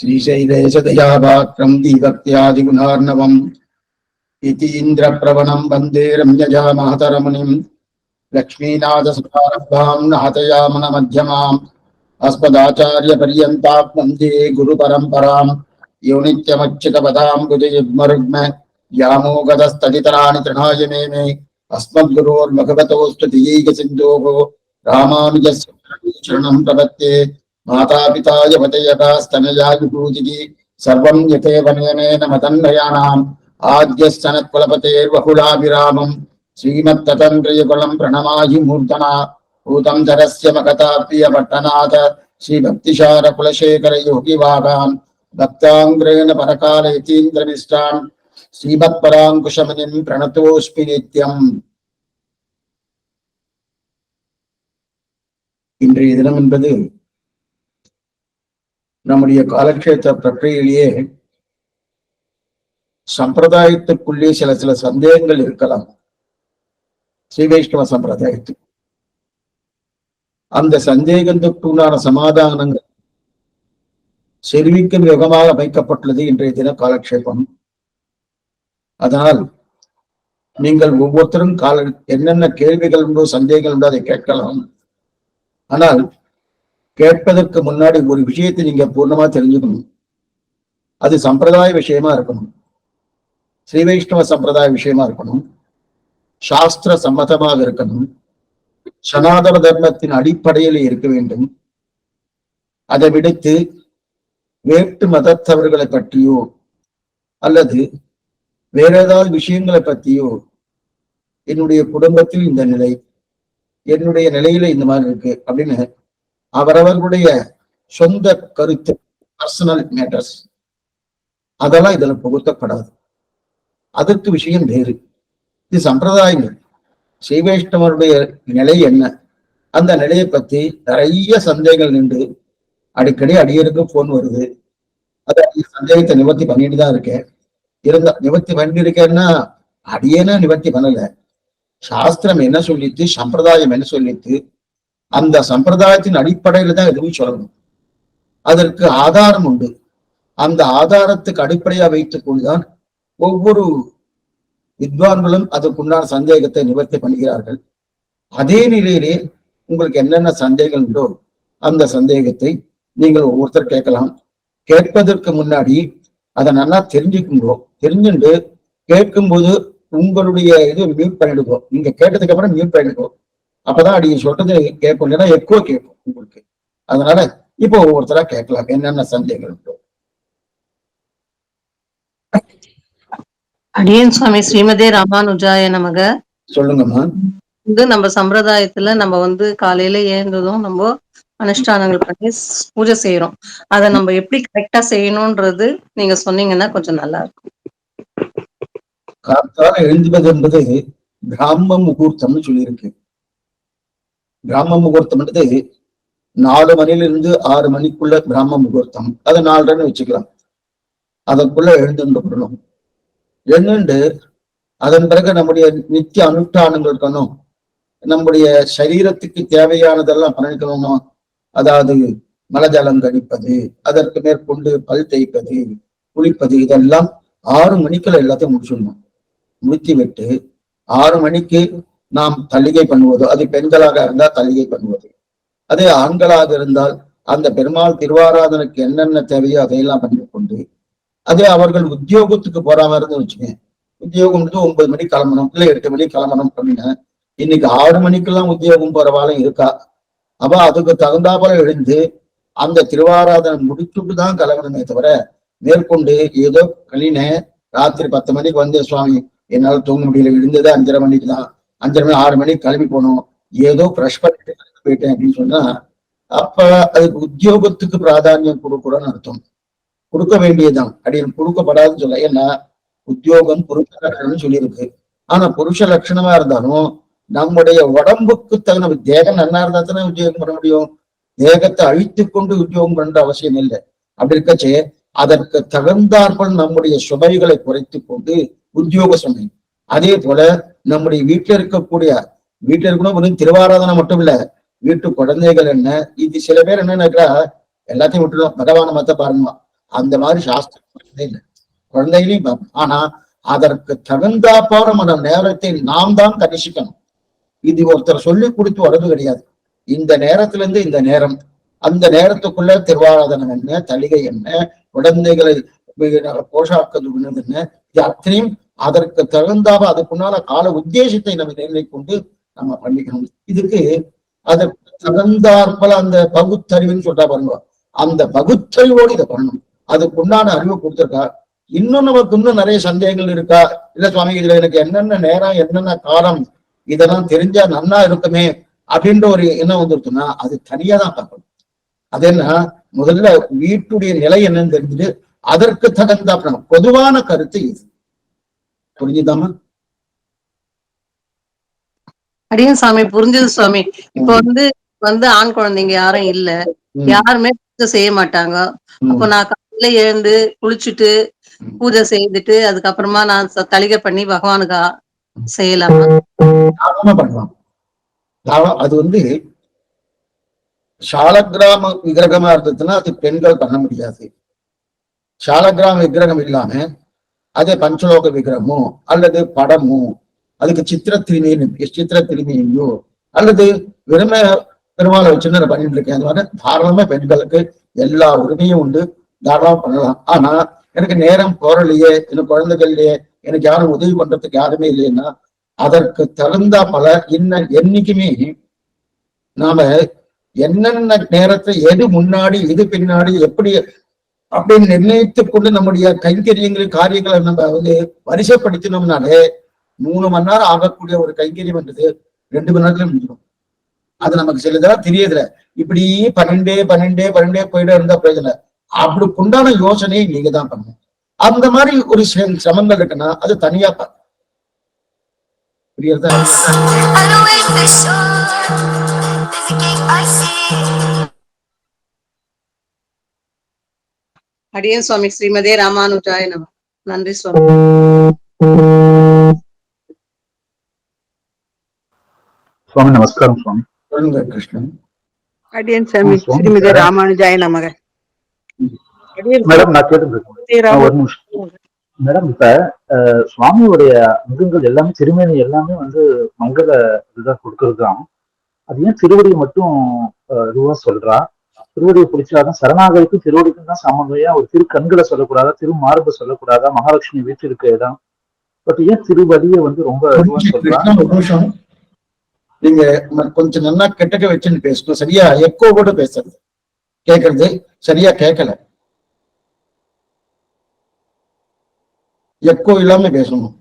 श्रीशैलेशदयापात्रं दीभक्त्यादिगुणार्णवम् इतीन्द्रप्रवणं वन्दे रम्यजामातरमुनिं लक्ष्मीनाथसमारम्भां नाथयामनमध्यमाम् अस्मदाचार्यपर्यन्तां वन्दे गुरुपरम्परां यो नित्यमच्युतपदां भुजयुग्मरुग्म व्यामोगतस्तदितराणि तृणाय मेने अस्मद्गुरोर्भगवतोऽस्तु दियैकसिन्धोः रामानुजस्य शरणं प्रपद्ये मातापिता यवतयकास्तनया विभूतिः सर्वं यथेव नियमेन मदन्वयानाम् आद्यस्तनत्कुलपतेर्वहुलाभिरामं श्रीमत्ततन्द्रयुगलं प्रणमाहि मूर्धना भूतं धरस्य मकताप्रियपट्टनाथ श्रीभक्तिशारकुलशेखर योगिवागान् भक्ताङ्ग्रेण परकालयतीन्द्रमिष्टान् श्रीमत्पराङ्कुशमुनिं प्रणतोऽस्मि नित्यम्. இன்றைய தினம் என்பது நம்முடைய காலக்ஷேத்திர பிரக்கிரியிலேயே சம்பிரதாயத்துக்குள்ளே சில சந்தேகங்கள் இருக்கலாம். ஸ்ரீ வைஷ்ணவ சம்பிரதாயத்துக்கு அந்த சந்தேகத்துக்குண்டான சமாதானங்கள் செல்விக்கும் யுகமாக அமைக்கப்பட்டுள்ளது இன்றைய தின காலக்ஷேபம். அதனால் நீங்கள் ஒவ்வொருத்தரும் என்னென்ன கேள்விகள் உண்டோ சந்தேகங்கள் உண்டோ அதை கேட்கலாம். ஆனால் கேட்பதற்கு முன்னாடி ஒரு விஷயத்தை நீங்க பூர்ணமா தெரிஞ்சுக்கணும். அது சம்பிரதாய விஷயமா இருக்கணும், ஸ்ரீ வைஷ்ணவ சம்பிரதாய விஷயமா இருக்கணும், சாஸ்திர சம்மதமாக இருக்கணும், சனாதன தர்மத்தின் அடிப்படையில் இருக்க வேண்டும். அதை விடுத்து வேற்று மதத்தவர்களை பற்றியோ அல்லது வேற ஏதாவது விஷயங்களை பற்றியோ என்னுடைய குடும்பத்தில் இந்த நிலை, என்னுடைய நிலையில இந்த மாதிரி இருக்கு அப்படின்னு அவரவர்களுடைய சொந்த கருத்து, பர்சனல் மேட்டர்ஸ், அதெல்லாம் இதுல புகுத்தப்படாது. அதற்கு விஷயம் வேறு. இது சம்பிரதாயங்கள். ஸ்ரீ வைஷ்ணவருடைய நிலை என்ன, அந்த நிலையை பத்தி நிறைய சந்தேகங்கள் நின்று அடிக்கடி அடியருக்கு போன் வருது. அது சந்தேகத்தை நிவர்த்தி பண்ணிட்டு தான் இருக்கேன். நிவர்த்தி பண்ணிருக்கேன்னா அடியேனா நிவர்த்தி பண்ணல. சாஸ்திரம் என்ன சொல்லிட்டு, சம்பிரதாயம் என்ன சொல்லிட்டு, அந்த சம்பிரதாயத்தின் அடிப்படையில தான் எதுவும் சொல்லணும். அதற்கு ஆதாரம் உண்டு. அந்த ஆதாரத்துக்கு அடிப்படையா வைத்துக் கொண்டுதான் ஒவ்வொரு வித்வான்களும் அதற்குண்டான சந்தேகத்தை நிவர்த்தி பண்ணுகிறார்கள். அதே நிலையிலே உங்களுக்கு என்னென்ன சந்தேகங்கள் உண்டோ அந்த சந்தேகத்தை நீங்கள் ஒவ்வொருத்தர் கேட்கலாம். கேட்பதற்கு முன்னாடி அதை நல்லா தெரிஞ்சுக்குங்கோ. தெரிஞ்சுட்டு கேட்கும்போது உங்களுடைய இது மியூட் பண்ணிடுங்கோ. நீங்க கேட்டதுக்கு அப்புறம் மியூட் பண்ணிடுங்கோ. அப்பதான் நீங்க சொல்றது கேட்கும், இல்லைன்னா எக்கோ கேட்கும் உங்களுக்கு. அதனால இப்போ ஒவ்வொருத்தரா கேட்கலாம் என்னென்ன சந்தேகங்கள் உண்டோ. அடியேன் சுவாமி ஸ்ரீமதே ராமானுஜாய நமக. சொல்லுங்கம்மா. நம்ம சம்பிரதாயத்துல நம்ம காலையில ஏந்ததும் நம்ம அனுஷ்டானங்கள் பண்ணி பூஜை செய்யறோம். அதை நம்ம எப்படி கரெக்டா செய்யணும்ன்றது நீங்க சொன்னீங்கன்னா கொஞ்சம் நல்லா இருக்கும். காத்தால எழுந்துவது என்பது பிராம முகூர்த்தம்னு சொல்லியிருக்கு. பிராம முகூர்த்தம்ன்றது 4 மணிலிருந்து 6 மணிக்குள்ள பிராம முகூர்த்தம். அதை 4:30 வச்சுக்கலாம். அதற்குள்ள எழுந்துடணும். எழுந்து அதன் பிறகு நம்முடைய நித்திய அனுஷ்டானங்கள் இருக்கணும். நம்முடைய சரீரத்துக்கு தேவையானதெல்லாம் பண்ணிக்கணும். அதாவது மலஜலம் கழிப்பது, அதற்கு மேற்கொண்டு பல் தேய்ப்பது, குளிப்பது, இதெல்லாம் 6 மணிக்குள்ள எல்லாத்தையும் முடிச்சிடணும். முடித்து விட்டு 6 மணிக்கு நாம் தள்ளிகை பண்ணுவதோ, அது பெண்களாக இருந்தால் தள்ளிகை பண்ணுவது, அதே ஆண்களாக இருந்தால் அந்த பெருமாள் திருவாராதனுக்கு என்னென்ன தேவையோ அதையெல்லாம் பண்ணி கொண்டு, அதே அவர்கள் உத்தியோகத்துக்கு போறாம இருந்து வச்சுக்கேன். உத்தியோகம் 9 மணிக்கு கிளம்பணும், இல்லை 8 மணிக்கு கிளம்பணும் அப்படின்னா இன்னைக்கு 6 மணிக்கெல்லாம் உத்தியோகம் போறவாலும் இருக்கா. அப்ப அதுக்கு தகுந்தாப்புல எழுந்து அந்த திருவாராதனை முடிச்சுட்டு தான் கிளம்பணுமே தவிர மேற்கொண்டு ஏதோ கலின ராத்திரி 10 மணிக்கு வந்து சுவாமி என்னால தூங்க முடியல, எழுந்தது 5:30 மணிக்கு தான், 5:30 மணி 6 மணிக்கு கிளம்பி போனோம், ஏதோ ப்ரஷ் பண்ணிட்டு போயிட்டேன் அப்படின்னு சொன்னா அப்ப அதுக்கு உத்தியோகத்துக்கு பிராதானியம் கொடுக்கூடன்னு அர்த்தம். கொடுக்க வேண்டியதுதான், அப்படின்னு கொடுக்கப்படாதுன்னு சொல்ல. ஏன்னா உத்தியோகம் புருஷ லட்சணம்னு சொல்லியிருக்கு. ஆனா புருஷ லட்சணமா இருந்தாலும் நம்முடைய உடம்புக்கு தகுந்த தேகம் நல்லா இருந்தா தானே உத்தியோகம் பண்ண முடியும். தேகத்தை அழித்து கொண்டு உத்தியோகம் பண்ற அவசியம் இல்லை. அப்படி இருக்கச்சே அதற்கு தகுந்தாற்போல் நம்முடைய சுமைகளை குறைத்து கொண்டு உத்தியோக சுமை. அதே போல நம்முடைய வீட்டில் இருக்கணும் வெறும் திருவாராதனை மட்டும் இல்ல, வீட்டு குழந்தைகள் என்ன, இது சில பேர் என்ன நினைக்கிறா எல்லாத்தையும் விட்டுடும், பகவான மத்த பாருமா அந்த மாதிரி சாஸ்திரம் இல்லை. குழந்தைகளையும் பார்க்கணும். ஆனா அதற்கு தகுந்தாப்பான அந்த நேரத்தை நாம் தான் கணிசிக்கணும். இது ஒருத்தர் சொல்லி கொடுத்து வரது கிடையாது. இந்த நேரத்துல இருந்து இந்த நேரம், அந்த நேரத்துக்குள்ள திருவாராதனம் என்ன, தலிகை என்ன, குழந்தைகளை போஷாக்குவது என்ன, இது அத்தனையும் அதற்கு தகுந்தாம அதுக்குண்டான கால உத்தேசத்தை நம்ம நிலை கொண்டு நம்ம பண்ணிக்கணும். இதுக்கு அதற்கு தகுந்தாற்பல அந்த பகுத்தறிவுன்னு சொல்றா பாருங்க, அந்த பகுத்தறிவோடு இதை பண்ணணும். அதுக்குண்டான அறிவு கொடுத்துருக்கா. இன்னும் நமக்கு இன்னும் நிறைய சந்தேகங்கள் இருக்கா? இல்ல சுவாமி, இதுல எனக்கு என்னென்ன நேரம் என்னென்ன காலம் இதெல்லாம் தெரிஞ்சா நன்னா இருக்குமே அப்படின்ற ஒரு எண்ணம் வந்துருச்சுன்னா அது தனியா தான் பார்க்கணும். அது என்ன, முதல்ல வீட்டுடைய நிலை என்னன்னு தெரிஞ்சுட்டு அதற்கு தகுந்த பொதுவான கருத்து இது. புரிஞ்சுதாமா? அடியும் சாமி, புரிஞ்சது சுவாமி. இப்ப வந்து ஆண் குழந்தைங்க யாரும் இல்ல, யாருமே பூஜை செய்ய மாட்டாங்க. அப்போ நான் காலையில எழுந்து குளிச்சுட்டு பூஜை செய்துட்டு அதுக்கப்புறமா நான் தலிகை பண்ணி பகவானுக்கு செய்யலாமா? பண்ணலாம். அது சாலக்கிராம விக்கிரகமா இருந்ததுன்னா அது பெண்கள் பண்ண முடியாது. சாலக்கிராம விக்கிரகம் இல்லாம அதே பஞ்சலோக விக்கிரகமோ அல்லது படமோ, அதுக்கு சித்திர திருமேனியோ அல்லது வெறுமை பெருமாளை வச்சு நான் பண்ணிட்டு இருக்கேன். அந்த மாதிரி தாராளமா பெண்களுக்கு எல்லா உரிமையும் உண்டு, தாராளமா பண்ணலாம். ஆனா எனக்கு நேரம் போறலையே, எனக்கு குழந்தைகள் இல்லையே, எனக்கு யாரும் உதவி பண்றதுக்கு யாருமே இல்லைன்னா அதற்கு தகுந்த பல என்னைக்குமே நாம என்னென்ன நேரத்தை எது முன்னாடி எது பின்னாடி எப்படி அப்படின்னு நிர்ணயித்துக் கொண்டு நம்முடைய கைங்கரியங்கள் காரியங்களை நம்ம வரிசைப்படுத்தினோம்னாலே 3 மணி நேரம் ஆகக்கூடிய ஒரு கைங்கரியம் என்றது 2 மணி நேரத்துல முடிஞ்சிடும். அது நமக்கு சிலதெல்லாம் தெரியுதுல, இப்படி 12 போயிட்டே இருந்தா பிரயோஜனம். அப்படி உண்டான யோசனையை நீங்க தான் பண்ணணும். அந்த மாதிரி ஒரு சிரமங்கள் இருக்குன்னா அது தனியா பார்க்க புரியுறதா? அடியேன் சுவாமி. ஸ்ரீமதே ராமானுஜாய நமः. நன்றி சுவாமி. சுவாமி நமஸ்காரம். சுவாமி கிருஷ்ணன். அடியேன் சாமி. ஸ்ரீமதே ராமானுஜாய நமக. மேடம் நான் கேட்டு ஒரு நிமிஷம் மேடம். இப்ப சுவாமியுடைய முகங்கள் எல்லாமே திருமேனி எல்லாமே மங்கள இதுதான் கொடுக்கறது தான். அது ஏன் திருவடியை மட்டும் இதுவா சொல்றா? திருவடியை பிடிச்சாதான் சரணாகதிக்கும் திருவடிக்கும் தான் சம்பந்தம். ஒரு திரு கண்களை சொல்லக்கூடாதா, திரு மார்பை சொல்லக்கூடாதா, மகாலட்சுமி வீட்டு இருக்க இடம். பட் ஏன் திருவடியை ரொம்ப இதுவா சொல்றா? நீங்க கொஞ்சம் நல்லா கெட்டக்க வச்சுன்னு பேசணும். சரியா எக்கோ கூட பேசுறது கேட்கறது சரியா கேட்கல. எக்கோ இல்லாம பேசணும்.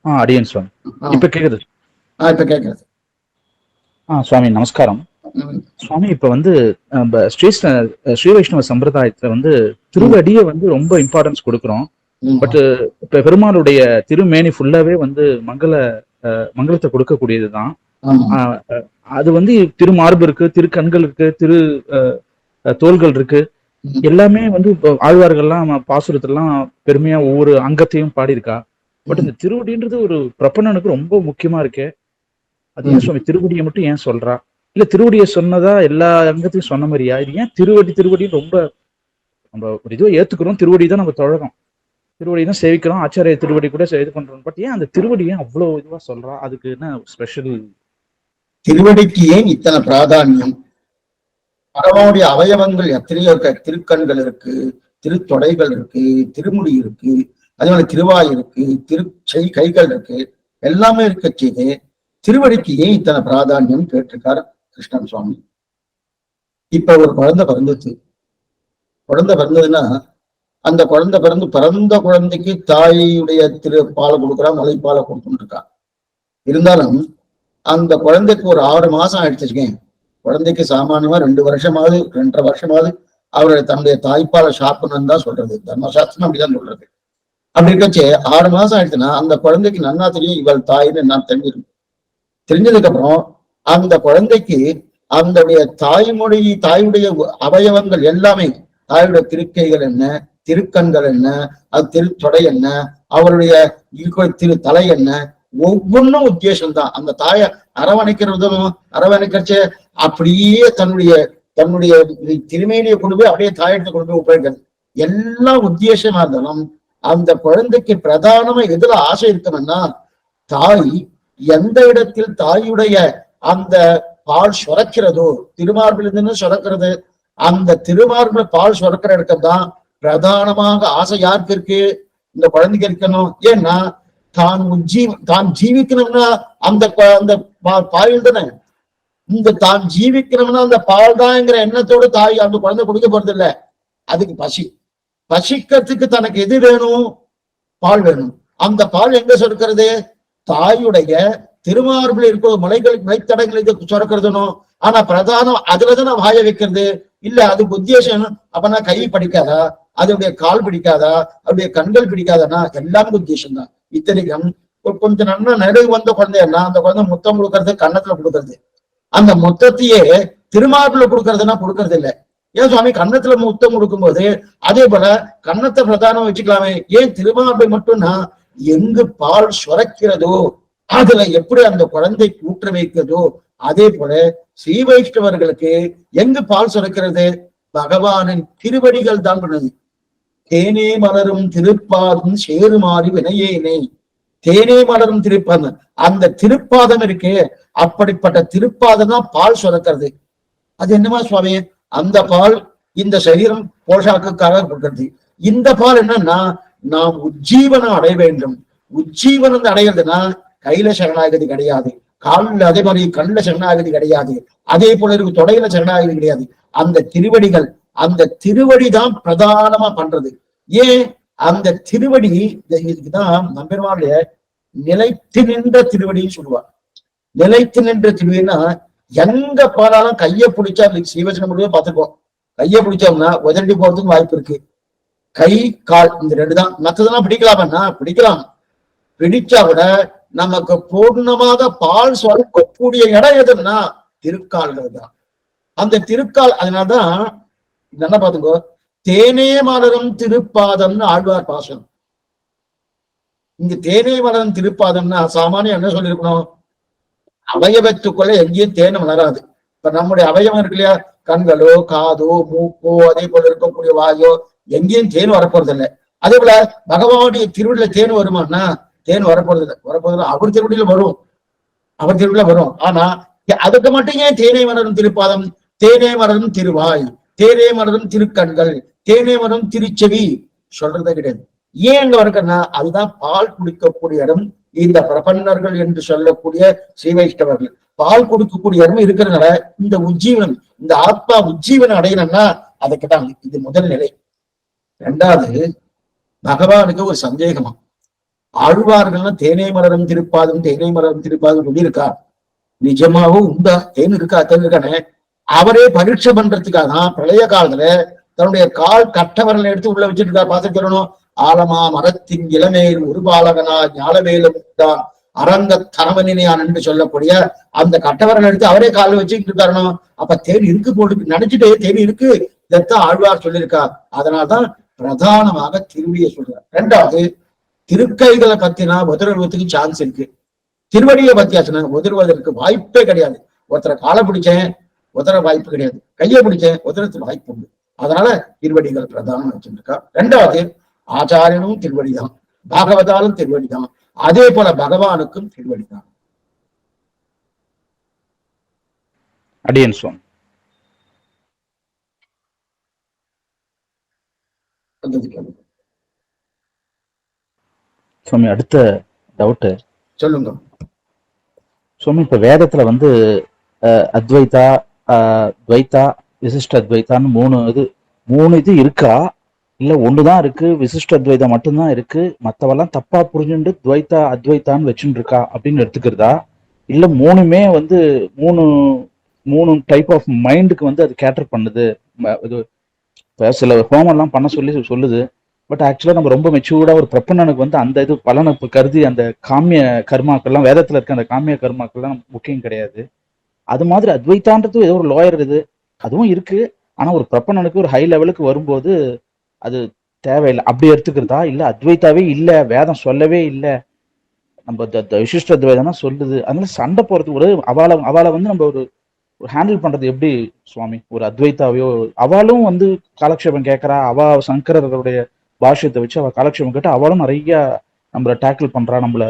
அடியேன் சுவாமி. இப்ப கேக்குது? இப்ப கேக்குறது. சுவாமி நமஸ்காரம். சுவாமி இப்ப ஸ்ரீ வைஷ்ணவ சம்பிரதாயத்துல திருவடியை ரொம்ப இம்பார்ட்டன்ஸ் கொடுக்குறோம். பட் இப்ப பெருமாளுடைய திருமேனி ஃபுல்லாவே மங்களத்தை கொடுக்கக்கூடியதுதான். அது திருமார்பு இருக்கு, திரு கண்கள் இருக்கு, திரு தோள்கள் இருக்கு. எல்லாமே ஆழ்வார்கள்லாம் பாசுரத்தெல்லாம் பெருமையா ஒவ்வொரு அங்கத்தையும் பாடியிருக்கா. பட் இந்த திருவடின்றது ஒரு பிரபன்னனுக்கு ரொம்ப முக்கியமா இருக்கே. அது ஏன் சுவாமி திருவடியை மட்டும் ஏன் சொல்றா? இல்ல திருவடியை சொன்னதா எல்லா அங்கத்தையும் சொன்ன மாதிரியா? இது ஏன் திருவடின்னு ரொம்ப நம்ம ஒரு இதுவை ஏத்துக்கிறோம். திருவடி தான் நம்ம தொழறோம், திருவடி தான் சேவிக்கிறோம், ஆச்சாரிய திருவடி கூட இது பண்றோம். பட் ஏன் அந்த திருவடியை அவ்வளவு இதுவா சொல்றா? அதுக்கு என்ன ஸ்பெஷல்? திருவடிக்கு ஏன் இத்தனை பிராதானியம்? பரமாவுடைய அவயவங்கள் எத்தனையோ இருக்க. திருக்கண்கள் இருக்கு, திருத்தொடைகள் இருக்கு, திருமுடி இருக்கு, அதே மாதிரி திருவாய் இருக்கு, கைகள் இருக்கு, எல்லாமே இருக்க செய்து திருவடிக்கு ஏன் இத்தனை பிராதானியம் கேட்டிருக்காரு கிருஷ்ணன் சுவாமி. இப்ப ஒரு குழந்தை பிறந்ததுன்னா அந்த குழந்தை பிறந்த குழந்தைக்கு தாயுடைய பாலை கொடுக்குறா, மலைப்பாலை கொடுத்துட்டு இருக்கா. இருந்தாலும் அந்த குழந்தைக்கு ஒரு 6 மாசம் ஆயிடுச்சுக்கேன், குழந்தைக்கு சாமானியமா 2 வருஷமாவது 2.5 வருஷமாவது அவருடைய தன்னுடைய தாய்ப்பாலை சாப்பிடணும்னு தான் சொல்றது. தர்மசாஸ்திரம் அப்படிதான் சொல்றது. அப்படி இருக்கச்சே 6 மாசம் ஆயிடுச்சுன்னா அந்த குழந்தைக்கு நன்னா தெரியும் இவள் தாயின்னு நான் தெரிஞ்சதுக்கு அப்புறம் அந்த குழந்தைக்கு அந்த தாயுடைய அவயவங்கள் எல்லாமே, தாயுடைய திருக்கைகள் என்ன, திருக்கண்கள் என்ன, அது திருத்தொடை என்ன, அவருடைய திரு தலை என்ன, ஒவ்வொன்றும் உத்தேசம்தான். அந்த தாயை அரவணைக்கிறச்சே அப்படியே தன்னுடைய திருமேனியை கொண்டு போய் அப்படியே தாயத்தை கொண்டு போய் உபயோகிக்கிறது. எல்லா உத்தேசமா இருந்தாலும் அந்த குழந்தைக்கு பிரதானமா எதுல ஆசை இருக்கணும்னா, தாய் எந்த இடத்தில் தாயுடைய அந்த பால் சுரக்கிறதோ, திருமார்பிலிருந்து சுரக்கிறது, அந்த திருமார்பில பால் சுரக்கிற இடத்தான் பிரதானமாக ஆசை யாருக்கு இருக்கு? இந்த குழந்தைக்கு இருக்கணும். ஏன்னா தான் ஜீவிக்கணும்னா அந்த அந்த பால் தானே. இந்த தான் ஜீவிக்கணும்னா அந்த பால் தான்ங்கிற எண்ணத்தோடு தாய் அந்த குழந்தை கொடுக்க போறது இல்லை. அதுக்கு பசிக்கிறதுக்கு தனக்கு எது வேணும்? பால் வேணும். அந்த பால் எங்க சுரக்கிறது? தாயுடைய திருமார்பில் இருக்கிற மலைத்தடங்களுக்கு சுரக்கிறதுனும். ஆனா பிரதானம் அதுலதான் வாய வைக்கிறது இல்ல. அதுக்கு உத்தேசம் அப்பனா கை படிக்காதா, அதோடைய கால் பிடிக்காதா, அவருடைய கண்கள் பிடிக்காதனா, எல்லாமே உத்தேசம் தான். இத்தனைக்கும் கொஞ்சம் நல்லா நடுவு வந்த குழந்தைன்னா அந்த குழந்தை முத்தம் கொடுக்கறது கன்னத்துல கொடுக்கறது. அந்த மொத்தத்தையே திருமார்பில கொடுக்கறதுன்னா கொடுக்கறது இல்லை. ஏன் சுவாமி கன்னத்துல முத்தம் கொடுக்கும் போது அதே போல கன்னத்தை பிரதானம் வச்சுக்கலாமே, ஏன் திருமார்பை மட்டும்னா எங்கு பால் சுரக்கிறதோ அதுல எப்படி அந்த குழந்தை ஊற்ற வைக்கிறதோ அதே போல ஸ்ரீ வைஷ்ணவர்களுக்கு எங்கு பால் சுரக்கிறது? பகவானின் திருவடிகள் தான் பண்ணது. தேனே மலரும் திருப்பாதம் சேருமாறி வினையேனே. தேனே மலரும் திருப்பாதம், அந்த திருப்பாதம் இருக்கே, அப்படிப்பட்ட திருப்பாதம் தான் பால் சுரக்கிறது. அது என்னமா சுவாமி? அந்த பால் இந்த சரீரம் போஷாக்குக்காக கொடுக்கிறது. இந்த பால் என்னன்னா நாம் உஜ்ஜீவனம் அடைய வேண்டும். உஜ்ஜீவனம் அடைகிறதுனா கையில சரணாகதி கிடையாது, காலில் அதே மாதிரி கண்ணுல சரணாகதி கிடையாது, அதே போல இருக்கு தொடையில சரணாகதி கிடையாது. அந்த திருவடிகள், அந்த திருவடி தான் பிரதானமா பண்றது. ஏன் அந்த திருவடி இதுக்குதான் நம்பெருமாளுடைய நிலைத்து நின்ற திருவடின்னு சொல்லுவார். நிலைத்து நின்ற திருவடினா எங்க போனாலும் கையை பிடிச்சா, ஸ்ரீவச்சனம் முடியும் பார்த்துக்கோம், கையை பிடிச்சோம்னா உதறி போறதுக்கு வாய்ப்பு இருக்கு. கை கால் இந்த ரெண்டு தான். மற்றதெல்லாம் பிடிக்கலாமன்னா பிடிக்கலாம், பிடிச்சா கூட நமக்கு பூர்ணமாக பால் சுரக்கக்கூடிய இடம் எதுன்னா திருக்கால்கள் தான். அந்த திருக்கால், அதனால்தான் என்ன பாத்துக்கோ, தேனே மலரும் திருப்பாதம்னு ஆழ்வார் பாசனம். இங்க தேனே மலரும் திருப்பாதம்னா சாமானியம் என்ன சொல்லியிருக்கணும்? அவயவத்துக்குள்ள எங்கேயும் தேன் வளராது. இப்ப நம்முடைய அவயவம் இருக்கு இல்லையா, கண்களோ காதோ மூக்கோ அதே போல இருக்கக்கூடிய வாயோ எங்கேயும் தேன் வரப்போறது இல்லை. அதே போல பகவானுடைய திருவிழில தேன் வருமானா தேன் வரப்போறது இல்லை. வரப்போறது அவர் திருவிழில வரும், அவர் திருவிழில வரும். ஆனா அதுக்கு மட்டும் ஏன் தேனே மலரும் திருப்பாதம், தேனே மலரும் திருவாய், தேனே மலரும் திருக்கண்கள், தேனே மலரும் திருச்செவி சொல்றதே கிடையாது. ஏன் அங்க வருதுன்னா அதுதான் பால் குடிக்கக்கூடிய இடம். இந்த பிரபன்னர்கள் என்று சொல்லக்கூடிய ஸ்ரீ வைஷ்ணவர்கள் பால் கொடுக்கக்கூடிய இடமும் இருக்கிறதுனால இந்த உஜ்ஜீவனம், இந்த ஆத்மா உஜ்ஜீவனம் அடையணும்னா அதுக்குதான் இது முதல் நிலை. ரெண்டாவது, பகவானுக்கு ஒரு சந்தேகமா, ஆழ்வார்கள்னா தேனே மலரும் திருப்பாதம் தேனே மலரும் திருப்பாதம் சொல்லியிருக்கா, நிஜமாவும் உண்டா? தேன் இருக்கா? தேன் இருக்கானே. அவரே பரீட்சை பண்றதுக்காக தான் பிரளய காலத்துல தன்னுடைய கால் கட்டவரலை எடுத்து உள்ள வச்சுட்டு இருக்கா. பார்த்து சொல்லணும், ஆலமா மரத்தின் இளமேல் ஒரு பாலகனா ஞாலவேலும் தான் அரங்க தரவனியான் என்று சொல்லக்கூடிய அந்த கட்டவரலை எடுத்து அவரே காலில் வச்சுக்கிட்டு இருக்காருனோ. அப்ப தேன் இருக்கு போட்டு நினைச்சிட்டு தேன் இருக்கு, இதைத்தான் ஆழ்வார் சொல்லியிருக்கா. அதனால்தான் பிரதானமாக திருவடியை சொல்றார். ரெண்டாவது, திருக்கைகளை பத்தினா உதறுவதற்கு சான்ஸ் இருக்கு, திருவடியை பத்தியாச்சுன்னா உதறுவதற்கு வாய்ப்பே கிடையாது. ஒருத்தரை காலை பிடிச்சேன் உதற வாய்ப்பு கிடையாது, கையை பிடிச்சேன் உதறத்துக்கு வாய்ப்பு உண்டு. அதனால திருவடிகள் பிரதானம் வச்சுருக்கா. ரெண்டாவது, ஆச்சாரியனும் திருவடிதான், பாகவதாலும் திருவடிதான், அதே போல பகவானுக்கும் திருவடிதான். அடியன் சுவாமி. சுவாமி அடுத்த டவுட் சொல்லுங்க சுவாமி. இப்ப வேதத்துல வந்து அத்வைதா, துவைதா, விசிஷ்ட அத்வைதான்னு மூணு இது இருக்கா, இல்ல ஒண்ணுதான் இருக்கு, விசிஷ்ட அத்வைதா மட்டும்தான் இருக்கு, மத்தவெல்லாம் தப்பா புரிஞ்சுட்டு துவைதா அத்வைதான்னு வச்சுட்டு இருக்கா அப்படின்னு எடுத்துக்கிறதா, இல்ல மூணுமே வந்து மூணு டைப் ஆஃப் மைண்டுக்கு வந்து அது கேட்டர் பண்ணுது? இது சில ஹோமம் எல்லாம் பண்ண சொல்லுது, பட் ஆக்சுவலா நம்ம ரொம்ப மெச்சூர்டா ஒரு பிரபன்னனுக்கு வந்து அந்த இது பலனை கருதி அந்த காமிய கர்மாக்கள்லாம், வேதத்துல இருக்க அந்த காமிய கர்மாக்கள்லாம் முக்கியம் கிடையாது. அது மாதிரி அத்வைத்தான்றது ஏதோ ஒரு லோயர் இது, அதுவும் இருக்கு. ஆனா ஒரு பிரபன்னனுக்கு ஒரு ஹை லெவலுக்கு வரும்போது அது தேவையில்லை அப்படி எடுத்துக்கிறதா, இல்ல அத்வைத்தாவே இல்ல, வேதம் சொல்லவே இல்லை, நம்ம விசிஷ்ட அத்வைதம் சொல்லுது, அதனால சண்டை போறது ஒரு அவளை வந்து நம்ம ஒரு ஹேண்டில் பண்றது எப்படி சுவாமி? ஒரு அத்வைத்தாவையோ அவளும் வந்து காலக்ஷேபம் கேட்கறா, அவ சங்கரருடைய பாஷ்யத்தை வச்சு அவ காலக்ஷேபம் கேட்டு அவளும் நிறைய நம்மள டேக்கிள் பண்றா, நம்மள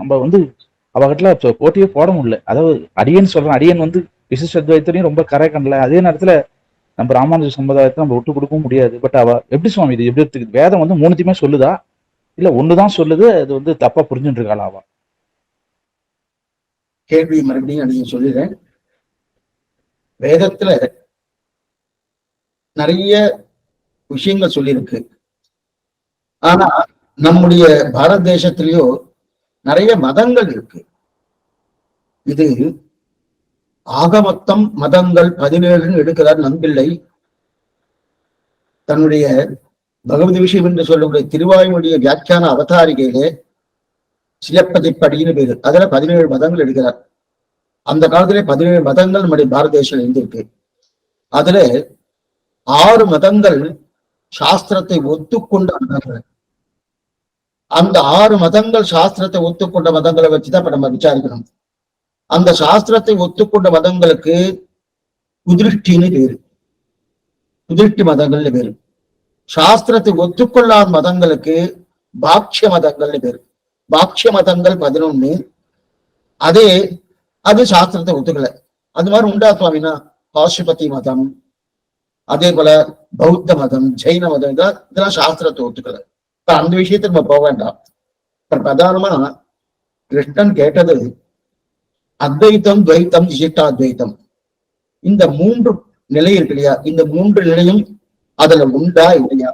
நம்ம வந்து அவகிட்ட போட்டியே போட முடியல. அதாவது அடியன் சொல்றேன், அடியன் வந்து விசிஷ்ட அத்வைத்திலையும் ரொம்ப கரை கண்டல, அதே நேரத்துல நம்ம ராமானுஜ சம்பிரதாயத்தை நம்ம விட்டு கொடுக்கவும் முடியாது. பட் அவ எப்படி சுவாமி இது எப்படி எடுத்துக்குது? வேதம் வந்து மூணுத்தையுமே சொல்லுதா இல்ல ஒண்ணுதான் சொல்லுது, அது வந்து தப்பா புரிஞ்சுட்டு இருக்காளா அவ? கேள்வி மறுபடியும் நீங்க சொல்லிடுறேன். வேதத்துல நிறைய விஷயங்கள் சொல்லியிருக்கு. ஆனா நம்முடைய பாரத தேசத்திலேயோ நிறைய மதங்கள் இருக்கு. இது ஆகமொத்தம் மதங்கள் 17 எடுக்கிறார் நம்பிள்ளை தன்னுடைய பகவதி விஷயம் என்று சொல்லக்கூடிய திருவாயுடைய வியாக்கியான அவதாரிகையிலே சிலப்பதிப்படின்னு பேரு. அதுல 17 மதங்கள் எடுக்கிறார். அந்த காலத்திலே 17 மதங்கள் நம்முடைய பாரத தேசம் இருந்திருக்கு. அதுல 6 மதங்கள் சாஸ்திரத்தை ஒத்துக்கொண்ட மதங்கள். அந்த 6 மதங்கள் சாஸ்திரத்தை ஒத்துக்கொண்ட மதங்களை வச்சுதான் இப்ப நம்ம விசாரிக்கணும். அந்த சாஸ்திரத்தை ஒத்துக்கொண்ட மதங்களுக்கு குதிருஷ்டின்னு பேரு, குதிருஷ்டி மதங்கள்னு பேரு. சாஸ்திரத்தை ஒத்துக்கொள்ளாத மதங்களுக்கு பாக்ஷ்ய மதங்கள்னு பேரு. பாக்ஷ்ய மதங்கள் 11. அது சாஸ்திரத்தை ஒத்துக்கல. அது மாதிரி உண்டா சுவாமினா பாசுபதி மதம், அதே போல பௌத்த மதம், ஜெயின மதம், இதெல்லாம் சாஸ்திரத்தை ஒத்துக்கல. அந்த விஷயத்துக்கு நம்ம போக வேண்டாம். பிரதானமா கிருஷ்ணன் கேட்டது அத்வைத்தம், துவைத்தம், விசிஷ்டாத்வைத்தம், இந்த 3 நிலை இருக்கு இல்லையா? இந்த 3 நிலையும் அதுல உண்டா இல்லையா?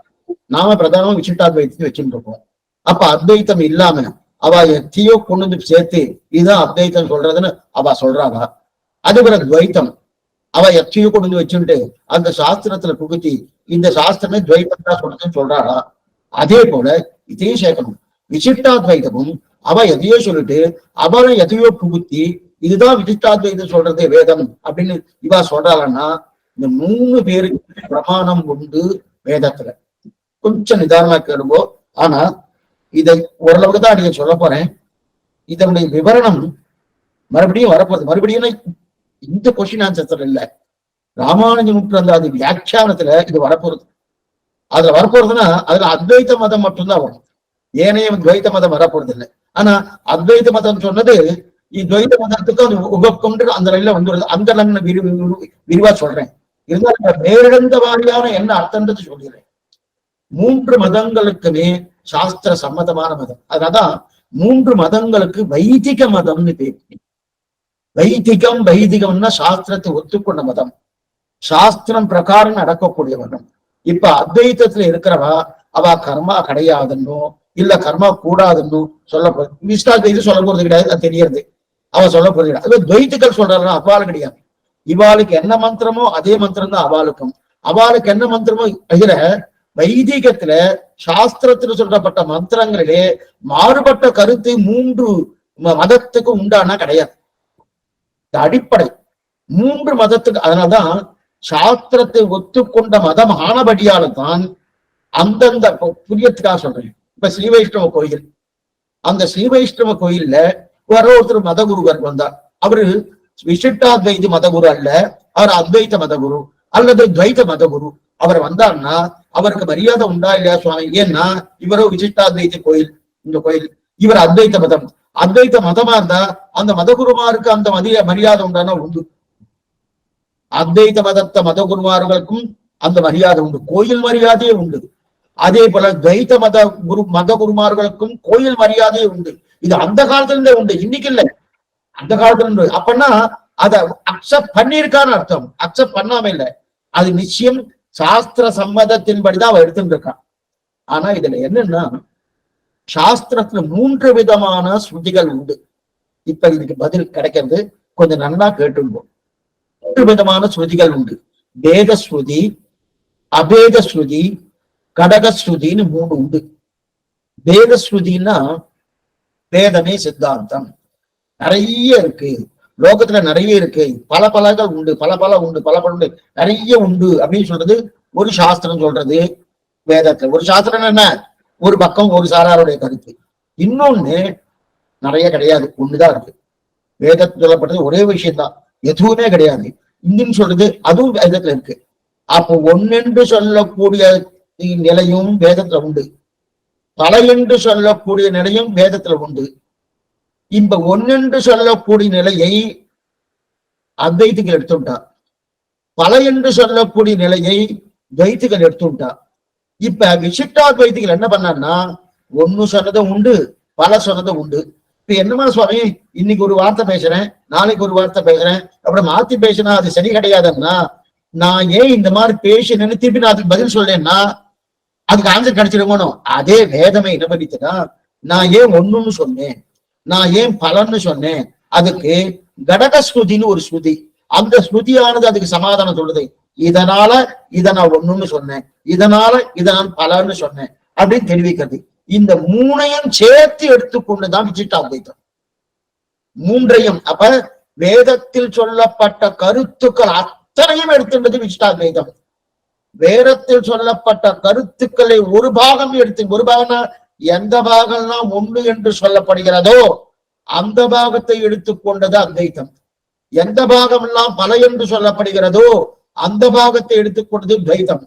நாம பிரதானமா விசிஷ்டாத்வைத்தத்தை வச்சுட்டு இருக்கோம். அப்ப அத்வைத்தம் இல்லாம அவ எத்தையோ கொண்டு வந்து சேர்த்து இதுதான் அத்வைத்தம் சொல்றதுன்னு அவ சொல்றாங்க. அது பிற துவைத்தம் அவ எத்தையோ கொண்டு வந்து வச்சுட்டு அந்த சாஸ்திரத்துல புகுத்தி இந்த சாஸ்திரமே துவைத்தம் தான் சொல்றதுன்னு சொல்றாளா? அதே போல இதையும் சேர்க்கணும். விசிஷ்டாத்வைத்தமும் அவ எதையோ சொல்லிட்டு அவளை எதையோ புகுத்தி இதுதான் விசிஷ்டாத்வைத்தம் சொல்றது வேதம் அப்படின்னு இவா சொல்றாளன்னா இந்த 3 பேருக்கு பிரமாணம் உண்டு வேதத்துல. கொஞ்சம் நிதானமா கேளுங்கோ. ஆனா இதை ஓரளவுக்கு தான் நீங்க சொல்ல போறேன். இதனுடைய விவரணம் மறுபடியும் வரப்போகுது. மறுபடியும் இந்த கொஸ்டின் ஆன்சர் இல்ல, ராமானுஜ நூற்றாண்டு வியாக்கியானத்துல இது வரப்போறது. அதுல வரப்போறதுன்னா அதுல அத்வைத்த மதம் மட்டும்தான் வரும், ஏனைய துவைத்த மதம் வரப்போறது இல்லை. ஆனா அத்வைத்த மதம் சொன்னது துவைத்த மதத்துக்கு அது உபக்கொண்டு அந்த நிலையில வந்துடுது. அந்த நான் விரிவா சொல்றேன். இருந்தாலும் நேரிழந்த வாரியான என்ன அர்த்தம்ன்றது சொல்கிறேன். 3 மதங்களுக்குமே சாஸ்திர சம்மதமான மதம். அதனால்தான் 3 மதங்களுக்கு வைதிக மதம்னு பேர். வைதிகம்னா சாஸ்திரத்தை ஒத்துக்கொண்ட மதம், சாஸ்திரம் பிரகாரம் நடக்கக்கூடிய மதம். இப்ப அத்வைத்தத்துல இருக்கிறவா அவ கர்மா கிடையாதுன்னோ இல்ல கர்மா கூடாதுன்னு சொல்ல போறது. விசிஷ்டாத்வைத்தம் சொல்ல போறது கிடையாது, அது தெரியறது. அவ சொல்ல போறது கிடையாது. அது துவைத்துக்கள் சொல்றாங்க, அவ்வாறு கிடையாது. இவாளுக்கு என்ன மந்திரமோ அதே மந்திரம் தான் அவாளுக்கும். அவாளுக்கு என்ன மந்திரமோ இதுல வைதிகத்துல சாஸ்திரத்துல சொல்லப்பட்ட மந்திரங்களிலே மாறுபட்ட கருத்து 3 மதத்துக்கு உண்டானா கிடையாது. அடிப்படை 3 மதத்துக்கு. அதனால்தான் சாஸ்திரத்தை ஒத்துக்கொண்ட மதம் ஆனபடியால்தான் அந்தந்த புரியத்துக்காக சொல்றேன். இப்ப ஸ்ரீ வைஷ்ணவ கோயில், அந்த ஸ்ரீ வைஷ்ணவ கோயில்ல ஒருத்தர் மதகுருவர் வந்தார். அவரு விசிஷ்டாத்வைத மதகுரு அல்ல, அவர் அத்வைத்த மதகுரு அல்லது துவைத்த மதகுரு. அவர் வந்தார்னா அவருக்கு மரியாதை உண்டா இல்லையா சுவாமி? ஏன்னா இவரோ விசிஷ்டாத்வைத்த கோயில், இந்த கோயில், இவர் அத்வைத்த மதம். அத்வைத்த மதமா இருந்தா அந்த மதகுருமாருக்கு அந்த மரியாதை உண்டானா உண்டு. அத்வைத்த மதத்த மதகுருமார்களுக்கும் அந்த மரியாதை உண்டு, கோயில் மரியாதையே உண்டு. அதே போல துவைத்த மதகுருமார்களுக்கும் கோயில் மரியாதையே உண்டு. இது அந்த காலத்துல இருந்தே உண்டு, இன்னைக்கு இல்லை, அந்த காலத்துல இருந்து. அப்பன்னா அதை அக்செப்ட் பண்ணியிருக்கான்னு அர்த்தம், அக்செப்ட் பண்ணாம இல்லை. அது நிச்சயம் சாஸ்திர சம்மதத்தின்படிதான் அவ எடுத்துட்டு இருக்கான். ஆனா இதுல என்னன்னா சாஸ்திரத்துல 3 விதமான ஸ்ருதிகள் உண்டு. இப்ப இதுக்கு பதில் கிடைக்கிறது கொஞ்சம் நல்லா கேட்டுருவோம். 3 விதமான ஸ்ருதிகள் உண்டு. வேத ஸ்ருதி, அபேத ஸ்ருதி, கடக ஸ்ருதின்னு 3 உண்டு. வேத ஸ்ருதினா வேதமே சித்தாந்தம், நிறைய இருக்கு லோகத்துல, நிறைய இருக்கு, பல பலகள் உண்டு, பல உண்டு, நிறைய உண்டு அப்படின்னு சொல்றது ஒரு சாஸ்திரம் சொல்றது. வேதத்துல ஒரு சாஸ்திரம் என்ன, ஒரு பக்கம் ஒரு சாராருடைய கருத்து. இன்னொன்னு நிறைய கிடையாது, ஒண்ணுதான் இருக்கு. வேதத்தில் சொல்லப்பட்டது ஒரே விஷயம்தான், எதுவுமே கிடையாது. இந்துன்னு சொல்றது அதுவும் வேதத்துல இருக்கு. அப்போ ஒன்னென்று சொல்லக்கூடிய நிலையும் வேதத்துல உண்டு, பல என்று சொல்லக்கூடிய நிலையும் வேதத்துல உண்டு. இப்ப ஒன்னென்று சொல்லக்கூடிய நிலையை அத்வைதிகள் எடுத்துட்டா, பல என்று சொல்லக்கூடிய நிலையை துவைதிகள் எடுத்துட்டா. இப்ப விசிஷ்டாத்வைதிகள் என்ன பண்ணான்னா ஒன்னு சொன்னதும் உண்டு, பல சொன்னதும் உண்டு. இப்ப என்னமா சுவாமி, இன்னைக்கு ஒரு வார்த்தை பேசுறேன், நாளைக்கு ஒரு வார்த்தை பேசுறேன், அப்புறம் மாத்தி பேசினா அது சரி கிடையாதுன்னா, நான் ஏன் இந்த மாதிரி பேசினேன்னு திருப்பி நான் அதுக்கு பதில் சொல்லேன்னா அதுக்கு ஆன்சர் கிடைச்சிருக்கணும். அதே வேதமே என்ன பண்ணிச்சுன்னா, நான் ஏன் ஒண்ணுன்னு சொன்னேன், நான் ஏன் பலன்னு சொன்னேன், அதுக்கு கடக ஸ்ருதின்னு ஒரு ஸ்ருதி, அந்த ஸ்ருதியானது அதுக்கு சமாதானம் சொல்லுது. இதனால இதை நான் ஒண்ணுன்னு சொன்னேன், இதனால இதை நான் பலன்னு சொன்னேன் அப்படின்னு தெரிவிக்கிறது. இந்த மூணையும் சேர்த்து எடுத்துக்கொண்டுதான் விசிஷ்டாத்வைதம். மூன்றையும், அப்ப வேதத்தில் சொல்லப்பட்ட கருத்துக்கள் அத்தனையும் எடுத்துன்றது விசிஷ்டாத்வைதம். வேதத்தில் சொல்லப்பட்ட கருத்துக்களை ஒரு பாகம் எடுத்து, ஒரு பாகம்னா எந்த பாகம்லாம் ஒன்று என்று சொல்லப்படுகிறதோ அந்த பாகத்தை எடுத்துக்கொண்டது அத்வைதம். எந்த பாகம் எல்லாம் பல என்று சொல்லப்படுகிறதோ அந்த பாகத்தை எடுத்துக்கொண்டது துவைதம்.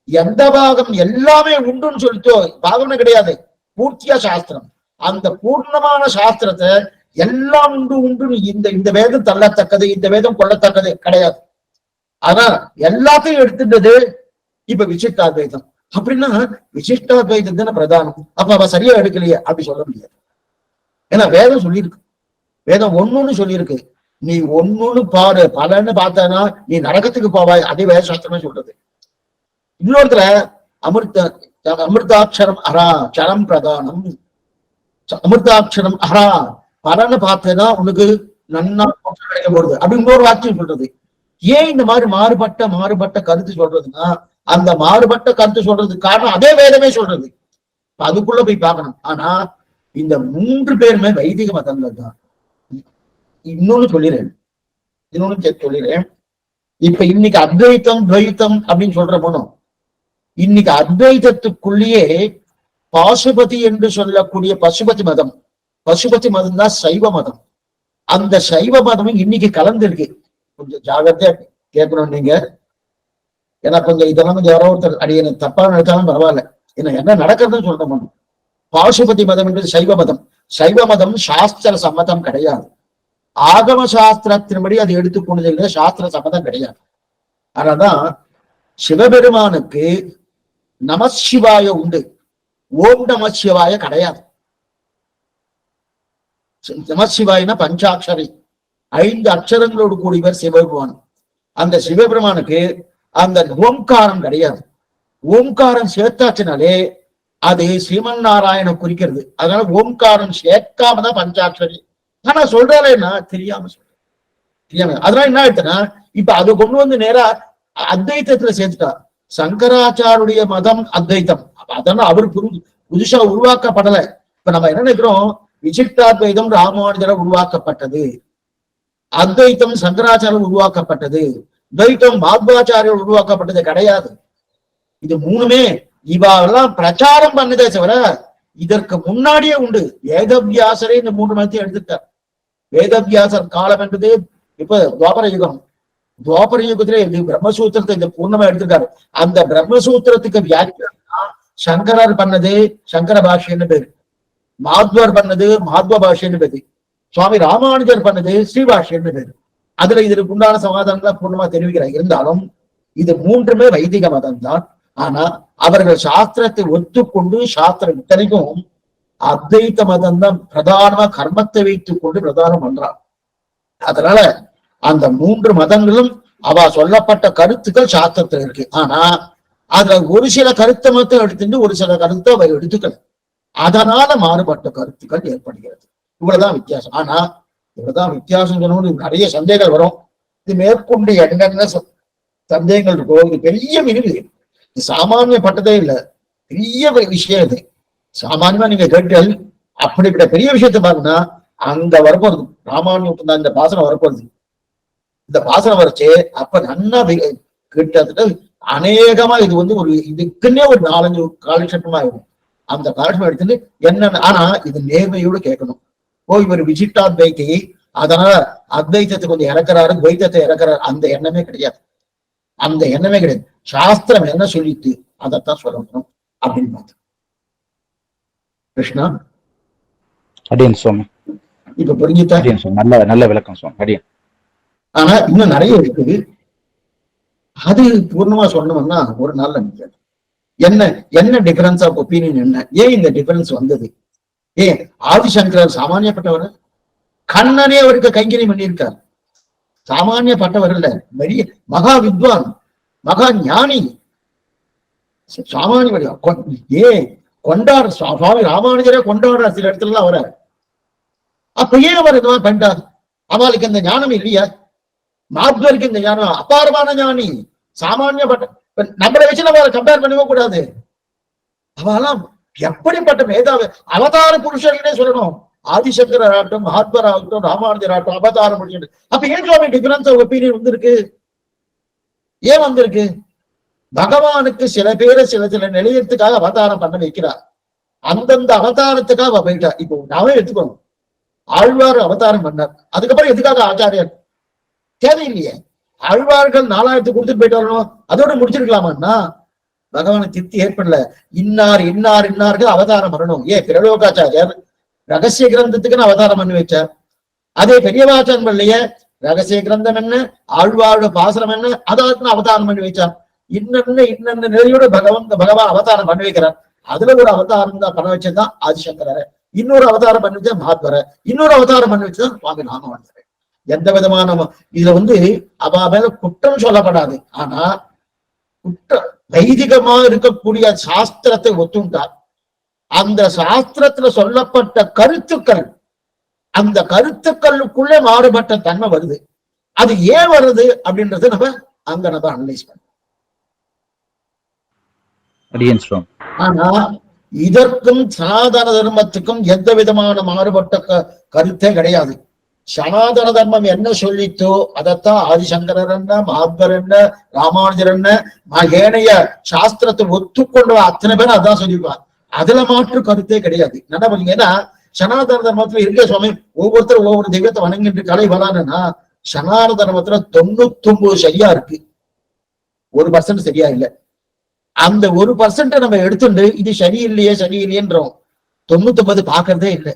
எந்த பாகம் எல்லாமே உண்டுன்னு சொல்லிட்டோ, பாகம்னு கிடையாது, பூர்த்தியா சாஸ்திரம், அந்த பூர்ணமான சாஸ்திரத்தை எல்லாம் உண்டு உண்டு, இந்த வேதம் தள்ளத்தக்கது, இந்த வேதம் கொள்ளத்தக்கது கிடையாது. ஆனா எல்லாத்தையும் எடுத்துட்டது இப்ப விசிஷ்டாத்வைதம். அப்படின்னா விசிஷ்டாத்வைதம் தானே பிரதானம். அப்ப அவ சரியா எடுக்கலையே அப்படி சொல்ல முடியாது. ஏன்னா வேதம் சொல்லியிருக்கு, வேதம் ஒண்ணுன்னு சொல்லியிருக்கு. நீ ஒண்ணுன்னு பாரு, பலன்னு பார்த்தனா நீ நரகத்துக்கு போவாய், அதே வேத சாஸ்திரமே சொல்றது. இன்னொருத்துல அமிர்தாட்சரம் அரா சரம் பிரதானம், அமிர்தாட்சரம் அரா பலன்னு பார்த்தேன்னா உனக்கு நன்னா கிடைக்க போடுது அப்படின்னு ஒரு வாக்கியம் சொல்றது. ஏன் இந்த மாதிரி மாறுபட்ட கருத்து சொல்றதுன்னா, அந்த மாறுபட்ட கருத்து சொல்றதுக்கு காரணம் அதே வேதமே சொல்றது. அதுக்குள்ள போய் பார்க்கணும். ஆனா இந்த மூன்று பேருமே வைதிக மதங்கள் தான். இன்னொன்னு சொல்லிடுறேன். இப்ப இன்னைக்கு அத்வைத்தம் துவைத்தம் அப்படின்னு சொல்ற போனோம். இன்னைக்கு அத்வைதத்துக்குள்ளேயே பாசுபதி என்று சொல்லக்கூடிய பசுபதி மதம், பசுபதி மதம் தான் சைவ மதம். அந்த சைவ மதமும் இன்னைக்கு கலந்துருக்கு. கொஞ்சம் ஜாகிரதையா கேட்கணும் நீங்க. ஏன்னா கொஞ்சம் இதெல்லாம் கொஞ்சம் யாரோ ஒருத்தர் அடி எனக்கு தப்பா நினைச்சாலும் பரவாயில்ல, என்ன நடக்கிறதுன்னு சொல்லணும். பாசுபதி மதம் என்பது சைவ மதம். சைவ மதம் சாஸ்திர சம்மதம் கிடையாது. ஆகம சாஸ்திரத்தின்படி அது எடுத்துக்கொண்டது சாஸ்திர சம்மதம் கிடையாது. ஆனாதான் சிவபெருமானுக்கு நமசிவாய உண்டு, ஓம் நமசிவாய கிடையாது. நமசிவாயனா பஞ்சாட்சரி, 5 அக்ஷரங்களோடு கூடியவர் சிவபெருமான். அந்த சிவபெருமானுக்கு அந்த ஓம்காரம் கிடையாது. ஓம்காரம் சேர்த்தாச்சுனாலே அது ஸ்ரீமன் நாராயண குறிக்கிறது. அதனால ஓம்காரம் சேர்க்காம தான் பஞ்சாட்சரி. ஆனா சொல்றாருன்னா தெரியாம சொல்றேன். அதனால என்ன ஆயிடுச்சுன்னா, இப்ப அதை கொண்டு வந்து நேரா அத்வைத்தத்துல சேர்த்துட்டா. சங்கராச்சாருடைய மதம் அத்வைத்தம். அதனால அவர் புதுசா உருவாக்கப்படலை. இப்ப நம்ம என்ன நினைக்கிறோம், விசிஷ்டாத்வைதம் ராமானுஜர உருவாக்கப்பட்டது, அத்வைத்தம் சங்கராச்சாரம் உருவாக்கப்பட்டது, துவைத்தம் மாத்வாச்சாரியர் உருவாக்கப்பட்டது கிடையாது. இது மூணுமே இவெல்லாம் பிரச்சாரம் பண்ணதே தவிர இதற்கு முன்னாடியே உண்டு. வேதவியாசரே இந்த 3 மதத்தையும் எடுத்துட்டார். வேதவியாசர் காலம் என்பது இப்ப துவாபர யுகம். துவாபர யுகத்திலே பிரம்மசூத்திரத்தை இந்த பூர்ணமா எடுத்திருக்காரு. அந்த பிரம்மசூத்திரத்துக்கு வியாக்கியானம் சங்கரர் பண்ணது சங்கர பாஷ்யன்னு பேரு, மாத்வர் பண்ணது மாத்வ பாஷ்யன்னு பேரு, சுவாமி ராமானுஜர் பண்ணது ஸ்ரீபாஷ்யன்னு பேரு. அதுல இதற்கு உண்டான சமாதானங்களை பூர்ணமா தெரிவிக்கிறார். இருந்தாலும் இது மூன்றுமே வைதிக மதம் தான். ஆனா அவர்கள் சாஸ்திரத்தை ஒத்துக்கொண்டு சாஸ்திரம் இத்தனைக்கும் அத்வைத்த மதம் தான் பிரதானமா கர்மத்தை வைத்துக் கொண்டு பிரதானம் பண்றான். அதனால அந்த 3 மதங்களும் அவ சொல்லப்பட்ட கருத்துக்கள் சாஸ்திரத்துல இருக்கு. ஆனா அதுல ஒரு சில கருத்தை மட்டும் எடுத்துட்டு ஒரு சில கருத்தை அவை எடுத்துக்கல. அதனால மாறுபட்ட கருத்துக்கள் ஏற்படுகிறது. இவ்வளவுதான் வித்தியாசம். ஆனா இவ்வளவுதான் வித்தியாசம் சொன்னோம்னு நிறைய சந்தேகங்கள் வரும். இது மேற்கொண்டு என்னென்ன சந்தேகங்கள் இருக்கோ, இது பெரிய மினிவு, இது சாமானியப்பட்டதே இல்லை, பெரிய விஷயம். இது சாமானியமா நீங்க கேட்டால் அப்படிப்பட்ட பெரிய விஷயத்தை பாருங்கன்னா அங்க வரப்போறது ராமானுஜம் தான். இந்த பாசனம் வரப்போறது, இந்த பாசனம் வரைச்சு அப்ப நன்னா கிட்டத்தட்ட அநேகமா இது வந்து ஒரு இதுக்குன்னே ஒரு 4-5 காலட்சேபமா இருக்கும். அந்த காலட்சேபம் எடுத்துட்டு என்னன்னு, ஆனா இது நேர்மையோடு கேட்கணும். இவர் விசிஷ்டாத்வைதியை அதனால அத்வைத்தத்தை கொஞ்சம் இறக்குறாரு, துவைத்தத்தை இறக்குறாரு, அந்த எண்ணமே கிடையாது. அந்த எண்ணமே கிடையாது. சாஸ்திரம் என்ன சொல்லிட்டு அதைத்தான் சொல்லணும் அப்படின்னு பார்த்தோம். கிருஷ்ணா அடியன் சுவாமி. இப்ப புரிஞ்சுட்டா? அடியன் சுவாமி, நல்ல நல்ல விளக்கம் சுவாமி. அடியன். ஆனா இன்னும் நிறைய இருக்குது. அது பூர்ணமா சொன்னோம்னா ஒரு நாள்ல முடியாது. என்ன என்ன டிஃபரன்ஸ் ஆஃப் ஒப்பீனியன் என்ன? ஏன் இந்த டிஃபரன்ஸ் வந்தது? ஏன் ஆதிசங்கரர் சாமானியப்பட்டவர்? கண்ணனே அவருக்கு கைங்கரியம் பண்ணியிருக்கார். சாமானியப்பட்டவர் இல்ல, பெரிய மகா வித்வான், மகா ஞானி, சாமானிய. ஏன் கொண்டாட சுவாமி ராமானுஜரே கொண்டாடுற சில இடத்துல எல்லாம் வர. அப்ப ஏன் அவர் இந்த மாதிரி பண்ணிட்டார்? அவளுக்கு இந்த ஞானம் இல்லையா? மாத்வருக்கு இந்த ஞானம் அபாரமான ஞானி, சாமானியப்பட்ட. நம்மளை வச்சு நம்ம கம்பேர் பண்ணவே கூடாது. அவெல்லாம் எப்படிப்பட்ட மேதாவி, அவதார புருஷர்களே சொல்லணும். ஆதிசங்கரர் ஆகட்டும், மகாத்மர் ஆகட்டும், ராமானுஜர் ஆகட்டும், அவதார புருஷன். அப்ப ஏன் சுவாமி டிஃபரன்ஸ் ஆஃப் ஒப்பீனியன் வந்திருக்கு? ஏன் வந்திருக்கு? பகவானுக்கு சில பேரை சில சில நிலையத்துக்காக அவதாரம் பண்ண வைக்கிறார். அந்தந்த அவதாரத்துக்காக போயிட்டா. இப்போ நாமே எடுத்துக்கணும், ஆழ்வார் அவதாரம் பண்ணார், அதுக்கப்புறம் எதுக்காக ஆச்சாரியர்? தேவையில்லையே. ஆழ்வார்கள் 4000 கொடுத்துட்டு போயிட்டு வரணும், அதோட முடிச்சிருக்கலாமான்னா பகவானுக்கு திருப்தி ஏற்படல. இன்னார் இன்னார் இன்னார்கள் அவதாரம் பண்ணணும். ஏன் பிரலோகாச்சாரியர் ரகசிய கிரந்தத்துக்குன்னு அவதாரம் பண்ணி வச்சார். அதே பெரியவாச்சாரம் இல்லையே, ரகசிய கிரந்தம் என்ன, ஆழ்வாரோட பாசனம் என்ன, அதாவது அவதாரம் பண்ணி வச்சார். இன்னென்ன நிலையோட பகவான் அவதாரம் பண்ணி வைக்கிறார். அதுல ஒரு அவதாரம் தான் பண்ண வச்சதுதான் ஆதிசங்கரர். இன்னொரு அவதாரம் பண்ணி வச்சா மகாத்மர, இன்னொரு அவதாரம் பண்ணி வச்சுதான் சுவாமி ராமானுஜர். எந்த விதமான இதுல அவ மேல குற்றம் சொல்லப்படாது. ஆனா குற்றம் வைதிகமா இருக்கக்கூடிய சாஸ்திரத்தை ஒத்துண்டார். அந்த சாஸ்திரத்துல சொல்லப்பட்ட கருத்துக்கள், அந்த கருத்துக்களுக்குள்ளே மாறுபட்ட தன்மை வருது. அது ஏன் வருது அப்படின்றது நம்ம அனலைஸ் பண்ணோம். ஆனா இதற்கும் சனாதன தர்மத்துக்கும் எந்த விதமான மாறுபட்ட கருத்தே கிடையாது. சனாதன தர்மம் என்ன சொல்லித்தோ அதைத்தான் ஆதிசங்கரர் என்ன, மகாத்மர் என்ன, ராமானுஜர் என்ன, ஏனைய சாஸ்திரத்தை ஒத்துக்கொண்ட அத்தனை பேரும் அதான் சொல்லியிருப்பாங்க. அதுல மாற்று கருத்தே கிடையாது. என்ன பண்ணீங்கன்னா, சனாதன தர்மத்துல இருக்க சுவாமி ஒவ்வொருத்தரும் ஒவ்வொரு தெய்வத்தை வணங்கிட்டு கலை வரானுன்னா, சனாதன தர்மத்துல 99 சரியா இருக்கு, 1% சரியா இல்லை. அந்த 1% நம்ம எடுத்துட்டு இது சரியில்லையேன்றோம். 99 பாக்குறதே இல்லை.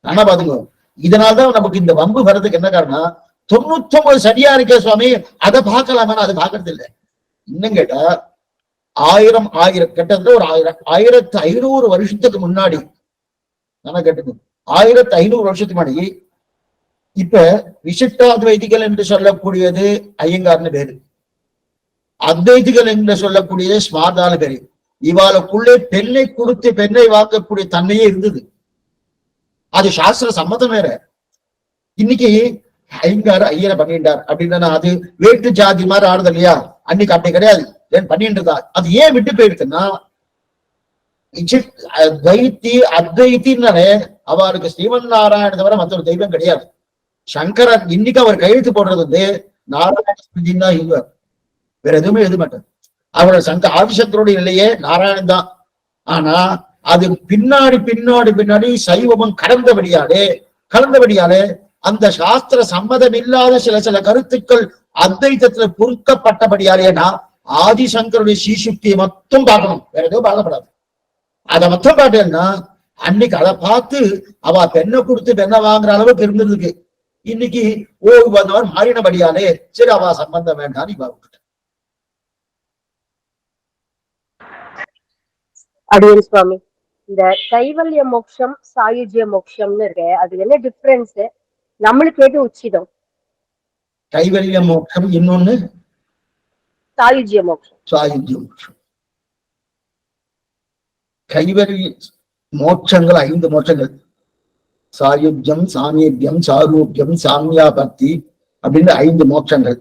ஆனா பாத்துங்க, இதனால்தான் நமக்கு இந்த வம்பு வர்றதுக்கு என்ன காரணம்? 99 சரியா இருக்கே சுவாமி, அதை பார்க்கலாமா? அதை பாக்குறது இல்லை. இன்னும் கேட்டா 1000 கிட்டத்தட்ட ஒரு 1500 வருஷத்துக்கு முன்னாடி, நான் கேட்டுக்கணும், 1500 வருஷத்துக்கு முன்னாடி இப்ப விசிஷ்டாத்வைதிகள் என்று சொல்லக்கூடியது ஐயங்கார்னு பேரு, அத்வைதிகள் என்று சொல்லக்கூடியது ஸ்மார்தான பேரு. இவாளுக்குள்ளே பெண்ணை கொடுத்து பெண்ணை வாங்கக்கூடிய தன்மையே இருந்தது. அது சாஸ்திர சம்மதம் வேற. இன்னைக்கு ஐயங்கார் ஐயரை பண்ணிட்டார் அப்படின்னா அது வேட்டு ஜாதி மாதிரி ஆடுது இல்லையா? அன்னைக்கு அப்படி கிடையாது, ஏன் பண்ணிட்டு இருந்தா. அது ஏன் விட்டு போயிடுச்சுன்னா, அத்வைத்தின்னாலே அவருக்கு ஸ்ரீமன் நாராயண தவிர மற்ற ஒரு தெய்வம் கிடையாது. சங்கரர் இன்னைக்கு அவர் கையெழுத்து போடுறது நாராயண ஸ்மிருதின்னு தான் இருவார், வேற எதுவுமே எழுத மாட்டார். அவரோட ஆதிசங்கருடைய நிலையே நாராயணன் தான். ஆனா அது பின்னாடி சைவமும் கலந்தபடியாலே அந்த சாஸ்திர சம்மதம் இல்லாத சில கருத்துக்கள் அத்வைத்தத்துல பொறுக்கப்பட்டபடியாலேனா ஆதிசங்கருடைய சீசுக்தியை மட்டும் பார்க்கணும், வேற எதுவும் பார்க்கப்படாது. அதை மட்டும் பார்த்தேன்னா அன்னைக்கு அதை பார்த்து அவ பெண்ணை கொடுத்து பெண்ணை வாங்குற அளவுக்கு இருந்திருக்கு. இன்னைக்கு வந்தவர் மாறினபடியாலே சரி அவ சம்பந்தம் வேண்டாம் இவ விட்டுட்ட. அடியன் சுவாமி, இந்த கைவல்ய மோட்சம் சாயுஜ்ய மோட்சம்னு இருக்கு, அது என்ன டிஃபரன்ஸ்? நம்மளுக்கு எது உச்சிதம்? கைவல்ய மோட்சம், இன்னொன்னு சாயுஜ்ய மோட்சம். கைவல்ய மோட்சங்கள் 5 மோட்சங்கள்: சாயுஜ்யம், சாமீபியம், சாரூபியம், சாமியாபக்தி அப்படின்னு 5 மோட்சங்கள்.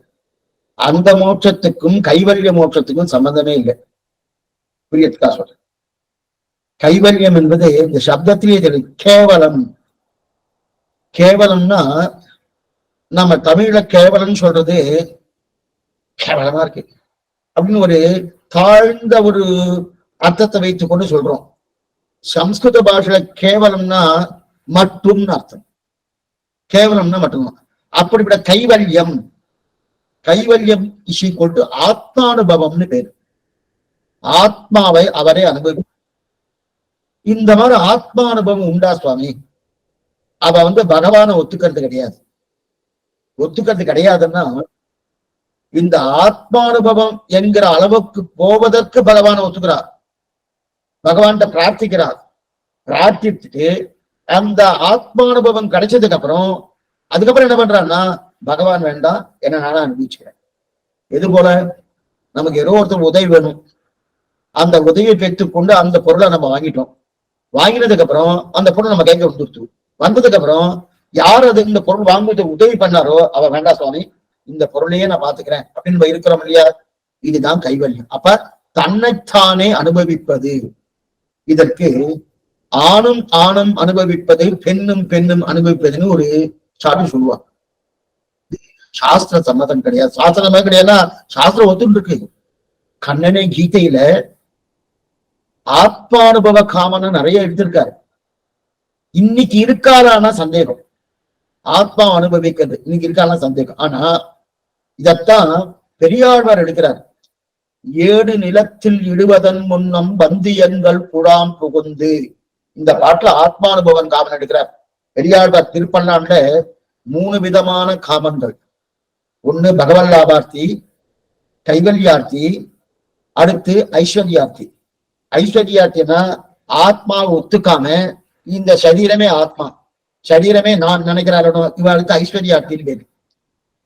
அந்த மோட்சத்துக்கும் கைவல்ய மோட்சத்துக்கும் சம்பந்தமே இல்லை. புரியத்துக்கா சொல்றேன். கைவல்யம் என்பது இந்த சப்தத்திலேயே தெரியும், கேவலம். கேவலம்னா நம்ம தமிழ்ல கேவலம் சொல்றது கேவலமா இருக்கு அப்படின்னு ஒரு தாழ்ந்த ஒரு அர்த்தத்தை வைத்துக் கொண்டு சொல்றோம். சம்ஸ்கிருத பாஷையில கேவலம்னா மட்டும்னு அர்த்தம். கேவலம்னா மட்டும்தான். அப்படிப்பட்ட கைவல்யம், கைவல்யம் இஸ் ஈக்வல் டு ஆத்மானுபவம்னு பேரு. ஆத்மாவை அவரே அனுபவி. இந்த மாதிரி ஆத்மானுபவம் உண்டா சுவாமி? அவ பகவானை ஒத்துக்கிறது கிடையாது. ஒத்துக்கிறது கிடையாதுன்னா இந்த ஆத்மானுபவம் என்கிற அளவுக்கு போவதற்கு பகவானை ஒத்துக்கிறார், பகவான்கிட்ட பிரார்த்திக்கிறார். பிரார்த்திச்சுட்டு அந்த ஆத்மானுபவம் கிடைச்சதுக்கு அப்புறம் அதுக்கப்புறம் என்ன பண்றான்னா, பகவான் வேண்டாம், என்ன நானா அனுபவிச்சுக்கிறேன். எது போல, நமக்கு ஏதோ ஒருத்தர் உதவி வேணும், அந்த உதவியை பெற்றுக்கொண்டு அந்த பொருளை நம்ம வாங்கிட்டோம். வாங்கினதுக்கு அப்புறம் அந்த பொருள் நம்ம கைக்கு வந்துடுச்சு. வந்ததுக்கு அப்புறம் யார் அது இந்த பொருள் வாங்கிட்டு உதவி பண்ணாரோ அவ வேண்டாம் சுவாமி, இந்த பொருளையே நான் பாத்துக்கிறேன் அப்படின்னு இருக்கிறோம் இல்லையா? இதுதான் கைவல்யம். அப்ப தன்னைத்தானே அனுபவிப்பது. இதற்கு ஆணும் ஆணும் அனுபவிப்பது, பெண்ணும் பெண்ணும் அனுபவிப்பதுன்னு ஒரு சாமி சொல்லுவாங்க. சாஸ்திர சம்மதம் கிடையாது. சாஸ்திரமே கிடையாதுன்னா சாஸ்திரம் ஒத்துன்னு இருக்கு. கண்ணனை கீதையில ஆத்மானுபவ காமனை நிறைய எடுத்திருக்காரு. இன்னைக்கு இருக்காரானா சந்தேகம். ஆத்மா அனுபவிக்கிறது இன்னைக்கு இருக்கானா சந்தேகம். ஆனா இதத்தான் பெரியாழ்வார் எடுக்கிறார். ஏடு நிலத்தில் இடுவதன் முன்னம் பந்தியங்கள் குழாம் புகுந்து. இந்த பாட்டுல ஆத்மானுபவன் காமன் எடுக்கிறார் பெரியாழ்வார். திருப்பண்ணாண்ட 3 விதமான காமன்கள். ஒண்ணு பகவல்லாபார்த்தி, கைவல்யார்த்தி, அடுத்து ஐஸ்வர்யார்த்தி. ஐஸ்வர்யார்த்தினா ஆத்மாவை ஒத்துக்காம இந்த சரீரமே ஆத்மா, சரீரமே நான் நினைக்கிறாரோ இவளுக்கு ஐஸ்வர்யார்த்தின்னு பேரு.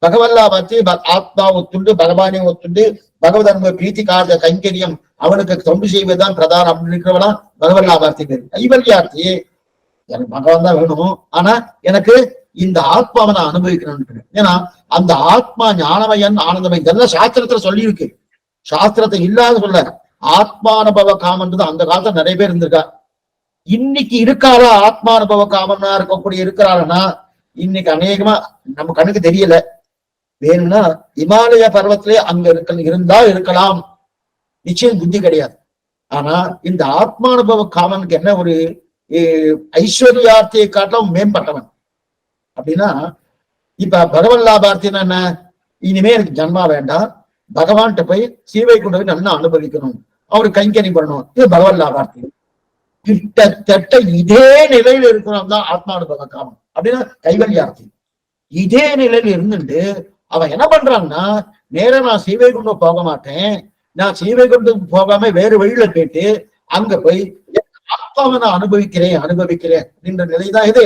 பகவல்லாபார்த்தி ஆத்மா ஒத்துண்டு, பகவானே ஒத்துண்டு, பகவத் அன்பு பிரீத்தி காத கைங்கரியம் அவனுக்கு தொண்டு செய்வதுதான் பிரதானம் அப்படின்னு இருக்கிறவெல்லாம் பகவல்லாபார்த்தி பேரு. கைவல்யார்த்தி எனக்கு பகவான் தான் வேணும், ஆனா எனக்கு இந்த ஆத்மாவை நான் அனுபவிக்கணும்னு. ஏன்னா அந்த ஆத்மா ஞானமயன் ஆனந்தமயன் இதெல்லாம் சாஸ்திரத்துல சொல்லி இருக்கு. சாஸ்திரத்தை இல்லாத சொல்ல ஆத்மானுபவ காமன்றது அந்த காலத்துல நிறைய பேர் இருந்திருக்கா. இன்னைக்கு இருக்காரா ஆத்மானுபவ காமனா இருக்கக்கூடிய இருக்கிறாருன்னா இன்னைக்கு அநேகமா நம்ம கண்ணுக்கு தெரியல. வேணும்னா இமாலய பர்வத்திலே அங்க இருந்தா இருக்கலாம், நிச்சயம் புத்தி கிடையாது. ஆனா இந்த ஆத்மானுபவ காமனுக்கு என்ன ஒரு ஐஸ்வர்யார்த்தியை காட்டிலும் மேம்பட்டவன் அப்படின்னா, இப்ப பகவல்லாபார்த்தின்னா என்ன, இனிமே எனக்கு ஜன்மா வேண்டாம், பகவான்கிட்ட போய் சீவை கொண்டு போய் நல்லா அனுபவிக்கணும், அவருக்கு கைங்கறி பண்ணணும், இது பகவல்லாபார்த்தி. கிட்டத்தட்ட இதே நிலையில இருக்கிறவன் தான் ஆத்மானுபவ காமன் அப்படின்னா கைவல்யார்த்தி. இதே நிலையில இருந்துட்டு அவன் என்ன பண்றான்னா, நேரம் நான் சீவை கொண்டு போக மாட்டேன், நான் சீவை கொண்டு போகாம வேறு வழியில போயிட்டு அங்க போய் ஆத்மாவை நான் அனுபவிக்கிறேன் அப்படின்ற நிலைதான் இது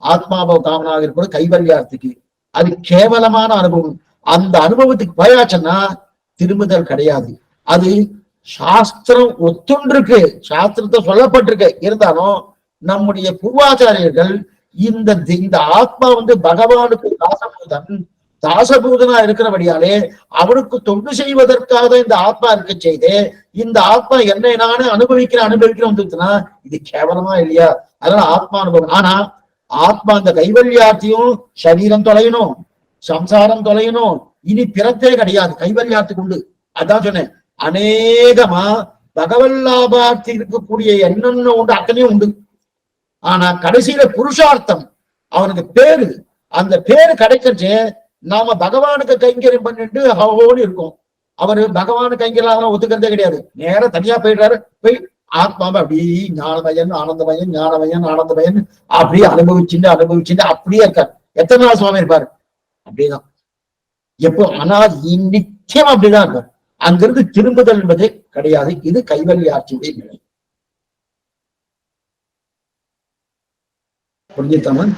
ஆத்மாபவ காமனாக இருப்பது கைவல்யார்த்திக்கு. அது கேவலமான அனுபவம். அந்த அனுபவத்துக்கு போயாச்சுன்னா திரும்புதல் கிடையாது. அது சாஸ்திரம் ஒத்துன்றிருக்கு, சாஸ்திரத்தை சொல்லப்பட்டிருக்கு. இருந்தாலும் நம்முடைய பூர்வாச்சாரியர்கள் இந்த ஆத்மா பகவானுக்கு தாசபூதனா இருக்கிறபடியாலே அவனுக்கு தொண்டு செய்வதற்காக இந்த ஆத்மா இருக்க செய்து இந்த ஆத்மா என்னை நானே அனுபவிக்கிறேன் வந்துச்சுன்னா இது கேவலமா இல்லையா? அதனால ஆத்மா அனுபவம். ஆனா ஆத்மா இந்த கைவல்யார்த்தியும் சரீரம் தொலையணும், சம்சாரம் தொலையணும், இனி பிறத்தே கிடையாது கைவல்யார்த்திக்கு உண்டு. அதான் சொன்னேன், அநேகமா பகவல்லாபார்த்தி இருக்கக்கூடிய என்னென்ன உண்டு அத்தனையும் உண்டு. ஆனா கடைசியில புருஷார்த்தம் அவனுக்கு பேரு, அந்த பேரு கிடைக்கச்சு நாம பகவானுக்கு கைங்கரியம் பண்ணிட்டு ஹோன்னு இருக்கும். அவரு பகவானு கைங்கரியம் ஒத்துக்கிறதே கிடையாது, நேரம் தனியா போயிடுறாரு. போய் ஆத்மாவை அப்படியே ஞானமயன் ஆனந்தமயன் ஞானமயன் ஆனந்தமயன் அப்படியே அனுபவிச்சுட்டு அப்படியே இருக்காரு. எத்தனை நாள் சுவாமி இருப்பாரு? அப்படிதான் எப்போ, ஆனா நிச்சயம் அப்படிதான் இருப்பார். அங்கிருந்து திரும்புதல் என்பது கிடையாது. இது கைவல்யாட்சியுடைய நிலை. புரிஞ்சுத்தாமன்?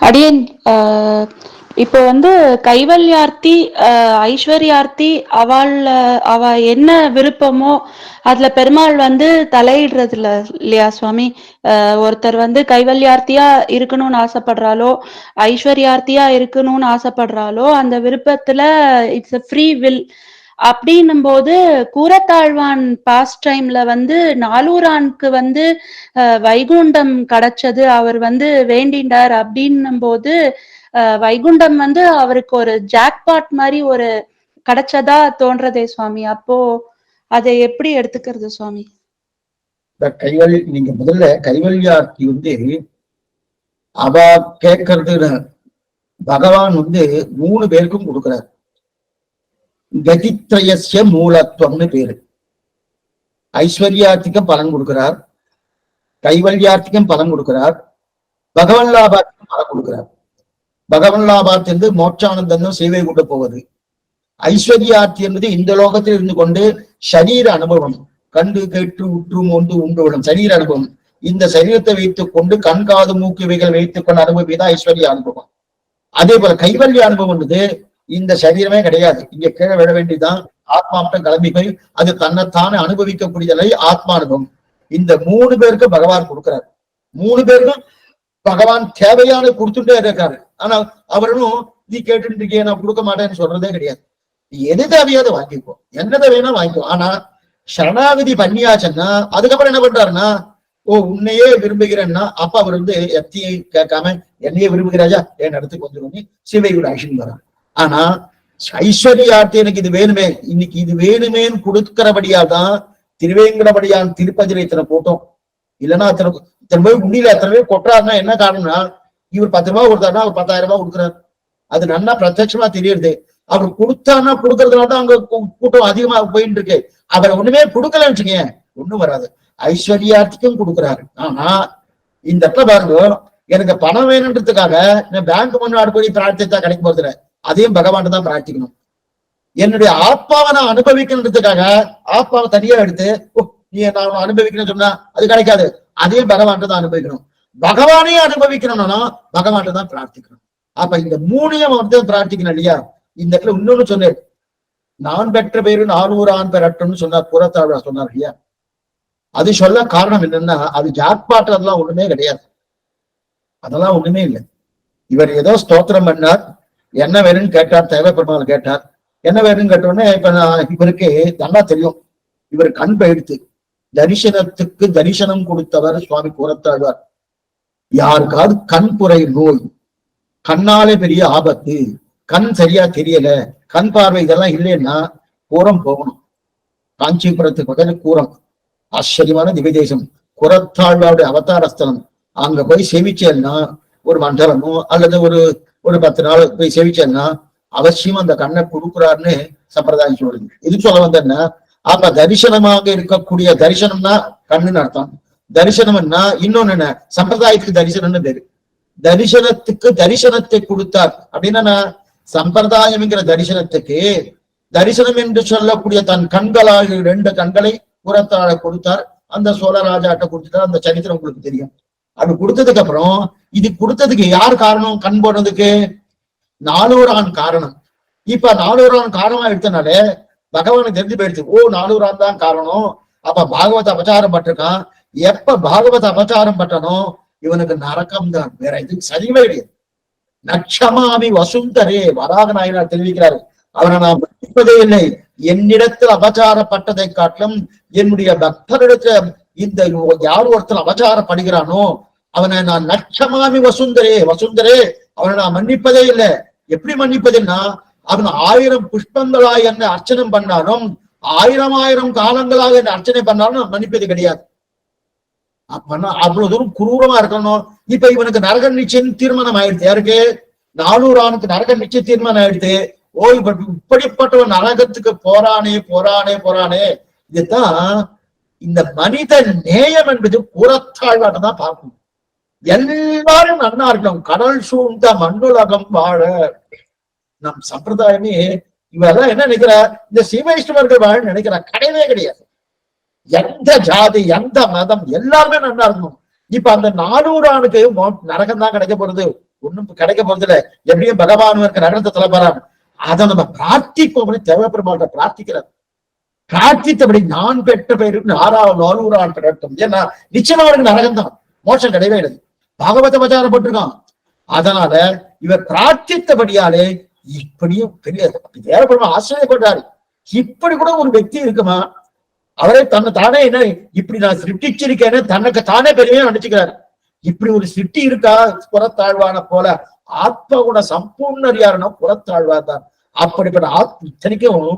அடியன் இப்போ கைவல்யார்த்தி ஐஸ்வர்யார்த்தி அவ என்ன விருப்பமோ அதுல பெருமாள் தலையிடுறது இல்லையா சுவாமி? ஒருத்தர் கைவல்யார்த்தியா இருக்கணும்னு ஆசைப்படுறாலோ ஐஸ்வர்யார்த்தியா இருக்கணும்னு ஆசைப்படுறாலோ அந்த விருப்பத்துல இட்ஸ் a ஃப்ரீ வில். அப்படின்னும் போது கூரத்தாழ்வான் பாஸ்ட் டைம்ல நாலூரானுக்கு வைகுண்டம் கிடைச்சது, அவர் வேண்டிண்டார். அப்படின்னும் போது வைகுண்டம் அவருக்கு ஒரு ஜாக்பாட் மாதிரி ஒரு கிடைச்சதா தோன்றதே சுவாமி. அப்போ அதை எப்படி எடுத்துக்கிறது சுவாமி? நீங்க முதல்ல கைவல்யார்த்தி அவ கேட்கறது பகவான் 3 பேருக்கும் கொடுக்கிறார். கதித்ரயஸ்ய மூலத்துவம்னு பேரு. ஐஸ்வர்யார்த்திக்கும் பலன் கொடுக்கிறார், கைவல்யார்த்திக்கும் பலன் கொடுக்கிறார், பகவன் லாபார்த்திக்கும் பலன் கொடுக்கிறார். பகவன் லாபார்த்தி என்று மோட்சானந்தம் சேவை கொண்டு போவது. ஐஸ்வர்யார்த்தி என்பது இந்த லோகத்தில் இருந்து கொண்டு சரீர அனுபவம், கண்டு கேட்டு உற்று மோந்து உண்டுவிடும் சரீர அனுபவம். இந்த சரீரத்தை வைத்துக் கொண்டு கண் காது மூக்கு இவைகள் வைத்துக் கொண்டு அனுபவிதான் ஐஸ்வர்ய அனுபவம். அதே போல கைவல்ய அனுபவம் இந்த சரீரமே கிடையாது, இங்க கீழே விட வேண்டியதுதான். ஆத்மாட்டம் கிளம்பி போய் அது தன்னைத்தானே அனுபவிக்கக்கூடியதை ஆத்மா அனுபவம். இந்த 3 பேருக்கு பகவான் கொடுக்கிறார். 3 பேருக்கும் பகவான் தேவையான கொடுத்துட்டே இருக்காரு. ஆனா அவரும் நீ கேட்டுட்டு இருக்கே நான் கொடுக்க மாட்டேன்னு சொல்றதே கிடையாது. எது தேவையாவது வாங்கிக்கோ, என்னதை வேணா வாங்கிக்கோ. ஆனா சரணாகதி பண்ணியாச்சுன்னா அதுக்கப்புறம் என்ன பண்றாருன்னா, உன்னையே விரும்புகிறேன்னா அப்ப அவர் எத்தையும் கேட்காம என்னையே விரும்புகிறாஜா என் இடத்துக்கு வந்துடும் சிவையோட ஆக்ஷன் வரான். ஆனா ஐஸ்வர்யார்த்தி எனக்கு இது வேணுமே, இன்னைக்கு இது வேணுமேன்னு கொடுக்கிறபடியா தான் திருவேங்கடபடியான் திருப்பதிரை இத்தனை போட்டோம். இல்லைன்னா இத்தனை போய் உண்டியில எத்தனை பேர் கொட்டுறாருன்னா என்ன காரணம்னா, இவர் 10 ரூபாய் கொடுத்தாருன்னா அவர் 10,000 ரூபாய் கொடுக்குறாரு. அது நல்லா பிரத்யட்சமா தெரியுது. அவர் கொடுத்தாருன்னா கொடுக்கறதுனால தான் அங்க கூட்டம் அதிகமா போயிட்டு இருக்கு. அவரை ஒண்ணுமே கொடுக்கலன்னு வச்சுக்கீங்க ஒண்ணும் வராது. ஐஸ்வர்யார்த்திக்கும் கொடுக்குறாரு. ஆனா இந்த இடத்துல பாருங்க, எனக்கு பணம் வேணுன்றதுக்காக நான் பேங்க் முன்னாடி போய் பிரார்த்தித்தா கிடைக்க போறதுல, அதையும் பகவான் தான் பிரார்த்திக்கணும். என்னுடைய ஆத்மாவை நான் அனுபவிக்கணுன்றதுக்காக ஆத்மாவை தனியா எடுத்து நீ நான் அனுபவிக்கணும்னு சொன்னா அது கிடைக்காது. அதையும் பகவான் தான் அனுபவிக்கணும். பகவானையும் அனுபவிக்கணும்னா பகவான் தான் பிரார்த்திக்கணும். அப்ப இந்த 3 பிரார்த்திக்கணும் இல்லையா? இந்த இடத்துல இன்னொன்னு சொன்னேன், நான் பெற்ற பேரு 400 ஆண் பெறட்டும்னு சொன்னார், புறத்தாழ்வா சொன்னார் இல்லையா? அது சொல்ல காரணம் என்னன்னா, அது ஜாக்பாட் அதெல்லாம் ஒண்ணுமே கிடையாது, அதெல்லாம் ஒண்ணுமே இல்லை. இவர் ஏதோ ஸ்தோத்திரம் பண்ணார், என்ன வேணும்னு கேட்டார், தேவ பெருமாள் கேட்டார், என்ன வேணும்னு கேட்டோடனே இப்ப இவருக்கு நல்லா தெரியும், இவர் கண் போயிடுத்து. தரிசனத்துக்கு தரிசனம் கொடுத்தவர் சுவாமி கூறத்தாழ்வார். யாருக்காவது கண் புரை நோய், கண்ணாலே பெரிய ஆபத்து, கண் சரியா தெரியல, கண் பார்வை இதெல்லாம் இல்லைன்னா கூரம் போகணும். காஞ்சிபுரத்துக்கு பக்கத்துல கூரம், ஆச்சரியமான திவ்யதேசம், குரத்தாழ்வாருடைய அவதாரஸ்தலம். அங்க போய் சேவிச்சேன்னா ஒரு மண்டலமோ அல்லது ஒரு 10 நாள் போய் சேவிச்சேன்னா அவசியம் அந்த கண்ணை கொடுக்குறாருன்னு சம்பிரதாயம் சொல்லுது. இது சொல்ல வந்தேன்னா, அப்ப தரிசனமாக இருக்கக்கூடிய தரிசனம்னா கண்ணுன்னு அர்த்தம். தரிசனம்னா இன்னொன்னு என்ன, சம்பிரதாயத்துக்கு தரிசனம்னு பேரு. தரிசனத்துக்கு தரிசனத்தை கொடுத்தார் அப்படின்னா, சம்பிரதாயம்ங்கிற தரிசனத்துக்கு தரிசனம் என்று சொல்லக்கூடிய தன் கண்களாக 2 கண்களை புறத்தாழ கொடுத்தார். அந்த சோழராஜாட்ட கொடுத்துட்டார். அந்த சரித்திரம் உங்களுக்கு தெரியும். அது கொடுத்ததுக்கு அப்புறம் இது கொடுத்ததுக்கு யார் காரணம்? கண் போனதுக்கு 400 ஆண் காரணம். இப்ப 400 ஆண் காரணமா எடுத்தனாலே பகவானுக்கு தெரிஞ்சு போயிடுச்சு, 400 ஆண் தான் காரணம். அப்ப பாகவத அபச்சாரம் பட்டிருக்கான். எப்ப பாகவத அபச்சாரம் பட்டனோ இவனுக்கு நரக்கம் தான், வேற இதுக்கு சரிவே கிடையாது. நட்சமாமி வசுந்தரே, வராக நாயனார் தெரிவிக்கிறாரு, அவரை நான் மன்னிப்பதே இல்லை. என்னிடத்தில் அபச்சாரப்பட்டதை காட்டிலும் என்னுடைய பக்தரிடத்துல இந்த யார் ஒருத்தர் அபச்சாரப்படுகிறானோ அவனை நான் நட்சமாமி வசுந்தரே, வசுந்தரே அவனை நான் மன்னிப்பதே இல்லை. எப்படி மன்னிப்பதுன்னா, அவன் 1000 புஷ்பங்களாய் என்ன அர்ச்சனை பண்ணாலும் 1000 காலங்களாக என்ன அர்ச்சனை பண்ணாலும் நான் மன்னிப்பது கிடையாது. அப்பனா அவ்வளவு தூரம் குரூரமா இருக்கணும். இப்ப இவனுக்கு நரக நிச்சயம் தீர்மானம் ஆயிடுச்சு. யாருக்கு? 400 ஆணுக்கு நரக நிச்சய தீர்மானம் ஆயிடுச்சு. இப்படிப்பட்டவன் நரகத்துக்கு போறானே போறானே போறானே. இதுதான் இந்த மனித நேயம் என்பது புறத்தாழ்வாட்ட தான் பார்க்கணும். எல்லாரும் நன்னா இருக்கணும், கடல் சூழ்ந்த மண்ணுலகம் வாழ. நம் சம்பிரதாயமே இவெல்லாம் என்ன நினைக்கிற, இந்த சிவைஷ்ணவர்கள் வாழ நினைக்கிற, கிடையவே கிடையாது. எந்த ஜாதி எந்த மதம் எல்லாருமே நல்லா இருக்கணும். இப்ப அந்த 400 ஆணுக்கு நரகம் தான் கிடைக்க போறது, ஒண்ணும் கிடைக்க போறது இல்லை. எப்படியும் பகவானுக்கு நரகத்தை தலைப்பறான். அதை நம்ம பிரார்த்திப்போம், தேவைப்பெருமாட்ட பிரார்த்திக்கிறார். பிரார்த்தித்தபடி நான் பெற்ற பேருக்கு 400 ஆண் பெறட்டும். ஏன்னா நிச்சயமா அவருக்கு நரகம் தான், மோட்சம் கிடையவே இல்லை. பாகவத பச்சாரம் போட்டிருக்கான். அதனால இவர் பிரார்த்தித்தபடியாலே இப்படியும் பெரிய தேவைப்பெருமா ஆச்சரியப்படுறாரு. இப்படி கூட ஒரு వ్యక్తి இருக்குமா? அவரே தன்னை தானே என்ன இப்படி நான் சிருஷ்டிச்சிருக்கேன்னு தனக்கு தானே பெருமையா நினைச்சுக்கிறாரு. இப்படி ஒரு சிருஷ்டி இருக்கா? புறத்தாழ்வான போல ஆத்ம குண சம்பூர்ணர் யாருன்னா புறத்தாழ்வார் தான். அப்படிப்பட்ட இத்தனைக்கும்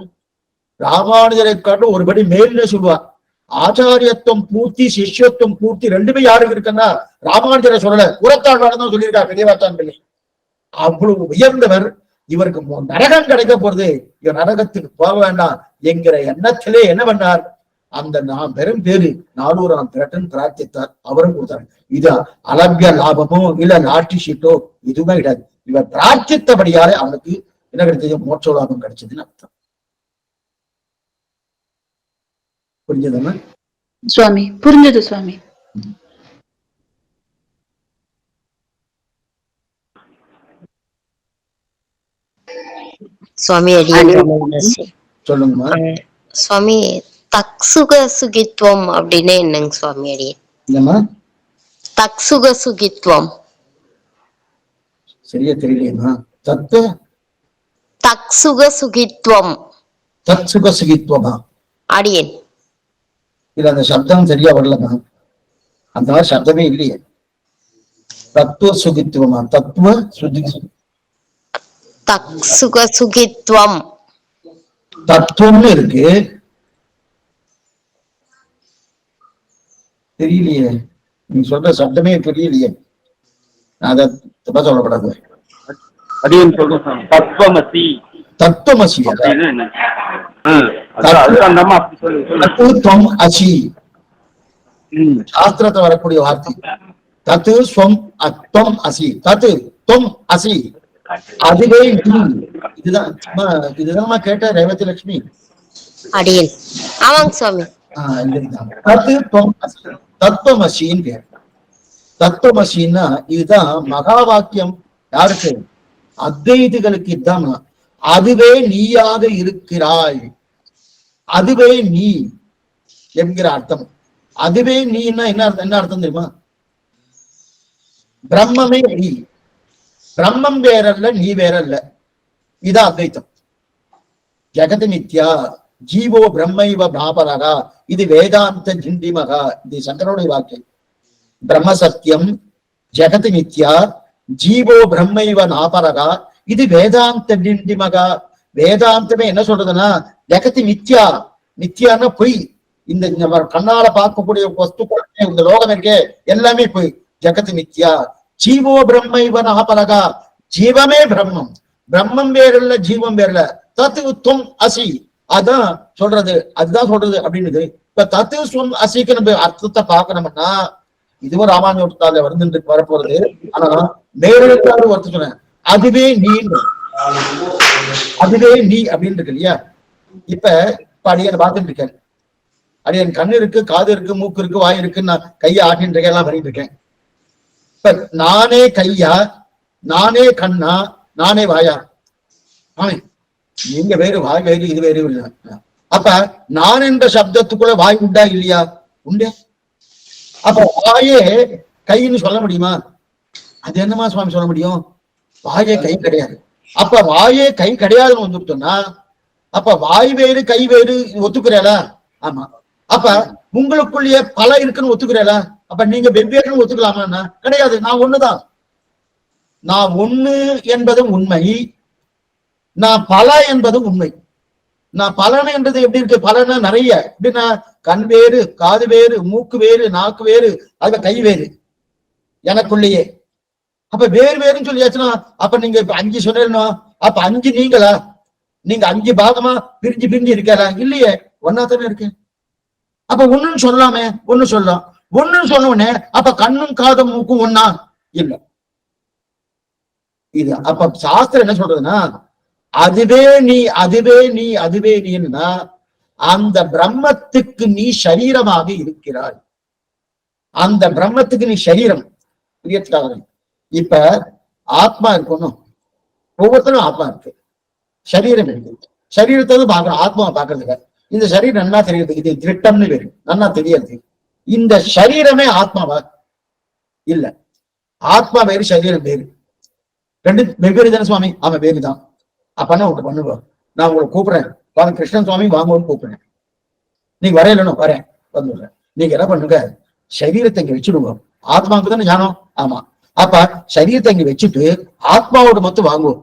ராமானுஜரை காட்டும் ஒருபடி மேல்னு சொல்லுவார். ஆச்சாரியத்துவம் பூர்த்தி சிஷ்யத்துவம் பூர்த்தி ரெண்டுமே யாருக்கு இருக்குன்னா ராமானுஜரை சொல்லல, புறத்தாழ்வார் தான் சொல்லியிருக்காரு பெரியவாச்சான் பிள்ளை. அவ்வளவு உயர்ந்தவர். இவருக்கு நரகம் கிடைக்க போறது, இவர் நரகத்துக்கு போக வேண்டாம் என்கிற எண்ணத்திலே என்ன பண்ணார், அந்த நான் பெரும் பேரு 400 திரட்டன் பிரார்த்தித்தார், அவரும் கொடுத்தார். இது அலபிய லாபமோ இல்ல லாட்ரி ஷீட்டோ எதுவுமே கிடையாது. இவர் பிரார்த்தித்தபடியாலே அவனுக்கு என்ன கிடைச்சது, மோட்ச லாபம் கிடைச்சதுன்னு அர்த்தம். புரிஞ்சதுன்னா சுவாமி? புரிஞ்சது சுவாமி. சுவாமி சொல்லுங்கம்மா. சுவாமி, தக்சுக சுகித்வம் அப்படின்னு என்னங்க சுவாமி? என்னம்மா தக்சுக சுகித்வம்? சரியா தெரியலையம்மா. தக்சுக சுகித்வம், தத்சுக சுகித்வமா? அடியேன் இல்ல, அந்த சப்தம் சரியா வரலமா. அந்த மாதிரி சப்தமே இல்லையே. தத்துவ சுகித்துவமா? தத்துவ சுகி, தக்சுக சுகித்வம் தத்துவம்னு இருக்கு, தெரியலையே. நீ சொல்ற சப்தமே தெரியலையே. அதை தப்பா சொல்லக்கூடாது. தத்துவமசி. தத்துவமசி தத்துவம் அசி சாஸ்திரத்தை வரக்கூடிய வார்த்தை. தத்து ஸ்வம் அத்வம் அசி, தத்து தொம் அசி, அதுவே நீ. இதுதான் கேட்ட ரேவதி லட்சுமி. அடியேன் ஆமாங்க சுவாமி. தத்து தொம் அசி, தத்துவமசின்னு பேர். தத்துவமசின்னா இதுதான் மகா வாக்கியம். யாருக்கு? அத்வைதிகளுக்கு இதுதான். அதுவே நீயாக இருக்கிறாய், அதுவே நீ என்கிற அர்த்தம். அதுவே நீன்னா என்ன அர்த்தம் தெரியுமா? பிரம்மமே நீ, பிரம்மம் வேறல்ல, நீ வேறல்ல. இதான் அத்வைத்தம். ஜெகத் மித்யா ஜீவோ பிரம்மைவ பாபரகா, இது வேதாந்த ஜிண்டிமகா. இது சங்கரோடைய வாக்கியம். பிரம்ம சத்தியம், ஜெகத் மித்யா, ஜீவோ பிரம்மைவ நாபரகா, இது வேதாந்த ஜிண்டிமகா. வேதாந்தமே என்ன சொல்றதுன்னா ஜெகத் மித்யா. மித்யான்னா பொய். இந்த கண்ணால பார்க்கக்கூடிய வஸ்துக்கள், இந்த லோகம் இருக்கே எல்லாமே பொய். ஜெகத் மித்யா. ஜீவோ பிரம்மைவ நாபரகா, ஜீவமே பிரம்மம், பிரம்மம் வேறல்ல, ஜீவம் வேறல்ல. தத்துவம் அசி, அதான் சொல்றது, அதுதான் சொல்றது அப்படின்னு. இப்ப தத்துவம் அசிக்கு நம்ம அர்த்தத்தை பார்க்கணும்னா இதுவும் ராமானுஜத்தால வரப்போறது. ஆனா வேறொரு ஒருத்தர் சொன்னேன், அதுவே நீ, அதுவே நீ அப்படின்னு இருக்கு இல்லையா? இப்ப அடியன் பார்த்துட்டு இருக்கேன். அடியன் கண்ணு இருக்கு, காது இருக்கு, மூக்கு இருக்கு, வாய் இருக்கு, நான் கையை ஆட்டின்னு இருக்கேன், எல்லாம் பண்ணிட்டு இருக்கேன். இப்ப நானே கையா, நானே கண்ணா, நானே வாயா? ஆமே. நீங்க வேறு, வாய் வேறு, இது வேறு இல்லை. அப்ப நான் என்ற சப்தத்துக்குள்ள வாய் உண்டா இல்லையா? உண்டே. அப்ப வாயே கைன்னு சொல்ல முடியுமா? அது என்னமா சுவாமி சொல்ல முடியும்? வாயே கை கிடையாது. அப்ப வாயே கை கிடையாதுன்னு வந்துட்டோம்னா அப்ப வாய் வேறு கை வேறு ஒத்துக்கிறேளா? ஆமா. அப்ப உங்களுக்குள்ளேயே பல இருக்குன்னு ஒத்துக்கிறேளா? அப்ப நீங்க வெவ்வேறுன்னு ஒத்துக்கலாமா? கிடையாது. நான் ஒண்ணுதான். நான் ஒண்ணு என்பதும் உண்மை, நான் பல என்பதும் உண்மை. நான் பலன் என்றது எப்படி இருக்கு? பலனா நிறைய. எப்படின்னா கண் வேறு, காது வேறு, மூக்கு வேறு, நாக்கு வேறு, அதுல கை வேறு எனக்குள்ளேயே. அப்ப வேறு வேறுன்னு சொல்லியாச்சுன்னா அப்ப நீங்க 5 சொன்னீங்கன்னா அப்ப 5 நீங்களா? நீங்க 5 பாகமா பிரிஞ்சு பிரிஞ்சு இருக்காரா? இல்லையே, ஒன்னாத்தானே இருக்கு. அப்ப ஒண்ணுன்னு சொல்லலாமே, ஒண்ணு சொல்லலாம். ஒண்ணுன்னு சொன்னோடனே அப்ப கண்ணும் காதும் மூக்கும் ஒன்னா இல்ல. இது அப்ப சாஸ்திரம் என்ன சொல்றதுன்னா அதுவே நீ, அதுவே நீ, அதுவே நீன்னா அந்த பிரம்மத்துக்கு நீ சரீரமாக இருக்கிறாய். அந்த பிரம்மத்துக்கு நீ சரீரம். இப்ப ஆத்மா இருக்கணும், ஒவ்வொருத்தரும் ஆத்மா இருக்கு, சரீரம் இருக்கு. சரீரத்தை பாக்குறோம், ஆத்மாவை பாக்குறதுக்கு. இந்த சரீரம் நன்னா தெரியுது, இது திருட்டம்னு பேரு, நன்னா தெரியாது. இந்த சரீரமே ஆத்மாவா? இல்ல. ஆத்மா வேறு, சரீரம் வேறு, ரெண்டு வெவ்வேறு தானே சுவாமி? அவன் வேறுதான். அப்பனா ஒன்று பண்ணுவோம், நான் உங்களை கூப்பிடுறேன், வாங்க கிருஷ்ணன் சுவாமி வாங்குவோன்னு கூப்பிடுறேன். நீங்க வரையலன்னு வரேன், வந்துடுறேன். நீங்க என்ன பண்ணுங்க, சரீரத்தை இங்க வச்சுடுவோம். ஆத்மாவுக்கு தானே ஞானம். ஆமா. அப்ப சரீரத்தை இங்க வச்சுட்டு ஆத்மாவோட மொத்தம் வாங்குவோம்.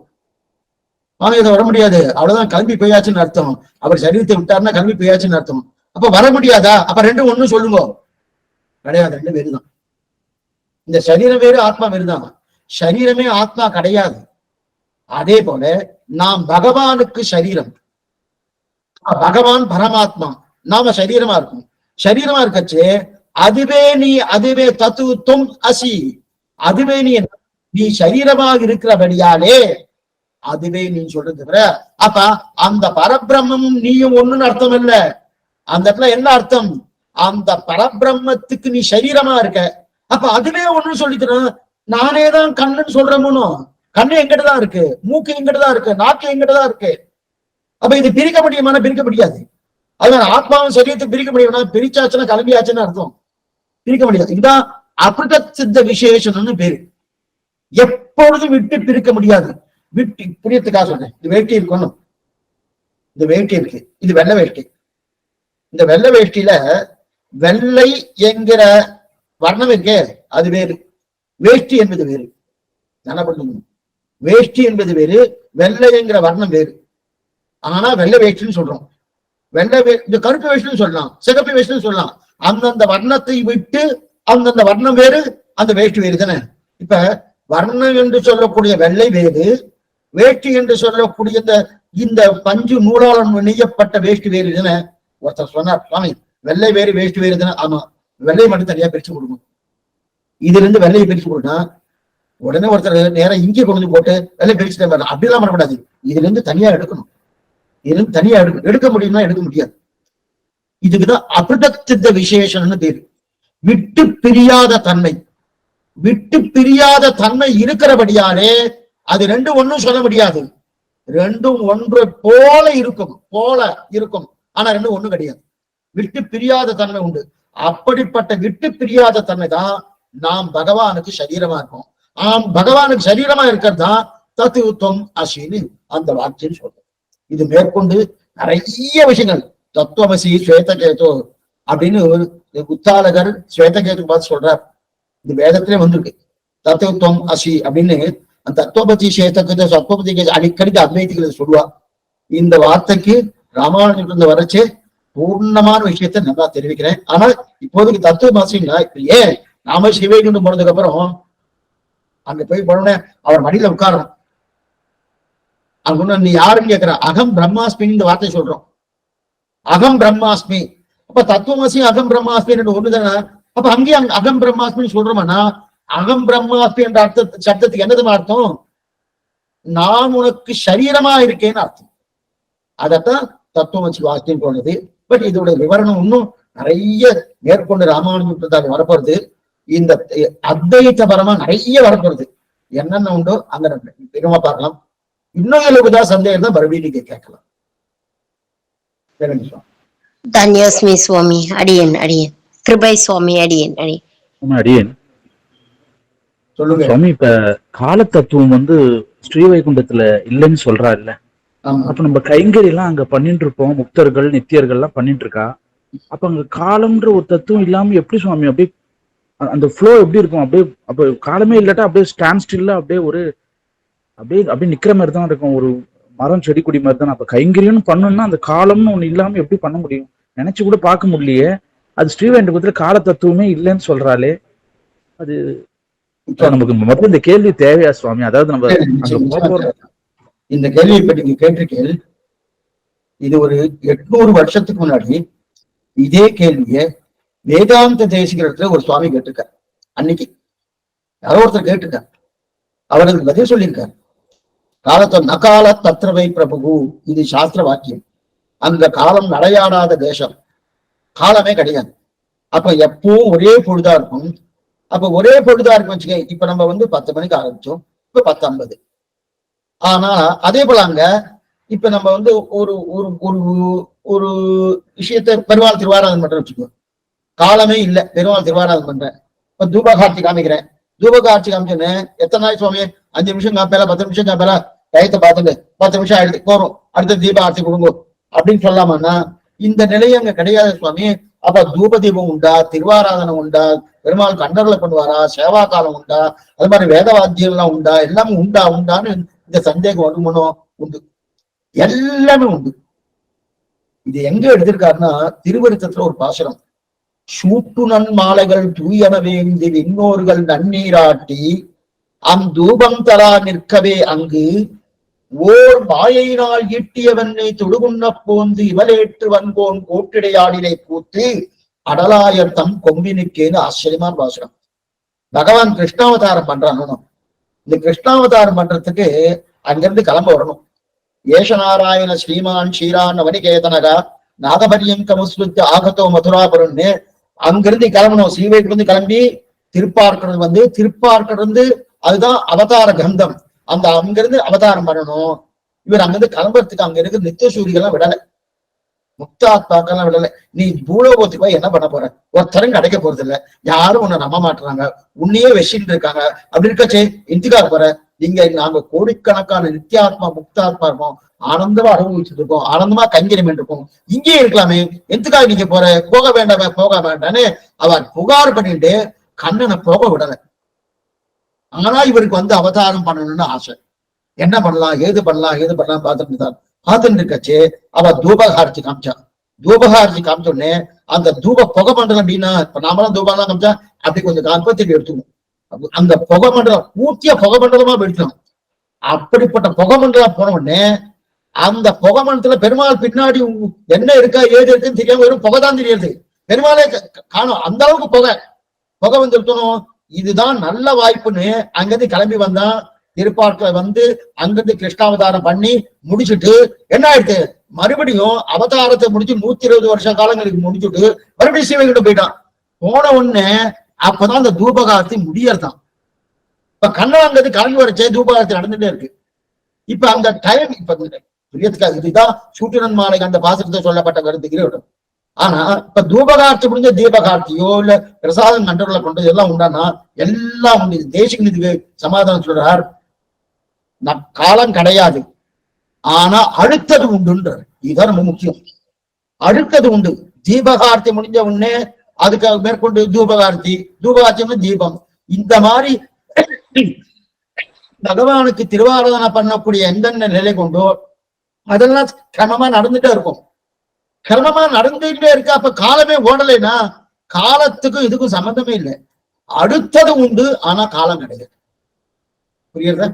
ஆனா இதை வர முடியாது, அவ்வளவுதான், கிளம்பி போயாச்சுன்னு அர்த்தம். அவர் சரீரத்தை விட்டாருன்னா கிளம்பி போயாச்சுன்னு அர்த்தம். அப்ப வர முடியாதா? அப்ப ரெண்டும் ஒண்ணும் சொல்லுங்க. கிடையாது, ரெண்டு வேறுதான். இந்த சரீரம் வேறு ஆத்மா வேறுதான். சரீரமே ஆத்மா கிடையாது. அதே போல நாம் பகவானுக்கு சரீரம், பகவான் பரமாத்மா, நாம சரீரமா இருக்கும். சரீரமா இருக்கச்சு அதுவே நீ, அதுவே தத்துவம் அசி, அதுவே நீ, நீ சரீரமாக இருக்கிறபடியாலே அதுவே நீ சொல்றது. அப்ப அந்த பரபிரம்மமும் நீயும் ஒண்ணுன்னு அர்த்தம் இல்ல. அந்த இடத்துல என்ன அர்த்தம்? அந்த பரபிரம்மத்துக்கு நீ சரீரமா இருக்க, அப்ப அதுவே ஒண்ணு சொல்லிக்கிறேன். நானே தான் கண்ணுன்னு சொல்றேன்னு. கண்ணு எங்கிட்டதான் இருக்கு, மூக்கு எங்கிட்டதான் இருக்கு, நாக்கு எங்கிட்டதான் இருக்கு. அப்ப இது பிரிக்க முடியுமான? பிரிக்க முடியாது. அதனால ஆத்மாவும் சரீரத்துக்கு பிரிக்க முடியும்னா பிரிச்சாச்சுன்னா கிளம்பியாச்சுன்னு அர்த்தம். பிரிக்க முடியாது. இதுதான் அபிருதத் சித்த விசேஷம்னு பேரு. எப்பொழுதும் விட்டு பிரிக்க முடியாது. விட்டு புரியத்துக்காக சொல்றேன். இது வேட்டி இருக்கணும், இந்த வேட்டி இருக்கு, இது வெள்ளை வேட்டி. இந்த வெள்ளை வேஷ்டியில வெள்ளை என்கிற வர்ணம் இருக்கே அது வேறு, வேஷ்டி என்பது வேறு. என்ன பண்ணுங்க, வேஷ்டி என்பது வேறு, வெள்ளை என்கிற வர்ணம் வேறு. ஆனா வெள்ளை வேஷ்டின்னு சொல்றோம். வெள்ளை இந்த கருப்பு வேஷ்டின்னு சொல்லலாம், சிகப்பு வேஷ்டின்னு சொல்லலாம். அந்தந்த வர்ணத்தை விட்டு அந்தந்த வர்ணம் வேறு, அந்த வேஷ்டி வேறு தானே. இப்ப வர்ணம் என்று சொல்லக்கூடிய வெள்ளை வேறு, வேஷ்டி என்று சொல்லக்கூடிய இந்த பஞ்சு நூலாளம் நெய்யப்பட்ட வேஷ்டி வேறு தானே. ஒருத்தர் சொன்னார், சுவாமி வெள்ளை வேறு வேஷ்டி வேறு தானே. ஆமா, வெள்ளை மட்டும் தனியா பிரிச்சு கொடுக்கணும். இதுல இருந்து வெள்ளையை பிரிச்சு கொடுத்தா உடனே ஒருத்தர் நேரம் இங்கே கொண்டு போட்டு வெள்ளை பிரிச்சுட்டே வரலாம். அப்படிலாம் பண்ணக்கூடாது. இதுல இருந்து தனியா எடுக்கணும். இதுல இருந்து தனியா எடுக்க முடியும்னா எடுக்க முடியாது. இதுக்குதான் அபிருதத் விசேஷம்னு பேரு. விட்டு பிரியாத தன்மை, விட்டு பிரியாத தன்மை இருக்கிறபடியாலே அது ரெண்டும் ஒன்னும் சொல்ல முடியாது. ரெண்டும் ஒன்று போல இருக்கும், போல இருக்கும். ஆனா ரெண்டும் ஒண்ணும் கிடையாது. விட்டு பிரியாத தன்மை உண்டு. அப்படிப்பட்ட விட்டு பிரியாத தன்மை தான் நாம் பகவானுக்கு சரீரமா இருக்கோம். பகவானுக்கு சரீரமா இருக்கிறது தான் தத்துவம் அசின்னு அந்த வாக்கியம் சொல்றோம். இது மேற்கொண்டு நிறைய விஷயங்கள் தத்துவமசி ஸ்வேதகேது அப்படின்னு உத்தாலகர் ஸ்வேதகேது பார்த்து சொல்றார். இது வேதத்திலே வந்திருக்கு. தத்துவம் அசி அப்படின்னு அந்த தத்துவபதி ஸ்வேதகேது சத்வபதி அடிக்கடி அத்வைதிகளை சொல்லுவா. இந்த வார்த்தைக்கு ராமானுஜன் வரைச்சு பூர்ணமான விஷயத்த நல்லா தெரிவிக்கிறேன். ஆனா இப்போதைக்கு தத்துவமாசிங்களா ஏன் நாம சிவைகுண்டு போனதுக்கு அப்புறம் அங்க போய் போன அவர் மடியில உட்காரணும். அங்க நீ யாருன்னு கேட்கிற, அகம் பிரம்மாஸ்மின்னு இந்த வார்த்தை சொல்றோம். அகம் பிரம்மாஸ்மி. அப்ப தத்துவமசி அகம் பிரம்மாஸ்மி ஒண்ணுதானே. அப்ப அங்கேயும் அகம் பிரம்மாஸ்மின்னு சொல்றோம்னா அகம் பிரம்மாஸ்மி என்ற சப்தத்துக்கு என்னதுமா அர்த்தம்? நான் உனக்கு சரீரமா இருக்கேன்னு அர்த்தம். அதத்தான் தத்துவமசி வாக்கியம் போனது. பட் இதோட விவரணம் இன்னும் நிறைய மேற்கொண்டு ராமானுஜன் வரப்போறது. இந்த அத்வைத பரமா நிறைய வரப்போறது. என்னென்ன உண்டோ அங்க வேகமா பார்க்கலாம். இன்னும் எழுபதா சந்தேகம் தான் மறுபடியும் நீங்க கேட்கலாம். தன்யோஸ்மி சுவாமி. அடியன் அடியன் கிருபை சுவாமி. அடியன் அடியன் அடியன் சொல்லுங்க சுவாமி. இப்ப கால தத்துவம் வந்து ஸ்ரீவைகுண்டத்துல இல்லைன்னு சொல்றா இல்ல. அப்ப நம்ம கைங்கறி எல்லாம் அங்க பண்ணிட்டு இருப்போம், முக்தர்கள் நித்தியர்கள் எல்லாம் பண்ணிட்டு இருக்கா. அப்ப அங்க காலம்ன்ற ஒரு தத்துவம் இல்லாம எப்படி சுவாமி அப்படியே அந்த ஃப்ளோ எப்படி இருக்கும்? அப்படியே அப்ப காலமே இல்லாட்டா அப்படியே ஸ்டாண்ட் ஸ்டில்லா அப்படியே ஒரு அப்படியே நிக்கிற மாதிரி தான் இருக்கும். ஒரு மரம் செடி கொடி மாதிரி தான். அப்ப கைங்கரியம்னு பண்ணணும்னா அந்த காலம்னு ஒண்ணு இல்லாம எப்படி பண்ண முடியும்? நினைச்சு கூட பார்க்க முடியலையே. அது ஸ்ரீவைகுண்டத்துல கால தத்துவமே இல்லைன்னு சொல்றாளே. அது நமக்கு மொத்தம் இந்த கேள்வி தேவையா சுவாமி? அதாவது நம்ம இந்த கேள்வியை பற்றி நீங்க கேட்டிருக்கீங்க. இது ஒரு 800 வருஷத்துக்கு முன்னாடி இதே கேள்விய வேதாந்த தேசிகரத்துல ஒரு சுவாமி கேட்டிருக்கார். அன்னைக்கு யாரோ ஒருத்தர் கேட்டிருக்கார். அவருக்கு பதில் சொல்லியிருக்காரு. காலத்தை நகால தத்ரவை பிரபு, இது சாஸ்திர வாக்கியம். அந்த காலம் நடையாடாத தேசம், காலமே கிடையாது. அப்ப எப்பவும் ஒரே பொழுதா இருக்கும். அப்ப ஒரே பொழுதா இருக்கும் வச்சுக்க. இப்ப நம்ம 10 மணிக்கு ஆரம்பிச்சோம், இப்ப 10:50. ஆனா அதே போல அங்க இப்ப நம்ம ஒரு ஒரு ஒரு ஒரு விஷயத்த பெருமாள் திருவாராதனம் பண்றேன் வச்சுக்கோ. காலமே இல்லை, பெருமாள் திருவாராதனம் பண்றேன். இப்ப தூபகாட்சி காமிக்கிறேன். தூபகாட்சி காமிச்சோன்னு எத்தனை நாள் சுவாமி? 5 நிமிஷம் காப்பேல, 10 நிமிஷம் காப்பேல, டயத்தை பார்த்துட்டு 10 நிமிஷம் ஆயிடுச்சு போறோம், அடுத்த தீப ஆட்சி கொடுங்க அப்படின்னு சொல்லாமன்னா இந்த நிலையை அங்க கிடையாது சுவாமி. அப்ப தூப தீபம் உண்டா, திருவாராதனம் உண்டா, பெருமாள் கண்டர்ல பண்ணுவாரா, சேவா காலம் உண்டா, அது மாதிரி வேதவாத்தியம்லாம் உண்டா, எல்லாமே உண்டான்னு இந்த சந்தேகம் வருமானம் உண்டு. எல்லாமே உண்டு. இது எங்க எடுத்திருக்காருன்னா திருவருத்தத்துல ஒரு பாசுரம். சூட்டு நன்மாலைகள் தூயனவேந்தி விண்ணோர்கள் நன்னீராட்டி தூபம் தரா நிற்கவே அங்கு ஓர் மாயினால் ஈட்டியவனை தொடுகுண்ண போந்து இவலேற்று வன்கோன் கோட்டிடையாடினை கூத்து அடலாயர் தம் கொம்பினுக்கேன்னு ஆச்சரியமான பாசுரம். பகவான் கிருஷ்ணாவதாரம் பண்றான். இந்த கிருஷ்ணாவதாரம் பண்றதுக்கு அங்கிருந்து கிளம்ப வரணும். ஏஷநாராயண ஸ்ரீமான் ஸ்ரீரான் அவனிகேதனகா நாகபரியம் கமுஸ்ருத்து ஆகத்தோ மதுராபுரம்னு அங்கிருந்து கிளம்பணும். ஸ்ரீவைகுண்டம் கிளம்பி திருப்பார்க்கடல் வந்து திருப்பார்க்கடந்து அதுதான் அவதார கந்தம். அந்த அங்கிருந்து அவதாரம் பண்ணணும். இவர் அங்கிருந்து கிளம்புறதுக்கு அங்க இருக்கிற நித்தியசூரிகள்லாம் விடலை, முக்தாத்மாக்கெல்லாம் விடலை. நீ பூலோகத்துக்கு போய் என்ன பண்ண போற? ஒருத்தரும் கிடைக்க போறது இல்லை, யாரும் உன்னை நம்ப மாட்டுறாங்க, உன்னையே வெச்சிட்டு இருக்காங்க. அப்படி இருக்கச்சே இந்திக்கார் போற. இங்க நாங்க கோடிக்கணக்கான நித்தியாத்மா முக்தாத்மா இருக்கோம், ஆனந்தமா அனுபவிச்சுட்டு இருக்கோம், ஆனந்தமா கைங்கரியம் இருக்கோம், இங்கே இருக்கலாமே, எதுக்காக நீங்க போற? போக வேண்டாமே, போக வேண்டான்னு அவர் புகார் பண்ணிட்டு கண்ணனை போக விடலை. ஆனா இவருக்கு வந்து அவதாரம் பண்ணணும்னு ஆசை. என்ன பண்ணலாம், ஏது பண்ணலாம் பார்த்துட்டு தான் பார்த்துட்டு இருக்கச்சு அவ தூபகார்த்தி காமிச்சான். தூபகார்த்தி காமிச்சோடனே அந்த தூப புகை மண்டலம் அப்படின்னா இப்ப நாமெல்லாம் தூபம்லாம் காமிச்சா அப்படி கொஞ்சம் காப்பத்திட்டு எடுத்துக்கணும். அந்த புகை மண்டலம் பூர்த்தியா புகை மண்டலமா போயிடுச்சோம். அப்படிப்பட்ட புகை மண்டலம் போன உடனே அந்த புகை மண்டலத்துல பெருமாள் பின்னாடி என்ன இருக்கா ஏது இருக்குன்னு தெரியாம வெறும் புகை தான் தெரியுது, பெருமாளே காணும். அந்த அளவுக்கு புகை வந்து இருக்கணும். இதுதான் நல்ல வாய்ப்புன்னு அங்கிருந்து கிளம்பி வந்தான். திருப்பார்க்கல வந்து அங்கிருந்து கிருஷ்ணாவதாரம் பண்ணி முடிச்சுட்டு என்ன ஆயிடுச்சு, மறுபடியும் அவதாரத்தை முடிச்சு 120 வருஷ காலங்களுக்கு முடிச்சுட்டு மறுபடியும் சிவகிட்ட போயிட்டான். போன உடனே அப்பதான் அந்த தூபகாரத்தை முடியறதான். இப்ப கண்ணன் கிளம்பி வரச்சே தூபகாரத்தை நடந்துட்டே இருக்கு. இப்ப அந்த டைம் இப்ப புரியத்துக்காக இதுதான் சூட்டிரன் மாலை அந்த பாசத்தை சொல்லப்பட்ட கருத்துக்கிறே. ஆனா இப்ப தூபகார்த்தி முடிஞ்ச தீபகார்த்தியோ இல்ல பிரசாதம் கண்டவர்களை கொண்டது எல்லாம் உண்டானா எல்லாம் உண்டு. தேசிக நிதிக்கு சமாதானம் சொல்றார், காலம் கிடையாது, ஆனா அடுத்தது உண்டுன்றார். இதுதான் ரொம்ப முக்கியம். அடுத்தது உண்டு. தீபகார்த்தி முடிஞ்ச உடனே அதுக்கு மேற்கொண்டு தூபகார்த்தி தீபம். இந்த மாதிரி பகவானுக்கு திருவாராதனை பண்ணக்கூடிய எந்தெந்த நிலை கொண்டோ அதெல்லாம் கிரமமா நடந்துட்டே இருக்கும். கிரமமா நடந்துகிட்டே இருக்கு. அப்ப காலமே ஓடலைன்னா காலத்துக்கும் இதுக்கும் சம்பந்தமே இல்லை. அடுத்தது உண்டு, ஆனா காலம் கிடையாது. புரியுறதா?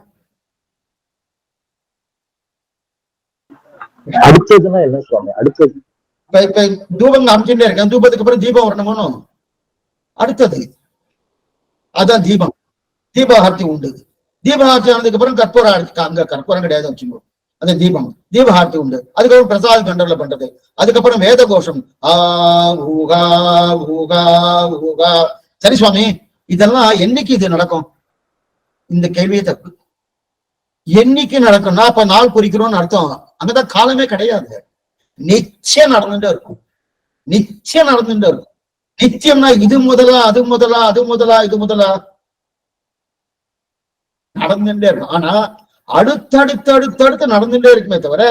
அடுத்ததுன்னா என்ன சுவாமி? அடுத்தது இப்ப தூபம் காமிச்சுட்டே இருக்கேன், தூபத்துக்கு அப்புறம் தீபம் வரணுமோ, அடுத்தது அதான் தீபம். தீபஹார்த்தி உண்டு. தீபஹார்த்தி ஆனதுக்கு அப்புறம் கற்பூர ஆர்த்தி. அங்க கற்பூரம் கிடையாது வச்சுக்கோ, அந்த தீபம் தீபஹார்த்தி உண்டு. அதுக்கப்புறம் பிரசாத கண்டர்ல பண்றது. அதுக்கப்புறம் வேத கோஷம் ஊகா ஊகா ஊகா. சரி சுவாமி, இதெல்லாம் என்னைக்கு இது நடக்கும்? இந்த கேள்வியே தப்பு. என்னைக்கு நடக்கும்னா அப்ப நாள் குறிக்கிறோம்னு அர்த்தம். அங்கதான் காலமே கிடையாது. நிச்சயம் நடந்துட்டே இருக்கும். நிச்சயம் நடந்துட்டே இருக்கும். நிச்சயம்னா இது முதலா அது முதலா அது முதலா இது முதலா நடந்துட்டே இருக்கும். ஆனா அடுத்தடுத்து நடந்துட்டே இருக்குமே தவிர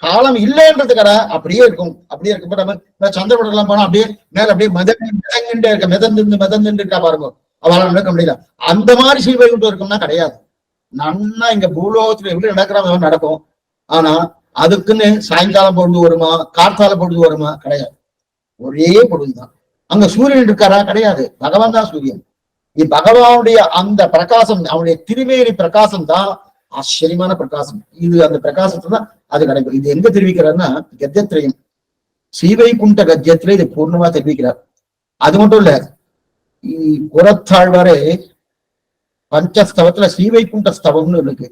காலம் இல்லைன்றதுக்கார அப்படியே இருக்கும். அப்படியே இருக்கும். நம்ம சந்திரபடம் எல்லாம் போனா அப்படியே மேல அப்படியே மிதந்துட்டே இருக்க மிதந்துட்டு இருக்கா பாருங்க, அவளால் நடக்க முடியல. அந்த மாதிரி சீவைகுண்டம் இருக்கும்னா கிடையாது. நன்னா இங்க பூலோகத்துல எப்படி நடக்கிற நடக்கும். ஆனா அதுக்குன்னு சாயங்காலம் பொழுது வருமா, கார்த்தால பொழுது வருமா? கிடையாது. ஒரே பொழுதுதான். அங்க சூரியன் இருக்காரா? கிடையாது. பகவான் தான் சூரியன். பகவானுடைய அந்த பிரகாசம், அவனுடைய திருமேனி பிரகாசம் தான் ஆச்சரியமான பிரகாசம். இது அந்த பிரகாசத்தை தான் அது கிடைக்கும். இது எங்க தெரிவிக்கிறாருன்னா கத்தியத்திரையும் ஸ்ரீவைகுண்ட கத்தியத்திலே இது பூர்ணமா தெரிவிக்கிறார். அது மட்டும் இல்ல, புறத்தாழ்வரை பஞ்சஸ்தவத்துல ஸ்ரீவைகுண்ட ஸ்தவம்னு இருக்கு,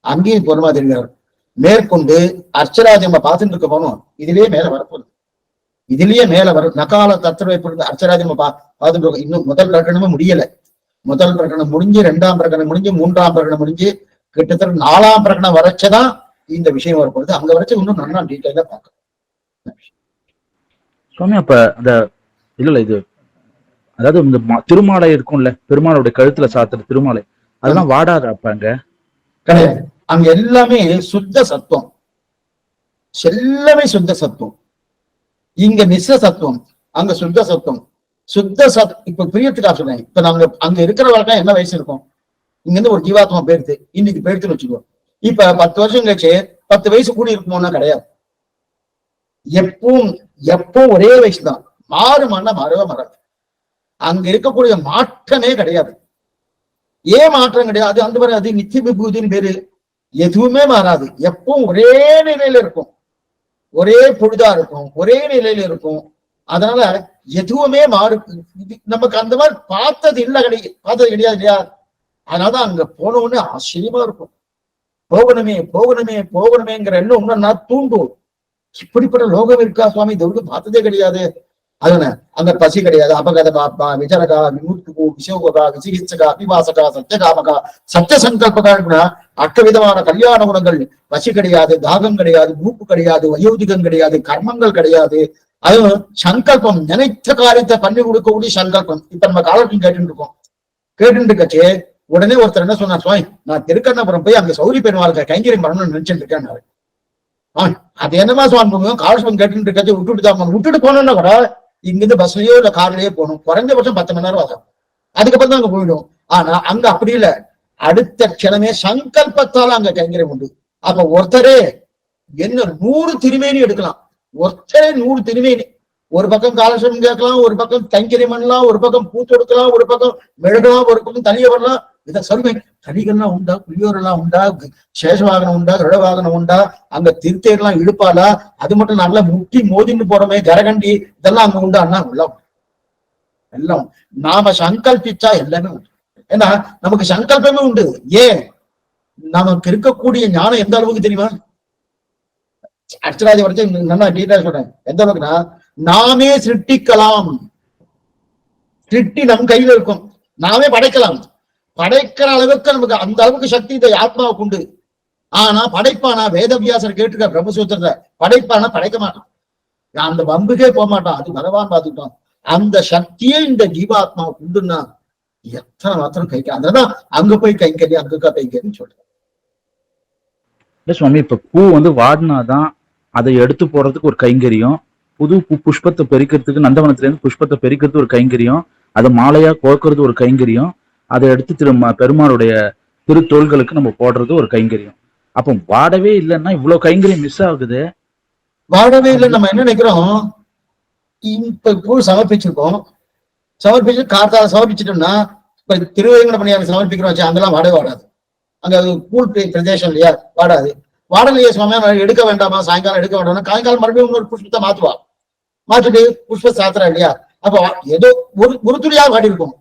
அங்கேயும் பூர்ணமா தெரிவிக்கிறார். மேற்கொண்டு அர்ச்சராஜ் நம்ம பார்த்துட்டு இருக்க போனோம், இதுலயே மேல வரப்போகுது. இதுலயே மேல வரும். நகால தத்துவ அர்ச்சராஜ் நம்ம பார்த்துட்டு இருக்கோம். இன்னும் முதல் பிரகடனமும் முடியல. முதல் பிரகடனம் முடிஞ்சு, 2ஆம் பிரகடனம் முடிஞ்சு, 3ஆம் பிரகடனம் முடிஞ்சு, கிட்டத்தட்ட 4ஆம் பிரகடனம் வரைச்சதான் இந்த விஷயம் வரப்போகுது. அங்க வரைச்சு இன்னும் நல்லா டீட்டெயிலா பார்க்கணும் சுவாமி. அப்ப அந்த இல்ல இது அதாவது இந்த திருமாலை இருக்கும்ல, பெருமாளுடைய கழுத்துல சாத்துற திருமாலை, அதெல்லாம் வாடாத அப்ப அங்க கிடையாது. அங்க எல்லாமே சுத்த சத்துவம், எல்லாமே சுத்த சத்துவம். இங்க நிச சத்துவம், அங்க சுத்த சத்துவம். இப்ப பிரியத்துக்கா சொன்னேன். இப்ப நாங்க அங்க இருக்கிறவர்களுக்கு என்ன வயசு இருக்கும்? இங்க இருந்து ஒரு ஜீவாத்மா போயிருது, இன்னைக்கு போயிருதுன்னு வச்சுக்கோ. இப்ப 10 வருஷம் கழிச்சு 10 வயசு கூடி இருக்குமோன்னா கிடையாது. எப்போ ஒரே வயசுதான், மாறுமானா மாறவே மாறாது. அங்க இருக்கக்கூடிய மாற்றமே கிடையாது. ஏன் மாற்றம் கிடையாது? அந்த மாதிரி அது நித்திய விபூதின்னு பேரு. எதுவுமே மாறாது, எப்பவும் ஒரே நிலையில இருக்கும், ஒரே பொழுதா இருக்கும், ஒரே நிலையில இருக்கும். அதனால எதுவுமே நமக்கு அந்த மாதிரி பார்த்தது கிடையாது இல்லையா? அதனாலதான் அங்க போன உடனே ஆச்சரியமா இருக்கும். போகணுமே போகணுமே போகணுமேங்கிற எண்ணம் ஒன்னா தூண்டும். இப்படிப்பட்ட லோகம் இருக்கா சுவாமி, இது பார்த்ததே கிடையாது. அதுன அங்க பசி கிடையாது, அபகத பாப்பா, விஜரகா, விமுக்துகு, விசோகா, விசிகிச்சகா, அபிவாசகா, சத்தியகாமகா, சத்திய சங்கல்பகா, 8 விதமான கல்யாண குணங்கள். பசி கிடையாது, தாகம் கிடையாது, மூப்பு கிடையாது, வயோதிகம் கிடையாது, கர்மங்கள் கிடையாது. அதுவும் சங்கல்பம், நினைத்த காரியத்தை பண்ணி கொடுக்கக்கூடிய சங்கல்பம். இப்ப நம்ம காலத்தையும் கேட்டு இருக்கச்சே உடனே ஒருத்தர் என்ன சொன்னார், சுவாமி நான் திருக்கண்ணபுரம் போய் அங்க சௌரி பெருமாளுக்கு கைங்கரியம் பண்ணணும்னு நினைச்சிட்டு இருக்கேன். அது என்னமா சுவாமி காலசுவம் கேட்டு இருக்கச்சு விட்டுட்டு போனோம்னா கூட இங்கிருந்து பஸ்லயோ இல்ல கார்லயோ போகணும், குறைஞ்சபட்சம் 10 மணி நேரம் ஆகும். அதுக்கப்புறம் தான் அங்க போயிடும். ஆனா அங்க அப்படி இல்ல, அடுத்த கிழமை சங்கல்பத்தால அங்க கைங்கரியம் உண்டு. அப்ப ஒருத்தரே என்ன 100 திருமேனி எடுக்கலாம், ஒருத்தரே 100 திருமேனி. ஒரு பக்கம் காலசுவம் கேட்கலாம், ஒரு பக்கம் கைங்கரியம் பண்ணலாம், ஒரு பக்கம் பூ தொடுக்கலாம், ஒரு பக்கம் மெழுகலாம், ஒரு பக்கம் தனிய வரலாம். இதை சொல்லுவேன், தனிகள்லாம் உண்டா, புளியோரெல்லாம் உண்டா, சேஷவாகனம் உண்டா, கிரடவாகனம் உண்டா, அங்க திருத்தேர்லாம் இழுப்பாளா, அது மட்டும் நல்லா முட்டி மோதின்னு போறோமே ஜரகண்டி, இதெல்லாம் அங்க உண்டா? எல்லாம் நாம சங்கல்பிச்சா எல்லாமே உண்டு. ஏன்னா நமக்கு சங்கல்பமே உண்டு. ஏன்? நமக்கு இருக்கக்கூடிய ஞானம் எந்த அளவுக்கு தெரியுமா? அர்ச்சராதி வரைக்கும் நல்லா டீட்டெயில் சொல்றேன். எந்த அளவுக்குன்னா, நாமே சிருஷ்டிக்கலாம், சிருஷ்டி நம் கையில இருக்கும், நாமே படைக்கலாம். படைக்கிற அளவுக்கு நமக்கு அந்த அளவுக்கு சக்தி இந்த ஆத்மாவுக்கு உண்டு. ஆனா படைப்பானா? வேதவியாசர் கேட்டிருக்க பிரம்மசூத்திரத்தை, படைப்பானா? படைக்க மாட்டான், அந்த பம்புக்கே போக மாட்டான், அது பகவான் பார்த்துக்கிட்டான். அந்த சக்தியே இந்த ஜீவாத்மாவுக்கு உண்டுன்னா எத்தனை மாத்திரம் அதனாலதான் அங்க போய் கைங்கறி, அங்க கைங்கறின்னு சொல்றேன். சுவாமி இப்ப பூ வாடினாதான் அதை எடுத்து போறதுக்கு ஒரு கைங்கரியம், புது புஷ்பத்தை பெருக்கிறதுக்கு நந்தவனத்துல இருந்து புஷ்பத்தை பெருக்கிறது ஒரு கைங்கரியம், அதை மாலையா கோர்க்கறது ஒரு கைங்கரியம், அதை எடுத்து பெருமாளுடைய திருத்தோள்களுக்கு நம்ம போடுறது ஒரு கைங்கரியம். அப்போ வாடவே இல்லைன்னா இவ்வளவு கைங்கரியம் மிஸ் ஆகுது. வாடவே இல்லை நம்ம என்ன நினைக்கிறோம், இப்ப பூ சமர்ப்பிச்சிருக்கோம், சமர்ப்பிச்சு கார்த்தால சமர்ப்பிச்சிட்டோம்னா, இப்ப திருவேங்கட பணியாரம் சமர்ப்பிக்கிறோம், அங்கெல்லாம் வாடவே வாடாது. அங்க கூழ் பிரதேசம் இல்லையா, வாடாது. வாடலையே சுவாமி எடுக்க வேண்டாமா, சாயங்காலம் எடுக்க வேண்டாமா, சாயங்காலம் மறுபடியும் இன்னொரு புஷ்பத்தை மாத்திட்டு புஷ்ப சாத்திரா இல்லையா, அப்ப ஏதோ ஒரு துளியா வாடி இருக்கும்.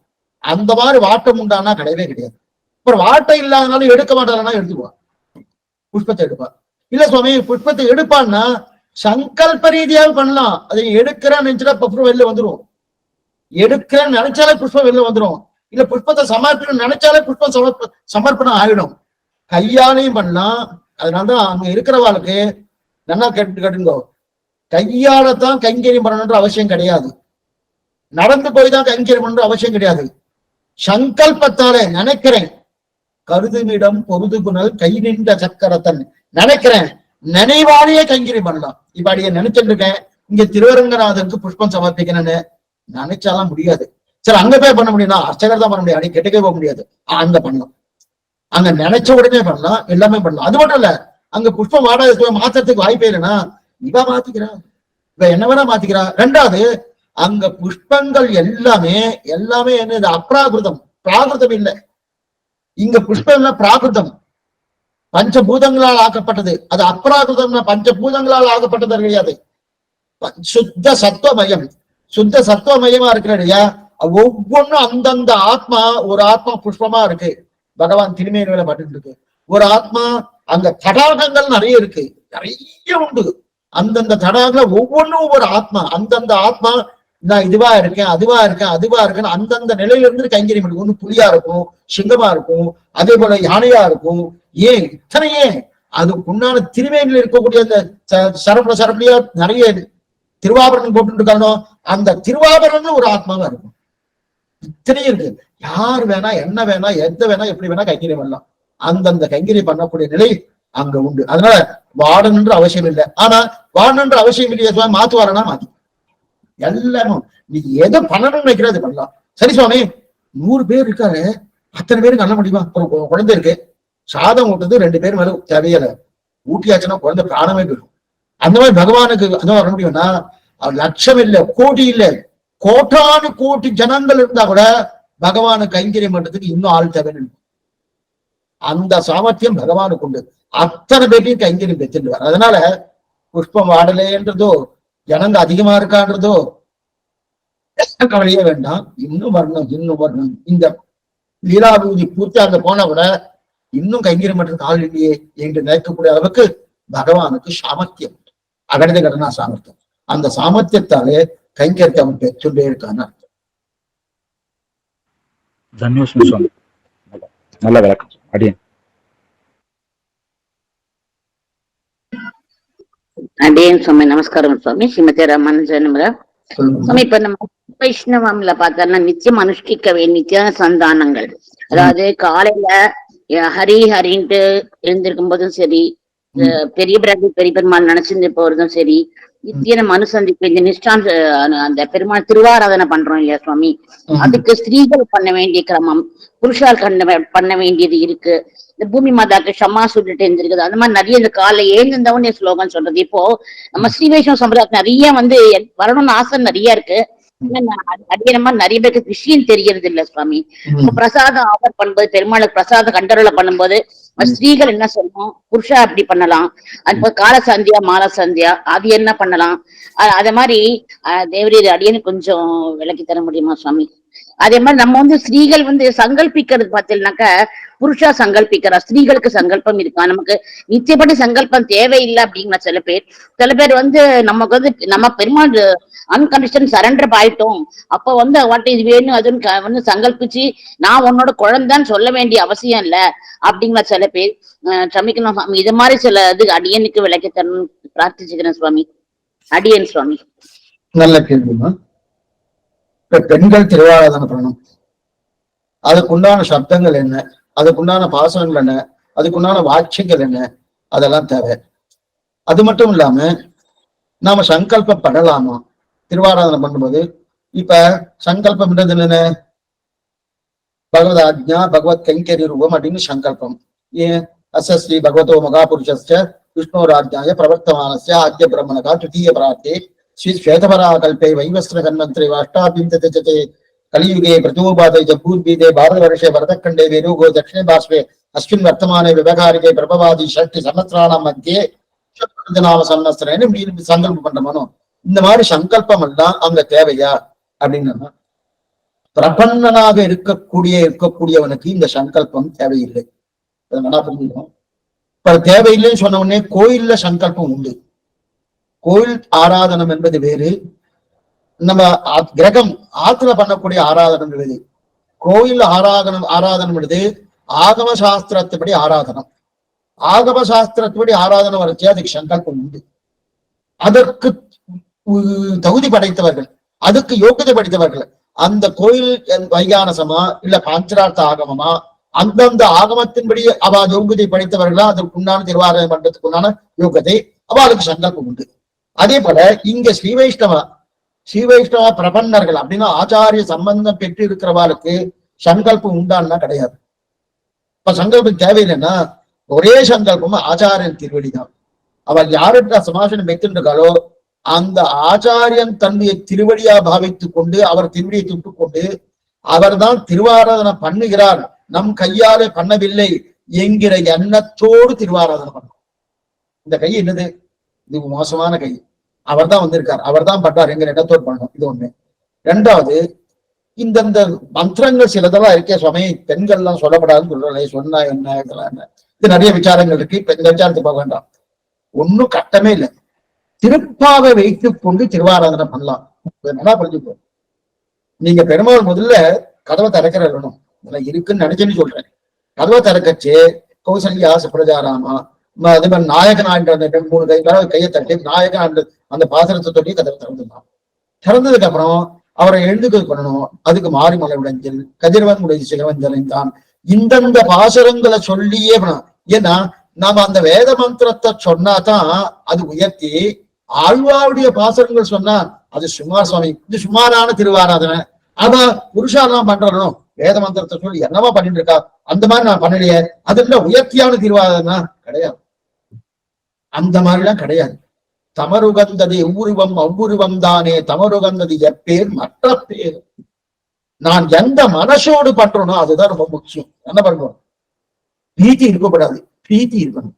அந்த மாதிரி வாட்டம் உண்டானா கிடையவே கிடையாது. அப்புறம் வாட்டம் இல்லாதனாலும் எடுக்க மாட்டாங்கன்னா எடுத்துக்குவான், புஷ்பத்தை எடுப்பான். இல்ல சுவாமி புஷ்பத்தை எடுப்பான்னா சங்கல்ப ரீதியாக பண்ணலாம், அதை எடுக்கிறேன்னு நினைச்சா புஷ்பம் வெளில வந்துடும், எடுக்கிறேன்னு நினைச்சாலே புஷ்பம் வெளில வந்துடும். இல்ல புஷ்பத்தை சமர்ப்பணம் நினைச்சாலே புஷ்பம் சமர்ப்பணம் ஆகிடும். கையாலையும் பண்ணலாம். அதனாலதான் அங்க இருக்கிறவாளுக்கு நல்லா கேட்டுங்கோ, கையாலத்தான் கைங்கரியம் பண்ணணுன்ற அவசியம் கிடையாது, நடந்து போய் தான் கைங்கரியம் பண்ணணுன்ற அவசியம் கிடையாது. சங்கல்பத்தாலே நினைக்கிறேன், கருதுமிடம் பொருது குணல் கை நின்ற சக்கரத்தன், நினைக்கிறேன், நினைவாலேயே கைங்கரியம் பண்ணலாம். இப்ப அடிய நினைச்சிட்டு இருக்கேன், இங்க திருவரங்கநாதனுக்கு புஷ்பம் சமர்ப்பிக்கணும்னு நினைச்சாலாம் முடியாது. சரி அங்க போய் பண்ண முடியும்னா அர்ச்சகர் தான் பண்ண முடியும், அடி கெட்டக்கே போக முடியாது. அங்க பண்ணலாம், அங்க நினைச்ச உடனே பண்ணலாம், எல்லாமே பண்ணலாம். அது மட்டும் இல்ல, அங்க புஷ்பம் வாடகை மாத்திரத்துக்கு வாய்ப்பே இல்லைன்னா இவ மாத்திக்கிறா, இவ என்ன வேணா மாத்திக்கிறா. ரெண்டாவது அங்க புஷ்பங்கள் எல்லாமே என்னது, அப்ராகிருதம், பிராகிருதம் இல்லை. இங்க புஷ்பம் எல்லாம் பிராகிருதம், பஞ்சபூதங்களால் ஆக்கப்பட்டது. அது அப்ராகிருதம்னா பஞ்சபூதங்களால் ஆக்கப்பட்டது கிடையாது, சுத்த சத்துவமயம், சுத்த சத்துவமயமா இருக்கிற இல்லையா. ஒவ்வொன்றும் அந்தந்த ஆத்மா, ஒரு ஆத்மா புஷ்பமா இருக்கு, பகவான் திருமேனியில பட்டு இருக்கு. ஒரு ஆத்மா அங்க தடாகங்கள் நிறைய இருக்கு, நிறைய உண்டு. அந்தந்த தடாகங்கள ஒவ்வொன்றும் ஒரு ஆத்மா, அந்தந்த ஆத்மா நான் இதுவா இருக்கேன், அதுவா இருக்கேன், அந்தந்த நிலையில இருந்து கைங்கரியம் இருக்கும். ஒண்ணு புலியா இருக்கும், சிங்கமா இருக்கும், அதே போல யானையா இருக்கும். ஏன் இத்தனையே அதுக்கு உண்டான திருமேனில இருக்கக்கூடிய அந்த சரப்படியா நிறைய திருவாபரணம் போட்டு இருக்கானோ, அந்த திருவாபரணம் ஒரு ஆத்மாவா இருக்கும். இத்தனையும் இருக்கு. யார் வேணா, என்ன வேணா, எந்த வேணா, எப்படி வேணா கைங்கரியம் பண்ணலாம். அந்தந்த கைங்கரியம் பண்ணக்கூடிய நிலை அங்க உண்டு. அதனால வாடணுன்ற அவசியம் இல்லை. ஆனா வாடணுன்ற அவசியம் இல்லையா, மாத்துவாரனா மாத்தி எல்லாமே நீ எதை பண்ணணும்னு நினைக்கிறது பண்ணலாம். சரி சுவாமி 100 பேர் இருக்காரு, அத்தனை பேருக்கு பண்ண முடியுமா? ஒரு குழந்தை இருக்கு, சாதம் ஊட்டுறது 2 பேர் மேல தேவையில்லை, ஊட்டியாச்சுன்னா குழந்தை பிராணமே போயிடும். அந்த மாதிரி பகவானுக்கு அதான் வர முடியும்னா லட்சம் இல்லை, கோடி இல்லை, கோட்டானு கோடி ஜனங்கள் இருந்தா கூட பகவானுக்கு கைங்கரியம் பண்றதுக்கு இன்னும் ஆள் தேவை. அந்த சாமர்த்தியம் பகவானுக்கு உண்டு. அத்தனை பேரையும் கைங்கரியம் பெற்றுடுவார். அதனால புஷ்பம் வாடலைன்றதோ ஜனங்க அதிகமா இருக்கான்றதோ கவலையே வேண்டாம். இன்னும் வரணும், இன்னும் வரணும். இந்த லீலாபூதி பூர்த்தி அங்க போனா கூட இன்னும் கைங்கரியம் பண்றதுக்கு ஆள் இல்லையே என்று நினைக்கக்கூடிய அளவுக்கு பகவானுக்கு சாமர்த்தியம், அகணித கடனா சாமர்த்தியம். அந்த சாமர்த்தியத்தாலே கைங்கரியத்தை அவன் பெற்றுட்டே இருக்கான்னு அர்த்தம். தன்யோஸ்மி சுவாமி, நல்ல விளக்கம். அடியேன் அடியேன் சுவாமி நமஸ்காரம் சுவாமி. ஸ்ரீமதி ராமானுஜனமரா சுவாமி. இப்ப நம்ம வைஷ்ணவம்ல பார்த்தோம்னா நிச்சயம் அனுஷ்டிக்க வேண்டிய நித்திய சந்தானங்கள், அதாவது காலையில ஹரி ஹரின்ட்டு எழுந்திருக்கும் போதும் சரி, பெரிய பெருமாள் நினைச்சிருந்து போறதும் சரி, நித்திய நம்ம அனுசந்திக்க இந்த நிஷ்டான் அந்த பெருமாள் திருவாராதனை பண்றோம் இல்லையா சுவாமி, அதுக்கு ஸ்திரீகள் பண்ண வேண்டிய கிரமம், புருஷால் பண்ண வேண்டியது இருக்கு. இந்த பூமி மாதாக்கு ஷமா சொல்லிட்டு இருந்திருக்குது. அந்த மாதிரி நிறைய இந்த காலைல ஏழுந்தவனே ஸ்லோகம் சொல்றது. இப்போ நம்ம ஸ்ரீ வைஷ்ணவ சம்பிரதாயம் நிறைய வரணும்னு ஆசை நிறைய இருக்கு. அடிக்கிற மாதிரி நிறைய பேருக்கு விஷயம் தெரியறது இல்ல சுவாமி. இப்ப பிரசாதம் ஆஃபர் பண்ணும்போது, பெருமாளுக்கு பிரசாதம் கண்டரோல பண்ணும்போது ஸ்திரீகள் என்ன சொல்லணும், புருஷா அப்படி பண்ணலாம், அது கால சந்தியா மால சந்தியா அது என்ன பண்ணலாம், அத மாதிரி தேவரி அடியன்னு கொஞ்சம் விளக்கி தர முடியுமா சுவாமி? அதே மாதிரி நம்ம ஸ்திரீகள் சங்கல்பிக்கிறது பார்த்தீங்கன்னாக்க புருஷா சங்கல்பிக்கிறா, ஸ்திரீகளுக்கு சங்கல்பம் இருக்கா, நமக்கு நிச்சயப்படி சங்கல்பம் தேவையில்லை அப்படிங்கிற சில பேர் நமக்கு நம்ம பெருமாள் அன்கண்டிஷன் சரண்டர் ஆயிட்டோம், அப்ப வாட் இது வேணும் அதுன்னு சங்கல்பிச்சு நான் உன்னோட குழந்தைன்னு சொல்ல வேண்டிய அவசியம் இல்ல அப்படிங்கிற சில பேர் சமைக்கணும் சுவாமி. இது மாதிரி சில அடியனுக்கு விளக்கி தரணும் பிரார்த்திச்சுக்கிறேன் சுவாமி. அடியன் சுவாமி. நல்ல கேள்விமா. பெண்கள் திருவாராதனை பண்ணணும், அதுக்குண்டான சப்தங்கள் என்ன, அதுக்குண்டான பாசனங்கள் என்ன, அதுக்குண்டான வாட்சியங்கள் என்ன, அதெல்லாம் தேவை. அது மட்டும் இல்லாம நாம சங்கல்பப்படலாமா திருவாராதனை பண்ணும்போது? இப்ப சங்கல்பம்ன்றது என்ன? பகவத் ஆஜ்ஞா பகவத் கைங்கரிய ரூபம் அப்படின்னு சங்கல்பம். ஏன் அஸ்ரீ பகவதோ மகாபுருஷஸ்ய விஷ்ணோராஜ்ஞாய பிரவர்த்தமானஸ்ய ஆத்ய பிரம்மணகா துதிய பிரார்த்தே ஸ்ரீ ஸ்வேதபரா கல்பே வைவஸ்திர கன்வந்திரி அஷ்டாபிம்சதே கலியுகே பிரதோபாதை ஜபூத்பீதே பாரதவர்ஷே பரதக்கண்டே வேருகோ தட்சிணே பார்ஸ்வே அஸ்மின் வர்த்தமானே விவகாரிகே பிரபவாதி ஷஷ்டி சம்வத்சராணாம் மத்தியே நாம சம்வத்சரேன்னு சங்கல்பம் பண்றோம். இந்த மாதிரி சங்கல்பம் எல்லாம் அங்க தேவையா அப்படின்னா, பிரபன்னனாக இருக்கக்கூடியவனுக்கு இந்த சங்கல்பம் தேவையில்லை. புரிஞ்சுக்கணும். இப்ப தேவையில்லைன்னு சொன்ன உடனே கோயில்ல சங்கல்பம் உண்டு. கோயில் ஆராதனம் என்பது வேறு, நம்ம கிரகம் ஆத்துல பண்ணக்கூடிய ஆராதனம் வேறு. கோயில் ஆராதனம் என்பது ஆகம சாஸ்திரத்துப்படி ஆராதனம். ஆகம சாஸ்திரத்துப்படி ஆராதனை வரைச்சே அதுக்கு சங்கல்பம் உண்டு. அதற்கு தகுதி படைத்தவர்கள், அதுக்கு யோக்கியதை படைத்தவர்கள் அந்த கோயில் வைகானசமா இல்ல பாஞ்சரார்த்த ஆகமமா, அந்தந்த ஆகமத்தின்படி அவ யோகியதை படைத்தவர்களா அதற்கு உண்டான திருவாராதனை பண்றதுக்கு உண்டான யோகத்தை அவளுக்கு சங்கல்பம் உண்டு. அதே போல இங்க ஸ்ரீ வைஷ்ணவ பிரபன்னர்கள் அப்படின்னா ஆச்சாரிய சம்பந்தம் பெற்று இருக்கிறவாளுக்கு சங்கல்பம் உண்டான்னா கிடையாது. இப்ப சங்கல்பம் தேவையில்லைன்னா ஒரே சங்கல்பம் ஆச்சாரியன் திருவடிதான். அவள் யாருக்கு சமாசனம் பெற்றிருக்காளோ அந்த ஆச்சாரியன் தன்னுடைய திருவடியா பாவித்துக் கொண்டு அவர் திருவடியை தொட்டுக் கொண்டு அவர்தான் திருவாராதனை பண்ணுகிறார், நம் கையாலே பண்ணவில்லை என்கிற எண்ணத்தோடு திருவாராதனை பண்ணும். இந்த கை என்னது? இது மோசமான கை, அவர் தான் வந்திருக்கார், அவர் தான் பண்றார் என்கிற எண்ணத்தோடு பண்ணணும். இது ஒண்ணு. ரெண்டாவது, இந்த மந்திரங்கள் சிலதெல்லாம் இருக்கே சுவாமி, பெண்கள் எல்லாம் சொல்லப்படாதுன்னு சொல்றேன், சொன்னா என்ன இதெல்லாம் என்ன, இது நிறைய விசாரங்கள் இருக்கு. இப்ப இந்த விசாரத்துக்கு போக வேண்டாம், ஒன்னும் கட்டமே இல்லை. திருப்பாவை வைத்துக் கொண்டு திருவாராதனை பண்ணலாம். நல்லா புரிஞ்சுக்கோ. நீங்க பெருமாள் முதல்ல கதவை திறக்கிற வேணும், இதெல்லாம் இருக்குன்னு நினைச்சுன்னு சொல்றேன். கதவை திறக்கச்சு கௌசல்யா சுப்ரஜாராமா அதே மாதிரி நாயகன் ஆண்டு 3 கையை தட்டி நாயகன் அந்த பாசனத்தை தொட்டி கதவை திறந்துடலாம். திறந்ததுக்கு அப்புறம் அவரை எழுந்துக்க பண்ணணும். அதுக்கு மாரிமலை உடைஞ்சல் கதிரவன் உடைய சிகவஞ்சலையும் தான் இந்தந்த பாசரங்களை சொல்லியே பண்ணணும். ஏன்னா நாம அந்த வேத மந்திரத்தை சொன்னாதான் அது உயர்த்தி, ஆழ்வாருடைய பாசரங்கள் சொன்னா அது சுமார் சுவாமி, இது சுமாரான திருவாராதனை. ஆனா புருஷாலாம் பண்றோம், வேத மந்திரத்தை சொல்லி என்னவா பண்ணிட்டு இருக்கா, அந்த மாதிரி நான் பண்ணலையே, அதுல உயர்த்தியான திருவாராதனா கிடையாது. அந்த மாதிரிலாம் கிடையாது. தமருகந்தது எவ்வுருவம் அவ்வுருவம் தானே தமருகந்தது எப்பேர் மற்ற பேர். நான் எந்த மனசோடு பண்றேனோ அதுதான் ரொம்ப முக்கியம். என்ன பண்றோம்? பீதி இருக்கக்கூடாது, பிரீத்தி இருக்கணும்.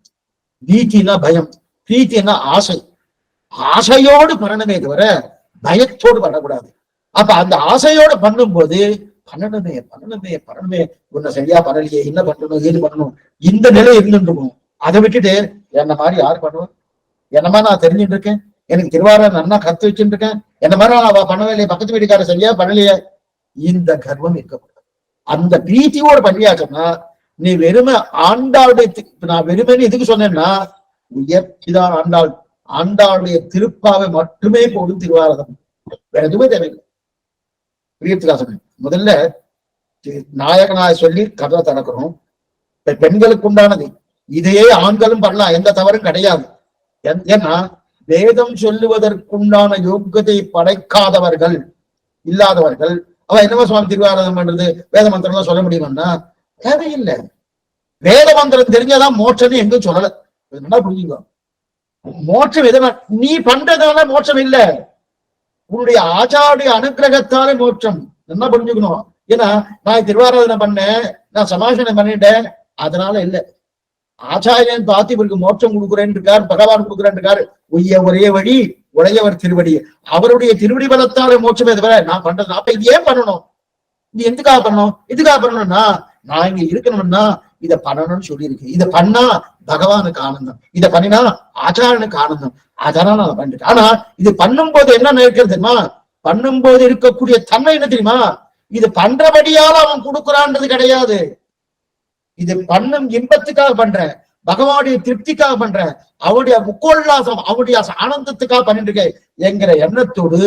பீத்தினா பயம், பிரீத்தினா ஆசை. ஆசையோடு பண்ணணுமே தவிர பயத்தோடு பண்ணக்கூடாது. அப்ப அந்த ஆசையோடு பண்ணும்போது பண்ணணுமே பண்ணணுமே பண்ணணுமே, உன்னை சரியா பண்ணலையே, என்ன பண்ணணும் ஏது பண்ணணும், இந்த நிலை இருந்துருக்கும். அதை விட்டுட்டு என்ன மாதிரி யாரு பண்ணுவோம், என்ன மாதிரி நான் தெரிஞ்சுட்டு இருக்கேன், எனக்கு திருவாரூர் நல்லா கத்து வச்சுட்டு இருக்கேன், என்ன மாதிரி நான் பண்ணவே இல்லையே, பக்கத்து வீட்டுக்காரர் சரியா பண்ணலையே, இந்த கர்வம் இருக்கக்கூடாது. அந்த பிரீத்தியோடு பண்ணியாச்சுன்னா நீ வெறுமை ஆண்டாளுடைய, நான் வெறுமைன்னு எதுக்கு சொன்னேன்னா உயர்த்திதான் ஆண்டாள், ஆண்டாளுடைய திருப்பாவை மட்டுமே போடும் திருவாரதம், வேற எதுவுமே தேவையில்லை. பிரியத்துக்கா சொன்னேன். முதல்ல நாயகனாய் சொல்லி கதை திறக்கிறோம். பெண்களுக்கு உண்டானது இதையே ஆண்களும் பண்ணலாம், எந்த தவறும் கிடையாது. ஏன்னா வேதம் சொல்லுவதற்குண்டான யோக்கியத்தை படைக்காதவர்கள் இல்லாதவர்கள் அவ என்னவா சுவாமி திருவாராதனம் பண்றது, வேத மந்திரம் எல்லாம் சொல்ல முடியுமான்னா தேவையில்லை. வேத மந்திரம் தெரிஞ்சாதான் மோட்சம்னு எங்கும் சொல்லல. நல்லா புரிஞ்சுக்கோ, மோட்சம் எதனா நீ பண்றதால மோட்சம் இல்ல, உன்னுடைய ஆச்சாரிய அனுகிரகத்தாலே மோட்சம். நல்லா புரிஞ்சுக்கணும். ஏன்னா நான் திருவாராதனை பண்ணேன், நான் சமாசனம் பண்ணிட்டேன், அதனால இல்ல. ஆச்சாரியன் பார்த்து இவருக்கு மோட்சம் கொடுக்குறேன்னு இருக்கார், பகவான் கொடுக்குறேன்னு இருக்காரு. ஒய்ய ஒரே வழி உடையவர் திருவடி, அவருடைய திருவடி பலத்தாலே மோட்சமே தவிர நான் பண்றது. அப்ப இது ஏன் பண்ணணும், நீ எதுக்காக பண்ணணும், எதுக்காக பண்ணணும்னா நான் இங்க இருக்கணும்னா இதை பண்ணணும்னு சொல்லியிருக்கு. இதை பண்ணா பகவானுக்கு ஆனந்தம், இதை பண்ணினா ஆச்சாரனுக்கு ஆனந்தம், அதனால நான் பண்ணிட்டேன். ஆனா இது பண்ணும் போது என்ன நினைக்கிறது தெரியுமா, பண்ணும் போது இருக்கக்கூடிய தன்மை என்ன தெரியுமா, இது பண்றபடியால அவன் கொடுக்குறான்றது கிடையாது. இது பண்ணும் இன்பத்துக்காக பண்றேன், பகவானுடைய திருப்திக்காக பண்றேன், அவருடைய முக்கோல்லாசம் அவருடைய ஆனந்தத்துக்காக பண்ணிட்டு இருக்கேன் என்கிற எண்ணத்தோடு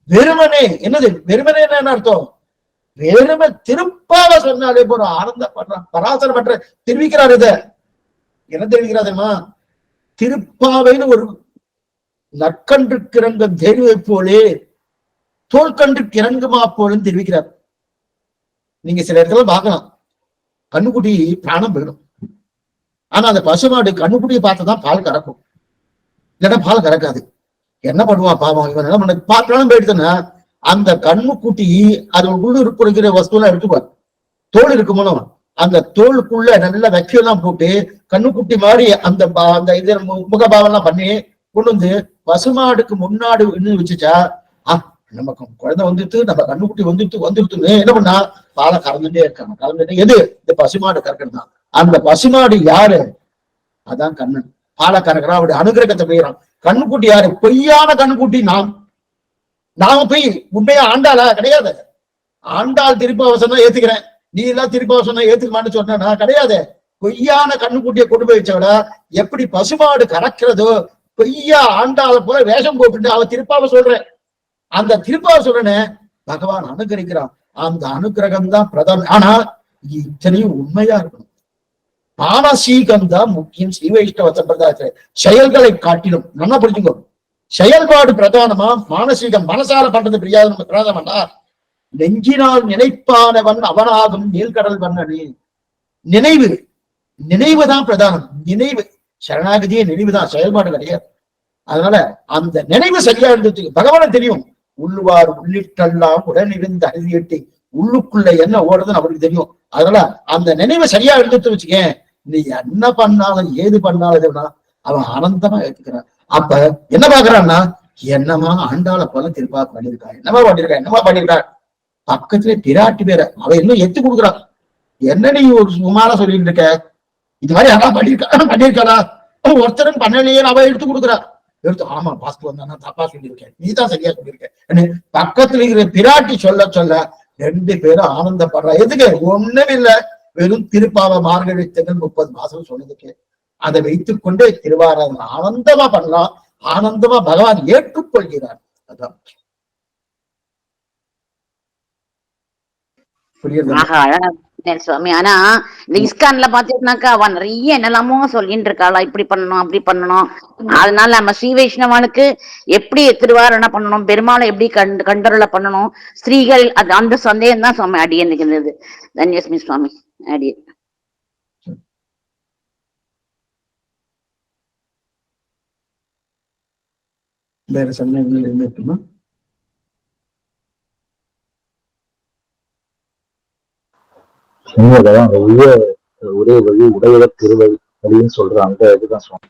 வெறுமனே, என்னது வெறுமனே என்ன அர்த்தம், வெறுமை திருப்பாவ சொன்னாலே போற ஆனந்தம் பண்றான், பராசரம் பண்ற தெரிவிக்கிறார். இத என்ன தெரிவிக்கிறார் தெரியுமா, திருப்பாவைன்னு ஒரு நற்கன்றுக்கு இறங்கும் தேர்வை போலே தோல்கன்றுக்கு இறங்குமா போலன்னு தெரிவிக்கிறார். நீங்க சில இடத்துல பார்க்கலாம், கண்ணுக்குட்டி பிராணம் போயிடும், ஆனா அந்த பசுமாடு கண்ணுக்குட்டியை பார்த்துதான் பால் கறக்கும், இல்லைன்னா பால் கறக்காது. என்ன பண்ணுவான் பாவம், இவன் என்ன பண்ண பிராணம் போயிடுதுன்னா அந்த கண்ணுக்குட்டி அது உள்ள இருக்கிற வஸ்துலாம் எடுத்துப்பார், தோல் இருக்குமோ அந்த தோலுக்குள்ள நல்ல வெக்கையெல்லாம் போட்டு கண்ணுக்குட்டி மாதிரி அந்த அந்த இது முகபாவம் எல்லாம் பண்ணி கொண்டு வந்து பசுமாடுக்கு முன்னாடி வச்சுச்சா, நமக்கு குழந்தை வந்துட்டு நம்ம கண்ணுக்குட்டி வந்துட்டுன்னு என்ன பண்ணா பாலை கறந்துட்டே இருக்காங்க, கறந்துட்டே. எது இந்த பசுமாடு கறக்கிறது தான். அந்த பசுமாடு யாரு, அதான் கண்ணன். பாலை கறக்கிறான், அவருடைய அனுகிரகத்தை பெய்யறான். கண்ணுக்குட்டி யாரு, பொய்யான கண்ணுக்குட்டி நாம போய் உண்மையா ஆண்டாளா கிடையாது. ஆண்டாள் திருப்பாவசம் தான் ஏத்துக்கிறேன், நீ எல்லாம் திருப்பாவசம் தான் ஏத்துக்கமான்னு சொன்னா கிடையாது. பொய்யான கண்ணுக்குட்டியை கொண்டு போய் வச்சவிட எப்படி பசுமாடு கறக்கிறதோ பொய்யா ஆண்டாளை போல வேஷம் போட்டு அவ திருப்பாவ சொல்றேன், அந்த திருப்பாவ சொல்றேன்னு பகவான் அனுகிரகிக்கிறான். அந்த அனுகிரகம் தான் பிரதானம். ஆனா இத்தனையும் உண்மையா இருக்கணும். மானசீகம் தான் முக்கியம். ஸ்ரீ வைஷ்ணவ சம்பிரதாயத்துல செயல்களை காட்டிலும் நல்லா புரிஞ்சுக்கோ, செயல்பாடு பிரதானமா, மானசீகம் மனசால பண்றது பிரதானம்னா நெஞ்சினால் நினைப்பானவன் அவனாகும் நீல்கடல் வண்ணனே. நினைவுதான் பிரதானம். நினைவு சரணாகதியே நினைவுதான், செயல்பாடு கிடையாது. அதனால அந்த நினைவு சரியா இருந்தது பகவான தெரியும். உள்ளுவார் உள்ளிட்டெல்லாம் உடனிருந்து அழுதியிட்டு உள்ளுக்குள்ள என்ன ஓடுறதுன்னு அவருக்கு தெரியும். அதனால அந்த நினைவை சரியா எடுத்து வச்சுக்கேன், நீ என்ன பண்ணாலும் ஏது பண்ணாலும் அவன் ஆனந்தமா ஏத்துக்கிறான். அப்ப என்ன பாக்குறான்னா, என்னமா ஆண்டாளை போல திருப்பா பண்ணிருக்கா, என்னமா பண்ணிருக்கா. பக்கத்துல பிராட்டி பேர அவ இன்னும் எத்து கொடுக்குறான். என்ன நீ ஒரு சுமாரா சொல்லிட்டு இருக்க, இது மாதிரி யாரா பண்ணிருக்காளா, ஒருத்தரும் பண்ணலையே அவ எடுத்து கொடுக்குறா. எடுத்து ஆமா பாஸ்து வந்தா தப்பா சொல்லியிருக்கேன், நீ தான் சரியா சொல்லியிருக்க. பக்கத்துல இருக்கிற பிராட்டி சொல்ல சொல்ல ரெண்டு பேரும் ஆனந்தப்படுறா. எதுக்கு, ஒண்ணும் இல்ல, வெறும் திருப்பாவ மார்கழி திங்கள் 30 மாசம் சொன்னதுக்கு. அதை வைத்துக் கொண்டு திருவாராதனை ஆனந்தமா பண்ணலாம், ஆனந்தமா பகவான் ஏற்றுக்கொள்கிறார். அதான் சுவாமி. ஆனா இந்த இஸ்கான்ல பாத்தீங்கன்னாக்கா அவன் நிறைய என்னெல்லாமோ சொல்லிட்டு இருக்காளா, இப்படி பண்ணணும் அப்படி பண்ணணும். அதனால நம்ம ஸ்ரீ வைஷ்ணவனுக்கு எப்படி திருவாரணை பண்ணணும், பெருமாளை எப்படி கண்டருளை பண்ணணும், ஸ்திரீகள் அந்த சந்தேகம் தான் சுவாமி அடியன் இருந்தது. தன்யஸ்மி சுவாமி அடியன். வேற சந்தேகங்கள் என்ன இருக்குமா? ஒரே வழி உடையவர் திருவழி அப்படின்னு சொல்ற அந்த இதுதான் சுவாமி.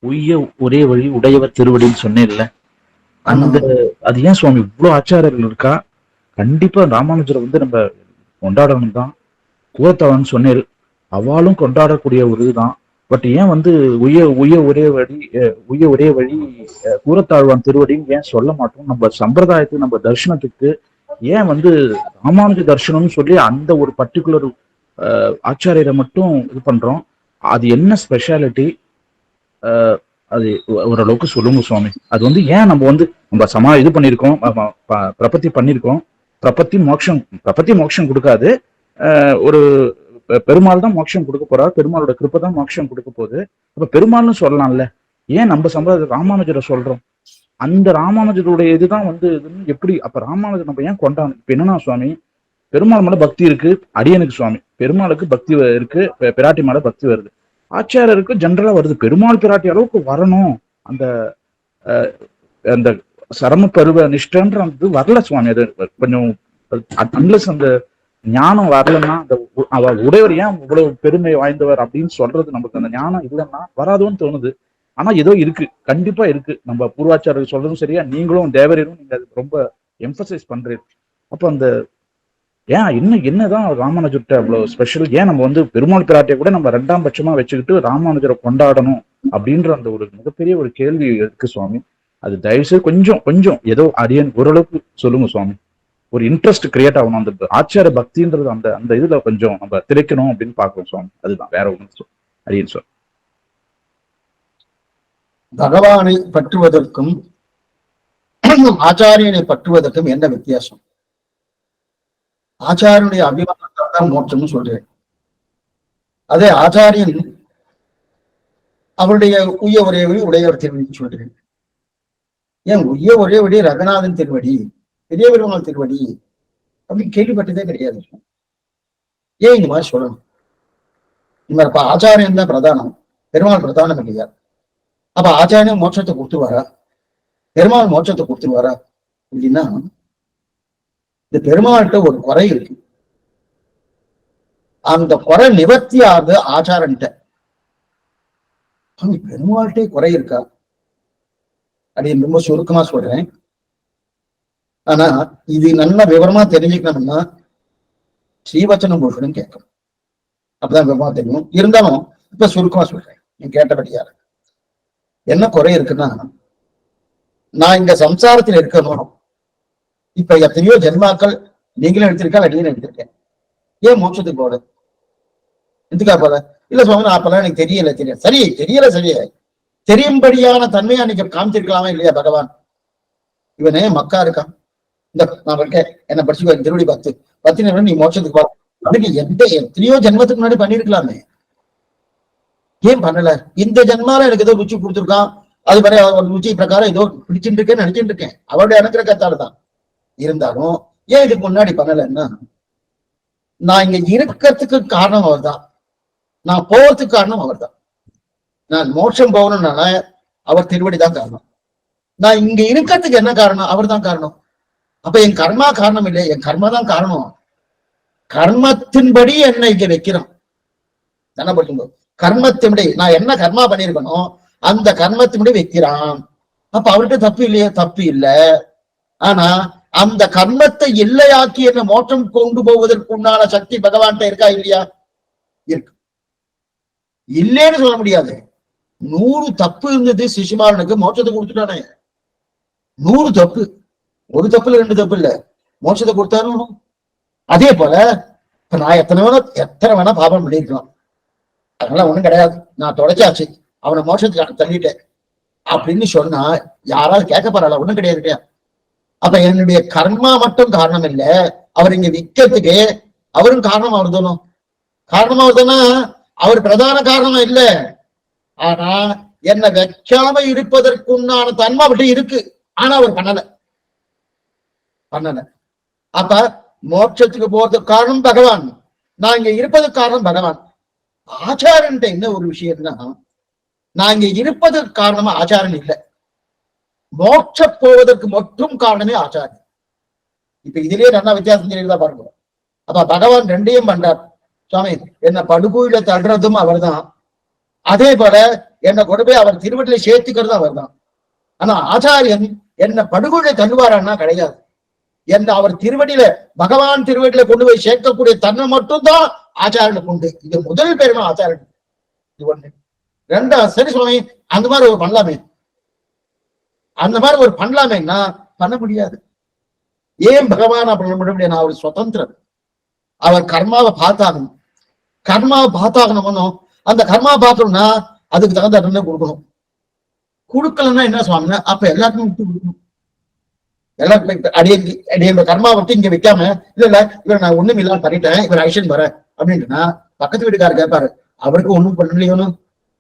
உய்ய ஒரே வழி உடையவர் திருவடின்னு சொன்னேன்ல, அந்த அது ஏன் சுவாமி இவ்வளவு ஆச்சாரர்கள் இருக்கா? கண்டிப்பா ராமானுஜரை வந்து நம்ம கொண்டாடணும் தான். கூரத்தாழ்வான்னு சொன்னேன், அவளும் கொண்டாடக்கூடிய ஒரு இதுதான். பட் ஏன் வந்து உய்ய ஒரே வழி கூரத்தாழ்வான் திருவடின்னு ஏன் சொல்ல மாட்டோம்? நம்ம சம்பிரதாயத்துக்கு நம்ம தர்ஷனத்துக்கு ஏன் வந்து ராமானுஜ தர்ஷனம்னு சொல்லி அந்த ஒரு பர்டிகுலர் ஆச்சாரியரை மட்டும் இது பண்றோம்? அது என்ன ஸ்பெஷாலிட்டி? அது ஓரளவுக்கு சொல்லுங்க சுவாமி. அது வந்து ஏன் நம்ம வந்து நம்ம இது பண்ணிருக்கோம், பிரபத்தி பண்ணிருக்கோம். பிரபத்தி மோட்சம் கொடுக்காது. ஒரு பெருமாள் தான் மோட்சம் கொடுக்க போறாரு, பெருமாளோட கிருப்பை தான் மோட்சம் கொடுக்க போகுது. அப்ப பெருமாள்னு சொல்லலாம்ல, ஏன் நம்ம சம்பிரதாய ராமானுஜரை சொல்றோம்? அந்த ராமானுஜருடைய இதுதான் வந்து எப்படி? அப்ப ராமானுஜர் நம்ம ஏன் கொண்டாடணும்? இப்ப என்னன்னா சுவாமி, பெருமாள் மேல பக்தி இருக்கு அடியனுக்கு சுவாமி, பெருமாளுக்கு பக்தி இருக்கு, பிராட்டி மேல பக்தி வருது, ஆச்சாரியருக்கு ஜென்ரலா வருது. பெருமாள் பிராட்டி அளவுக்கு வரணும் அந்த அந்த சரம பருவ நிஷ்டன்ற அது வரல சுவாமி. அது கொஞ்சம் அன்லஸ் அந்த ஞானம் வரலன்னா, அந்த உடையவர் ஏன் இவ்வளவு பெருமை வாய்ந்தவர் அப்படின்னு சொல்றது நமக்கு அந்த ஞானம் இல்லைன்னா வராதோன்னு தோணுது. ஆனா ஏதோ இருக்கு, கண்டிப்பா இருக்கு. நம்ம பூர்வாச்சாரர்கள் சொல்றதும் சரியா, நீங்களும் தேவரையும் நீங்க அது ரொம்ப எம்பசைஸ் பண்றீங்க. அப்ப அந்த ஏன் என்னதான் ராமானுஜர்கிட்ட அவ்வளவு ஸ்பெஷல்? ஏன் நம்ம வந்து பெருமாள் பிராட்டியை கூட நம்ம 2ஆம் பட்சமா வச்சுக்கிட்டு ராமானுஜரை கொண்டாடணும் அப்படின்ற அந்த ஒரு மிகப்பெரிய ஒரு கேள்வி இருக்கு சுவாமி. அது தயவுசெய்து கொஞ்சம் ஏதோ அடியன் ஓரளவுக்கு சொல்லுங்க சுவாமி. ஒரு இன்ட்ரெஸ்ட் கிரியேட் ஆகணும், அந்த ஆச்சார பக்தின்றது அந்த அந்த இதுல கொஞ்சம் நம்ம திளைக்கணும் அப்படின்னு பாக்குறோம் சுவாமி. அதுதான், வேற ஒண்ணு அடியன் சுவாமி. பகவானை பற்றுவதற்கும் ஆச்சாரியனை பற்றுவதற்கும் என்ன வித்தியாசம்? ஆச்சாரியனுடைய அபிமானத்தால் தான் மோட்சம்னு சொல்றேன். அதே ஆச்சாரியன் அவருடைய உய்ய ஒரே வழி உடையவர் திருவடின்னு சொல்றேன். ஏன் உய்ய ஒரே வழி ரங்கநாதன் திருவடி, பெரிய பெருமாள் திருவடி அப்படின்னு கேள்விப்பட்டதே கிடையாது. ஏன் இந்த மாதிரி சொல்லணும்? இந்த மாதிரி ஆச்சாரியன் தான் பிரதானம், பெருமாள் பிரதானம் இல்லையா? அப்ப ஆச்சாரியன் மோட்சத்தை கொடுத்துருவாரா? பெருமாள் மோட்சத்தை கொடுத்துருவாரா? அப்படின்னா இந்த பெருமாள்கிட்ட ஒரு குறை இருக்கு, அந்த குறை நிவர்த்தி ஆகுது ஆச்சாரன்ட்ட. பெருமாள்கிட்டே குறை இருக்கா அப்படின்னு ரொம்ப சுருக்கமா சொல்றேன். ஆனா இது நல்ல விவரமா தெரிஞ்சுக்கணும்னா ஸ்ரீவச்சனம் பூஷணம் கேட்கணும், அப்பதான் விவரமா தெரியும். இருந்தாலும் இப்ப சுருக்கமா சொல்றேன், நீ கேட்டபடியாரு. என்ன குறை இருக்குன்னா, நான் இங்க சம்சாரத்தில் இருக்கணும். இப்ப எத்தனையோ ஜென்மாக்கள் நீங்களும் எடுத்திருக்கா, அடியும் எடுத்திருக்கேன். ஏன் மோட்சத்துக்கு போட எதுக்கா போல? இல்ல சுவாமி, நான் அப்பெல்லாம் எனக்கு தெரியல. சரி, தெரியல, சரியே தெரியும்படியான தன்மையா நீங்க காமிச்சிருக்கலாமா இல்லையா? பகவான் இவனே மக்கா இருக்கான், இந்த நான் இருக்கேன், என்ன படிச்சு திருவடி பத்து நீ மோட்சத்துக்கு போ, அதுக்கு எத்தனையோ ஜென்மத்துக்கு முன்னாடி பண்ணிருக்கலாமே, ஏன் பண்ணல? இந்த ஜென்மால எனக்கு ஏதோ ருச்சி கொடுத்துருக்கான், அது மாதிரி ருச்சி பிரகாரம் ஏதோ பிடிச்சுட்டு இருக்கேன், நினைச்சுட்டு இருக்கேன், அவருடைய அனுக்கிரகத்தால தான். இருந்தாலும் ஏன் இதுக்கு முன்னாடி பண்ணலன்னா, நான் இங்க இருக்கிறதுக்கு காரணம் அவர் தான், நான் போறதுக்கு காரணம் அவர் தான். நான் மோட்சம் போகணும்னால அவர் திருவடி தான் காரணம். நான் இங்க இருக்கிறதுக்கு என்ன காரணம்? அவர் தான் காரணம். அப்ப என் கர்மா காரணம் இல்லை, என் கர்மா தான் காரணம். கர்மத்தின்படி என்ன இங்க வைக்கிறோம் தானே படிக்கும்போது, கர்மத்தின்படி நான் என்ன கர்மா பண்ணிருக்கணும் அந்த கர்மத்தின்படி வைக்கிறான். அப்ப அவர்கிட்ட தப்பு இல்லையே? தப்பு இல்லை. ஆனா அந்த கர்மத்தை இல்லையாக்கி என்ன மோட்சம் கொண்டு போவதற்கு உண்டான சக்தி பகவான்கிட்ட இருக்கா இல்லையா? இருக்கு. இல்லைன்னு சொல்ல முடியாது. 100 தப்பு இருந்தது சிசுமாரனுக்கு, மோட்சத்தை கொடுத்துட்டானே. 100 தப்பு, ஒரு தப்பு இல்ல, 2 தப்பு இல்ல, மோட்சத்தை கொடுத்தாரு. அதே போல இப்ப நான் எத்தனை வேணா பாபம் பண்ணிருக்கலாம், அதனால ஒண்ணும் கிடையாது, நான் தொடச்சாச்சு, அவனை மோட்சத்துக்கு தள்ளிட்டேன் அப்படின்னு சொன்னா யாராவது கேட்க போறாளா? ஒண்ணும் கிடையாது. அப்ப என்னுடைய கர்மா மட்டும் காரணம் இல்ல, அவர் இங்க விற்கிறதுக்கு அவரும் காரணம். அவர் தானோ காரணம்? அவர் தானே, அவர் பிரதான காரணம் இல்ல. ஆனா என்ன வைக்காம இருப்பதற்குண்டான தன்மை அப்படி இருக்கு. ஆனா அவர் பண்ணல. அப்ப மோட்சத்துக்கு போறதுக்கு காரணம் பகவான், நான் இங்க இருப்பதற்கு காரணம் பகவான். ஆச்சாரன்ட்ட என்ன ஒரு விஷயம்னா, நான் இங்க இருப்பதற்கு காரணமா ஆச்சாரன் இல்லை, மோட்ச போவதற்கு மட்டும் காரணமே ஆச்சாரியன். இப்ப இதுலயே நல்லா வித்தியாசம் தெரியுதா பாருங்க. அப்ப பகவான் ரெண்டையும் பண்றார். சுவாமி என்ன படுகொயில தள்ளுறதும் அவர் தான், அதே போல என்னை கொண்டு போய் அவர் திருவடியில சேர்த்துக்கிறதும் அவர் தான். ஆனா ஆச்சாரியன் என்ன படுகொயில தள்ளுவாரான்னா கிடையாது. என்ன அவர் திருவடியில பகவான் திருவடியில கொண்டு போய் சேர்க்கக்கூடிய தன்மை மட்டும்தான் ஆச்சாரியனுக்கு உண்டு. இது முதல் பெருமை ஆச்சாரியன். இது ஒண்ணு. ரெண்டா சரி சுவாமி அந்த மாதிரி ஒரு பண்ணலாமே, அந்த மாதிரி ஒரு பண்ணலாமேன்னா பண்ண முடியாது. ஏன் பகவான் அப்படி பண்ண முடியாது? நான் அவர் சுதந்திரன். அவர் கர்மாவை பார்த்தாகணும். கர்மாவை பார்த்தாகணும்னு அந்த கர்மாவை பார்த்தோம்னா அதுக்கு தகுந்த தண்டனை கொடுக்கணும். கொடுக்கலன்னா என்ன சுவாமின்னா அப்ப எல்லாருக்கும் விட்டு கொடுக்கணும். எல்லாருக்கும் அடிய கர்மா விட்டு இங்க வைக்காம இல்ல இவர் நான் ஒண்ணும் இல்லாம பண்ணிட்டேன், இவர் ஆக்ஷன் வர அப்படின்ட்டுனா பக்கத்து வீட்டுக்காரர் கேட்பாரு, அவருக்கு ஒண்ணும் பண்ணலையோனும்,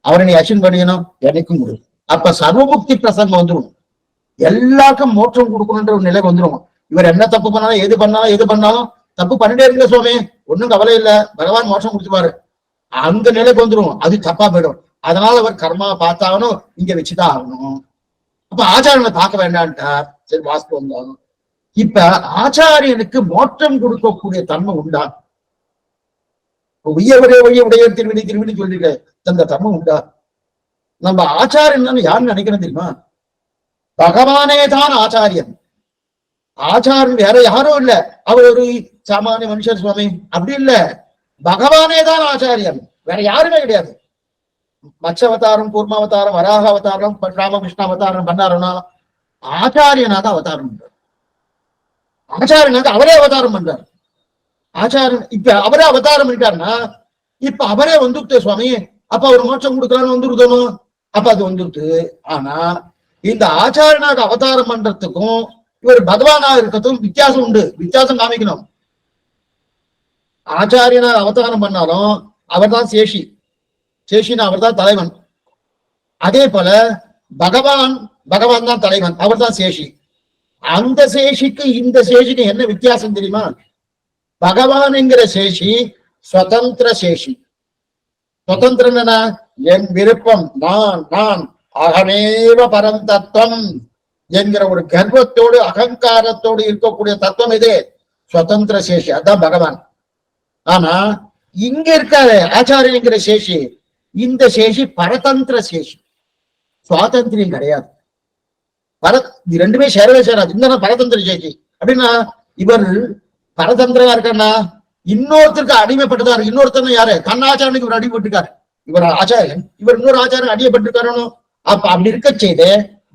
அவரை நீ ஆக்ஷன் பண்ணியணும், எனக்கும் கொடு. அப்ப சர்வமுக்தி பிரசங்கம் வந்துடும். எல்லாருக்கும் மோட்சம் கொடுக்கணுன்ற ஒரு நிலை வந்துடும். இவர் என்ன தப்பு பண்ணாலும் எது பண்ணாலும் தப்பு பண்ணிட்டே இருக்க சுவாமி, ஒண்ணும் கவலை இல்லை, பகவான் மோட்சம் கொடுத்துருவாரு, அந்த நிலைக்கு வந்துடும். அது தப்பா போயிடும். அதனால அவர் கர்மா பார்த்தாகணும், இங்க வச்சுதான் ஆகணும். அப்ப ஆச்சாரியனை பார்க்க வேண்டான்ட்டார். சரி வாஸ்தவம் தான். இப்ப ஆச்சாரியனுக்கு மோட்சம் கொடுக்கக்கூடிய தன்மை உண்டா? உடைய திருவிடி சொல்லிருக்க அந்த தன்மை உண்டா? நம்ம ஆச்சாரியன் யாருன்னு நினைக்கிறேன் தெரியுமா? பகவானே தான் ஆச்சாரியன். ஆச்சாரியன் வேற யாரும் இல்ல, அவர் ஒரு சாமானிய மனுஷர் சுவாமி அப்படி இல்ல, பகவானே தான் ஆச்சாரியன், வேற யாருமே கிடையாது. மச்ச அவதாரம், கூர்ம அவதாரம், வராக அவதாரம், ராமகிருஷ்ண அவதாரம் பண்ணாருன்னா ஆச்சாரியனாக அவதாரம் பண்றார். ஆச்சாரியனாக அவரே அவதாரம் பண்றார். ஆச்சாரியன் இப்ப அவரே அவதாரம் பண்ணிட்டாருன்னா இப்ப அவரே வந்துருத்து சுவாமி, அப்ப அவர் மோட்சம் கொடுக்குறான்னு வந்துருதணும், அப்ப அது வந்துருது. ஆனா இந்த ஆச்சாரியனாக அவதாரம் பண்றதுக்கும் இவர் பகவானா இருக்கிறதுக்கும் வித்தியாசம் உண்டு. வித்தியாசம் காமிக்கணும். ஆச்சாரியனாக அவதாரம் பண்ணாலும் அவர் தான் சேஷி, சேஷினா அவர் தான் தலைவன். அதே போல பகவான் தான் தலைவன், அவர் தான் சேஷி. அந்த சேஷிக்கு இந்த சேஷிக்கு என்ன வித்தியாசம் தெரியுமா? பகவான் என்கிற சேஷி சுதந்திர சேஷி. சுதந்திரன் என் விருப்பம், நான் அகமேவ பரந்தத்துவம் என்கிற ஒரு கர்வத்தோடு அகங்காரத்தோடு இருக்கக்கூடிய தத்துவம் இது சுதந்திர சேஷி, அதான் பகவான். ஆனா இங்க இருக்காரு ஆச்சாரியங்கிற சேஷி, இந்த சேஷி பரதந்திர சேஷி, சுவாதந்திரியம் கிடையாது. இது ரெண்டுமே சேரவே சேராது. இந்த பரதந்திர சேஷி அப்படின்னா இவர் பரதந்திரமா இருக்காருன்னா இன்னொருத்தருக்கு அடிமைப்பட்டுதான். இன்னொருத்தர் யாரு? கண்ணாச்சாரனுக்கு இவர் அடிபட்டிருக்காரு. இவர் ஆச்சாரியன், இவர் இன்னொரு ஆச்சாரன் அடியப்பட்டிருக்காரு. அப்ப அப்படி இருக்க செய்து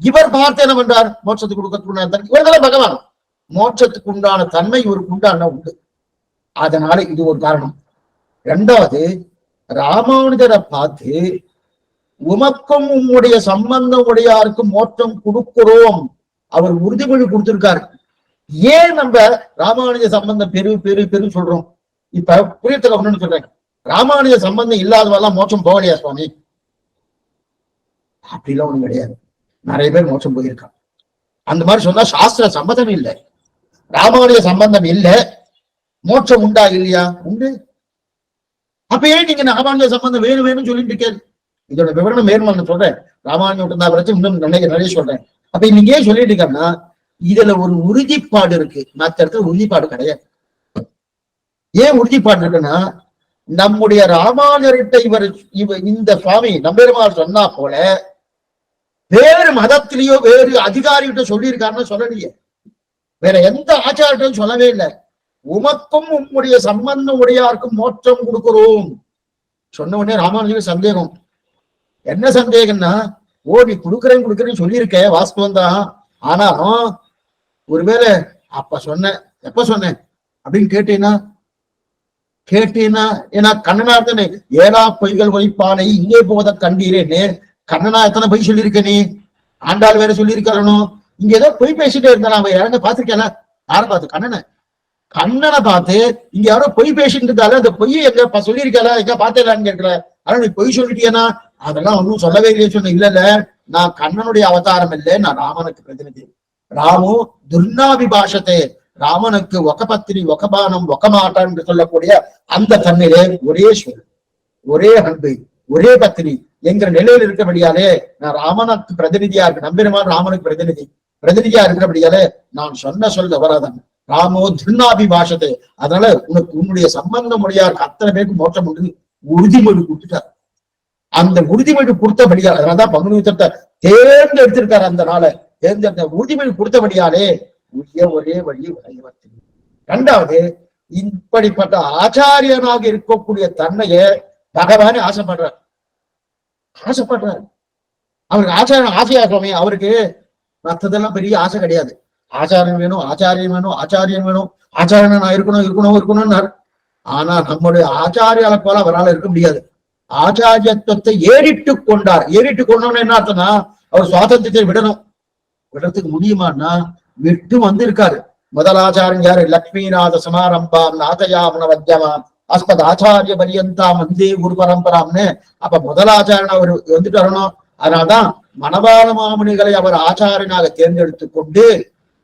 இவர் பார்த்து என்ன பண்றார்? மோட்சத்துக்கு கொடுக்கக்கூடிய இவர்தான் பகவான். மோட்சத்துக்கு உண்டான தன்மை இவருக்கு உண்டான உண்டு. அதனால இது ஒரு காரணம். ரெண்டாவது, ராமானுஜரை பார்த்து உமக்கும் உம்முடைய சம்பந்தம் உடையாருக்கும் மோட்சம் கொடுக்கிறோம் அவர் உறுதிமொழி கொடுத்திருக்காரு. ஏன் நம்ம ராமானுஜ சம்பந்தம் பெரு சொல்றோம்? இப்ப புரியத்துக்கு ஒண்ணுன்னு சொல்றேன், ராமானுஜ சம்பந்தம் இல்லாதவெல்லாம் மோட்சம் போகலையா சுவாமி? அப்படிலாம் ஒண்ணும் கிடையாது. நிறைய பேர் மோட்சம் போயிருக்காங்க. அந்த மாதிரி சொன்னா சாஸ்திர சம்பந்தம் இல்லை, ராமானுஜ சம்பந்தம் இல்லை, மோட்சம் உண்டா இல்லையா? உண்டு. அப்ப ஏன் நீங்க ராமானுஜ சம்பந்தம் வேணும்னு சொல்லிட்டு இருக்கேன்? இதோட விவரணம் மேலும் சொல்றேன். ராமானுஜம் பிரச்சனை இன்னும் நிறைய சொல்றேன். அப்ப நீங்க ஏன் சொல்லிட்டு இருக்கீங்கன்னா இதுல ஒரு உறுதிப்பாடு இருக்கு, மற்ற இடத்துல உறுதிப்பாடு கிடையாது. ஏன் உறுதிப்பாடு இருக்குன்னா நம்முடைய ராமானுஜர்கிட்ட இந்த சுவாமி நம்பெருமாள் சொன்னா போல வேறு மதத்திலேயோ வேறு அதிகாரிகிட்ட சொல்லியிருக்காருன்னு சொல்லலையே, வேற எந்த ஆச்சாரத்தையும் சொல்லவே இல்லை. உமக்கும் உம்முடைய சம்பந்தம் உடையாருக்கும் மோட்சம் கொடுக்கிறோம் சொன்ன உடனே ராமானுஜருக்கு சந்தேகம். என்ன சந்தேகம்னா, நீ கொடுக்குறேன்னு சொல்லியிருக்க, வாஸ்தவம் தான், ஆனாலும் ஒருவேளை அப்ப சொன்னேன், எப்ப சொன்னேன் அப்படின்னு கேட்டீங்கன்னா ஏன்னா கண்ணனா தானே, ஏழா பொய்கள் வைப்பானை இங்கே போவத கண்டீரேன்னு கண்ணனா எத்தனை பொய் சொல்லியிருக்க நீ? ஆண்டாள் வேற சொல்லியிருக்காரனும். இங்க ஏதோ பொய் பேசிட்டே இருந்தா அவன் யாருன்னு பாத்திருக்கேன். யாரை பார்த்து? கண்ணனை பார்த்து இங்க யாரோ பொய் பேசிட்டு இருந்தாலும் அந்த பொய்யை எங்க சொல்லியிருக்கா, எங்க பார்த்தேலான்னு கேட்கல. ஆனா நீ பொய் சொல்லிட்டியனா? அதெல்லாம் ஒன்னும் சொல்லவே இல்லையே. சொன்ன இல்ல நான் கண்ணனுடைய அவதாரம் இல்லை, நான் ராமனுக்கு பிரதிநிதி. ராமு துர்நாபிபாஷத்தை, ராமனுக்கு ஒக்க பத்திரி ஒக்க பானம் ஒக்க மாட்டான் என்று சொல்லக்கூடிய அந்த தன்மையிலே ஒரே சொல், ஒரே அன்பு, ஒரே பத்திரி என்கிற நிலையில் இருக்கிறபடியாலே நான் ராமனுக்கு பிரதிநிதியா இருக்கு, நம்பெருமான் ராமனுக்கு பிரதிநிதியா இருக்கிறபடியாலே நான் சொல்ல வராதான் ராமோ திருநாபி பாஷத்தை. அதனால உனக்கு உன்னுடைய சம்பந்த மொழியாருக்கு அத்தனை பேருக்கு மோட்சம் உண்டு உறுதிமொழி கொடுத்துட்டார். அந்த உறுதிமொழி கொடுத்தபடியால், அதனாலதான் பங்குனி உத்திரத்தை தேர்ந்தெடுத்திருக்காரு. அந்த நாளை தேர்ந்தெடுத்த உறுதிமொழி கொடுத்தபடியாலே ஒரே வழி வரைவர்த்தி. இரண்டாவது, இப்படிப்பட்ட ஆச்சாரியனாக இருக்கக்கூடிய தன்மைய பகவானே ஆசைப்படுறார். அவருக்கு ஆசையா சுவாமி. அவருக்கு மற்றதெல்லாம் பெரிய ஆசை கிடையாது. ஆச்சாரியன் வேணும், ஆச்சாரியன் நான் இருக்கணும்னு. ஆனா நம்முடைய ஆச்சாரியால போல அவரால் இருக்க முடியாது. ஆச்சாரியத்துவத்தை ஏறிட்டு கொண்டோம்னா என்ன அர்த்தம்னா அவர் சுவாதந்திரத்தை விடறதுக்கு முடியுமான்னா விட்டு வந்திருக்காரு. முதல் ஆச்சாரியன் யாரு? லக்ஷ்மிநாத சமாரம்பாம் நாதயாமன வத்தியமாம் அஸ்மத் ஆச்சாரிய பரியந்தாம் வந்தே குரு பரம்பராம்னு. அப்ப முதலாச்சாரியன் அவர் வந்துட்டு வரணும். அதனால்தான் மணவாள மாமுனிகளை அவர் ஆச்சாரியனாக தேர்ந்தெடுத்து கொண்டு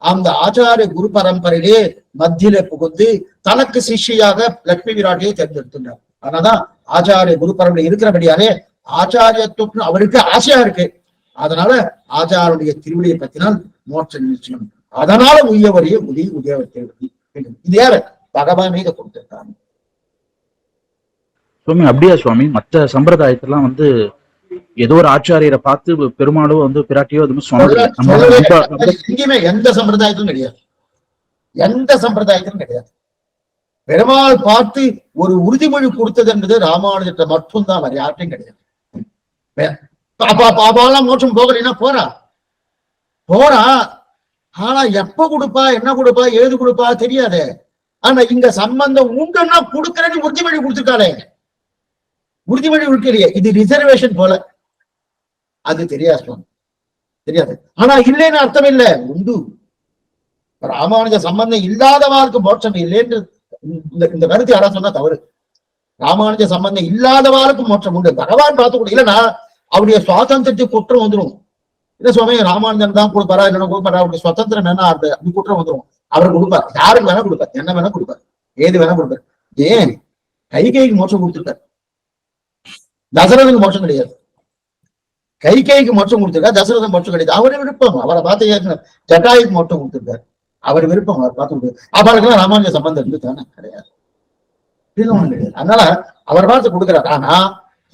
அந்த ஆச்சாரிய குரு பரம்பரையிலே மத்தியிலே புகுந்து தனக்கு சிஷ்யாக லட்சுமி விராட்டியை தேர்ந்தெடுத்துட்டார். அதனாலதான் ஆச்சாரிய குரு பரம்பரை இருக்கிறபடியாலே ஆச்சாரியத்துவம் அவருக்கு ஆசையா இருக்கு. அதனால ஆச்சாரனுடைய திருவிழியை பத்தினால் மோட்ச நிச்சயம். அதனால உயவரைய உதயவத்தை இது யார பகவான் மீது கொடுத்திருக்காங்க. சுவாமி அப்படியா சுவாமி? மற்ற சம்பிரதாயத்தெல்லாம் வந்து ஏதோ ஒரு ஆச்சாரியரை பார்த்து பெருமாளோ வந்து பிராட்டியோ எங்கேயுமே எந்த சம்பிரதாயத்திலும் கிடையாது. பெருமாள் பார்த்து ஒரு உறுதிமொழி கொடுத்தது என்பது ராமானுஜத்தை மட்டும்தான், வேற யார்ட்டையும் கிடையாது. பாப்பாலாம் மோட்சம் போகலைன்னா போறா. ஆனா எப்ப கொடுப்பா, என்ன கொடுப்பா, ஏது கொடுப்பா தெரியாது. ஆனா இங்க சம்பந்தம் உண்டுன்னா கொடுக்கறேன்னு உறுதிமொழி கொடுத்துருக்காளே. உறுதிமொழி கொடுக்கலையே, இது ரிசர்வேஷன் போல. அது தெரியாது. ஆனா இல்லைன்னு அர்த்தம் இல்ல, உண்டு. ராமானுஜ சம்பந்தம் இல்லாதவாருக்கு மோட்சம் இல்லைன்னு இந்த கருத்து யாரா சொன்னா தவறு. ராமானுஜ சம்பந்தம் இல்லாதவாருக்கு மோட்சம் உண்டு. பகவான் பார்த்து கூட இல்லைன்னா அவருடைய சுவாதந்திரத்துக்கு குற்றம் வந்துடும். இல்ல சுவாமி ராமானுஜன் தான் கொடுப்பாரா இல்லைன்னா கொடுப்பாரா, அவருடைய சுதந்திரம் என்ன அப்படி குற்றம் வந்துடும். அவர் கொடுப்பார், யாருக்கு வேணா கொடுப்பார், என்ன வேணா கொடுப்பார், ஏது வேணா கொடுப்பார். ஏன் கைகைக்கு மோட்சம் கொடுத்துருக்காரு, தசரதனுக்கு மோட்சம் கிடையாது. கைகைக்கு மோட்சம் கொடுத்திருக்காரு, தசரதன் மோட்சம் கிடையாது. அவரு விருப்பம். அவரை பார்த்து ஜட்டாயுக்கு மோட்சம் கொடுத்திருக்காரு, அவர் விருப்பம். அவர் பார்த்து கொடுத்தாரு. அவருக்குலாம் ராமானுஜ சம்பந்தம் இருந்து தானே கிடையாது. அதனால அவர் பார்த்து கொடுக்கிறார். ஆனா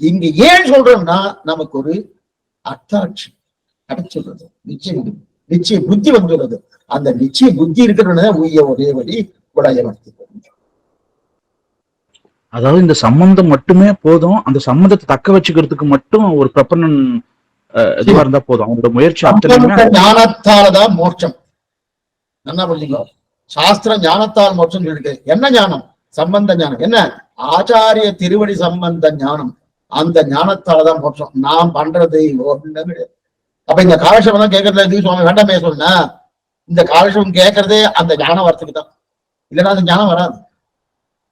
இங்க ஏன் சொல்றோம்னா நமக்கு ஒரு அத்தாட்சி கிடைச்சிடுறது, நிச்சய புத்தி வந்துடுறது. அந்த நிச்சய புத்தி இருக்கிறது ஒரே வழி உடையவர்த்தி. அதாவது இந்த சம்பந்தம் மட்டுமே போதும், அந்த சம்பந்தத்தை தக்க வச்சுக்கிறதுக்கு மட்டும் ஒரு பிரபன்னன் இதுவா இருந்தா போதும். அவங்களோட முயற்சி ஞானத்தாலதான் மோட்சம். என்ன புரிஞ்சுக்கோ, சாஸ்திரம் ஞானத்தால் மோட்சம் இருக்கு. என்ன ஞானம்? சம்பந்த ஞானம். என்ன? ஆச்சாரிய திருவடி சம்பந்த ஞானம். அந்த ஞானத்தாலதான் மோட்சம். நாம் பண்றது ஒண்ணுமே கிடையாது. அப்ப இந்த காலட்சேபம் தான் கேட்கறது சுவாமி வேண்டாமே சொன்ன, இந்த காலட்சேபம் கேட்கறதே அந்த ஞானம் வரத்துக்கு தான். இல்லைன்னா அந்த ஞானம் வராது.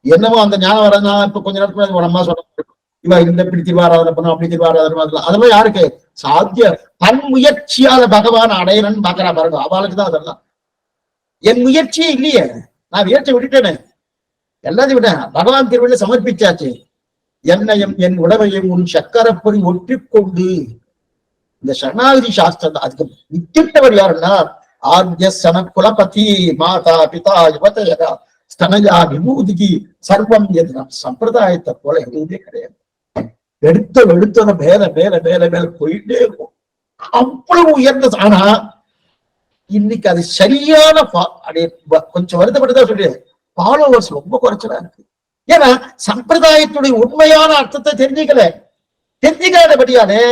என்னமோ அந்த ஞானம் வராதுன்னா இப்ப கொஞ்ச நேரத்துக்கு ஒரு அம்மா சொல்ல இவ இந்த இப்படி திருவாராதனை பண்ணும், அப்படி திருவாராதனை, அதெல்லாம் யாருக்கு சாத்திய தன் முயற்சியால பகவான் அடையணும்னு பாக்குறா பாருங்க, அவளுக்கு தான் அதெல்லாம். என் முயற்சியே இல்லையே, நான் முயற்சியை விட்டுட்டேனே, எல்லாத்தையும் விட்டேன். பகவான் திருவிழா சமர்ப்பிச்சாச்சு. என்னையும் என் உடமையும் உன் சக்கரப்பொறி ஒற்றிக்கொண்டு இந்த சரணாகதி சாஸ்திரம் தான். அதுக்கு விட்டுட்டவர் யாருன்னா ஆத்ய சன குலபதி மாதா பிதா யுவதா ஸ்தனயா விபூதிக்கு சர்வம் எதுனா சம்பிரதாயத்தை போல எதுவுமே கிடையாது. எடுத்தத மேல போயிட்டே இருக்கும். அவ்வளவு உயர்ந்த. ஆனா இன்னைக்கு அது சரியான கொஞ்சம் வருத்தப்பட்டுதான் சொல்லி ஃபாலோவர்ஸ் ரொம்ப குறைச்சலா இருக்கு. ஏன்னா சம்பிரதாயத்துடைய உண்மையான அர்த்தத்தை தெரிஞ்சுக்காதபடியாலே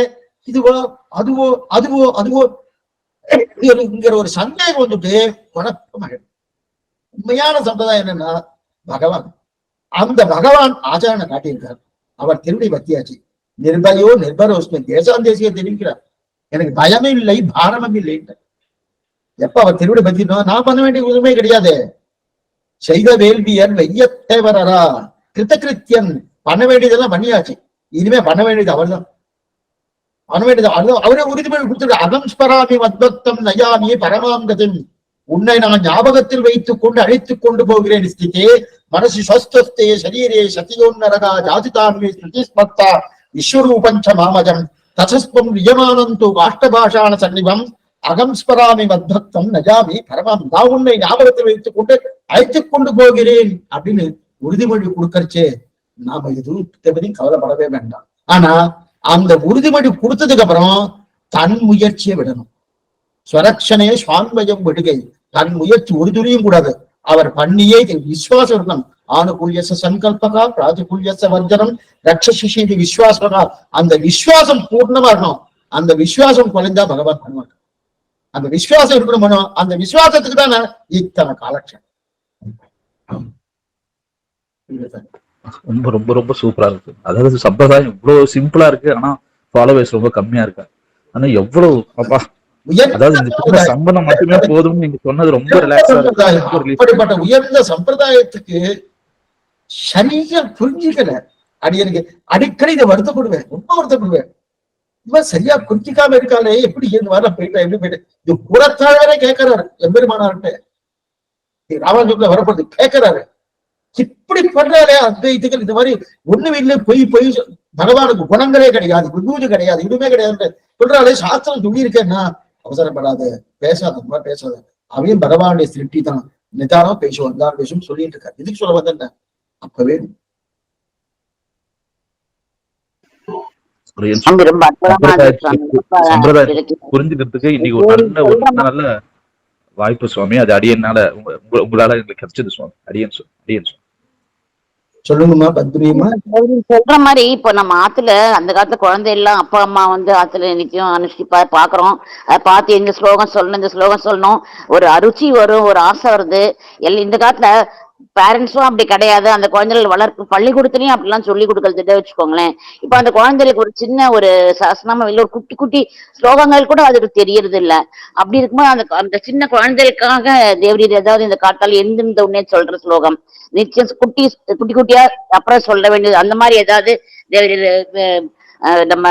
இதுவோ அதுவோ இங்கிற ஒரு சந்தேகம் வந்துட்டு குழப்பமாயிடும். உண்மையான சம்பிரதாயம் என்னன்னா பகவான். அந்த பகவான் ஆச்சாரனை காட்டியிருக்கார். அவர் திருடி பக்தியாச்சு. நிர்பயோ நிர்பரோஸ்மி தேசாந்தேசிய தெரிவிக்கிறார். எனக்கு பயமே இல்லை, பாரமும் இல்லை. எப்ப அவர் திருவிடை பத்தி நான் பண்ண வேண்டிய உரிமை கிடையாது. செய்த வேள்வியன் வெய்யத்தேவரா கிருத்தகிருத்தியன் பண்ண வேண்டியதெல்லாம் பண்ணியாச்சு. இனிமே பண்ண வேண்டியது அவர்தான். பண்ண வேண்டியது அவரே உறுதிமொழி கொடுத்துருக்க. அகம்ஸ்பராமி மத்பக்தம் நயாமி பரமாங்கதம். உன்னை நான் ஞாபகத்தில் வைத்துக் கொண்டு அழைத்துக் கொண்டு போகிறேன். ஸ்திதே மனசு ஸ்வஸ்தே சரீரே சத்தியோன்னரகா ஜாதிதான்மே ஸ்ருதிஸ்மத்தா விஸ்வரூபஞ்ச மாமஜம் தசஸ்வம் வியமானந்து காஷ்டபாஷான சன்னிவம் அகம் ஸ்மராமி மத்பக்தம் நஜாமி பரமம், நான் உன்னை ஞாபகத்தை வைத்துக் கொண்டு அழைத்துக் கொண்டு போகிறேன் அப்படின்னு உறுதிமொழி கொடுக்கறச்சே நாம எதுவும் பத்தி கவலைப்படவே வேண்டாம். ஆனா அந்த உறுதிமொழி கொடுத்ததுக்கு அப்புறம் தன் முயற்சியை விடணும். ஸ்வரக்ஷனே சுவான்மயம் விடுகை, தன் முயற்சி ஒரு துளியும் கூடாது. அவர் பண்ணியே விசுவாசம் இருக்கணும். ஆணுகுல்யச சங்கல்பகா பிராதிகுல்யச வர்ஜனம் ரட்சசிஷி விஸ்வாசகா, அந்த விசுவாசம் பூர்ணமா இருக்கணும். அந்த விசுவாசம் குறைந்தா பகவான் பண்ணுவாங்க. அந்த விசுவாசம் இருக்கணும். அந்த விசுவாசத்துக்கு தானே இத்தனை காலட்சேபம். ரொம்ப ரொம்ப ரொம்ப சூப்பரா இருக்கு. அதாவது சம்பிரதாயம் இவ்வளவு சிம்பிளா இருக்கு, ஆனா ஃபாலோவர்ஸ் ரொம்ப கம்மியா இருக்காங்க. ஆனா எவ்வளவு அப்பா, அதாவது இந்த சின்ன சம்பளம் மட்டுமே போதும் நீங்க சொன்னது ரொம்ப ரிலாக்ஸா இருக்கு. அப்படிப்பட்ட உயர்ந்த சம்பிரதாயத்துக்கு சரியா புரிஞ்சுக்கல. அடியனுக்கு அடிக்கடி இதை வருத்தப்படுவேன், ரொம்ப வருத்தப்படுவேன். இவன் சரியா புரிஞ்சிக்காம இருக்காளே, எப்படி இந்த மாதிரி போயிட்டா, எப்படி போயிட்டு இது புறத்தாழவே கேட்கிறாரு எம்பெருமானார்கிட்ட. ராமானுஜத்துல வரப்படுது கேட்கிறாரு, இப்படி பண்றாரே அத்வைதிகள் இந்த மாதிரி ஒண்ணுமே இல்லை, பொய் பொய், பகவானுக்கு குணங்களே கிடையாது, விபூதி கிடையாது, இதுவுமே கிடையாது சொல்றாளே, சாஸ்திரம் சொல்லி இருக்கேன்னா அவசரப்படாத, பேசாத பேசாத, அவையும் பகவானுடைய சிருஷ்டி தான், நிதானம் பேசுவோம், எல்லாரும் பேசும் சொல்லிட்டு இருக்காரு. இதுக்கு சொல்ல வந்தேன் அப்பவே. புரிஞ்சுக்கிறதுக்கு இன்னைக்கு ஒரு நல்ல வாய்ப்பு சுவாமி. அது அடியனால உங்களால எங்களுக்கு கிடைச்சது சுவாமி. அடியன் சொல்லுங்கம்மா பத்மினியம்மா. சொல்ற மாதிரி இப்போ நம்ம ஆத்துல அந்த காலத்துல குழந்தை எல்லாம் அப்பா அம்மா வந்து ஆத்துல நிச்சயம் அனுஷ்டிப்பா பாக்குறோம். அதை பார்த்து இந்த ஸ்லோகம் சொல்லணும், இந்த ஸ்லோகம் சொல்லணும், ஒரு அருச்சி வரும், ஒரு ஆசை வருது. இந்த காலத்துல பேரண்ட்ஸும் அப்படி கிடையாது. அந்த குழந்தைகள் வளர்ப்பு பள்ளிக்கூடத்துலயும் அப்படிலாம் சொல்லி கொடுக்கறதுட்டு வச்சுக்கோங்களேன். இப்ப அந்த குழந்தைகளுக்கு ஒரு சின்ன ஒரு சஸ்நாமம் இல்லை, ஒரு குட்டி குட்டி ஸ்லோகங்கள் கூட அதுக்கு தெரியறது இல்லை. அப்படி இருக்கும்போது அந்த சின்ன குழந்தைகளுக்காக தேவரீர் ஏதாவது இந்த காட்டால் எந்த உடனே சொல்ற ஸ்லோகம் நிச்சயம் குட்டி குட்டியா அப்புறம் சொல்ல வேண்டியது, அந்த மாதிரி ஏதாவது தேவரீர் நம்ம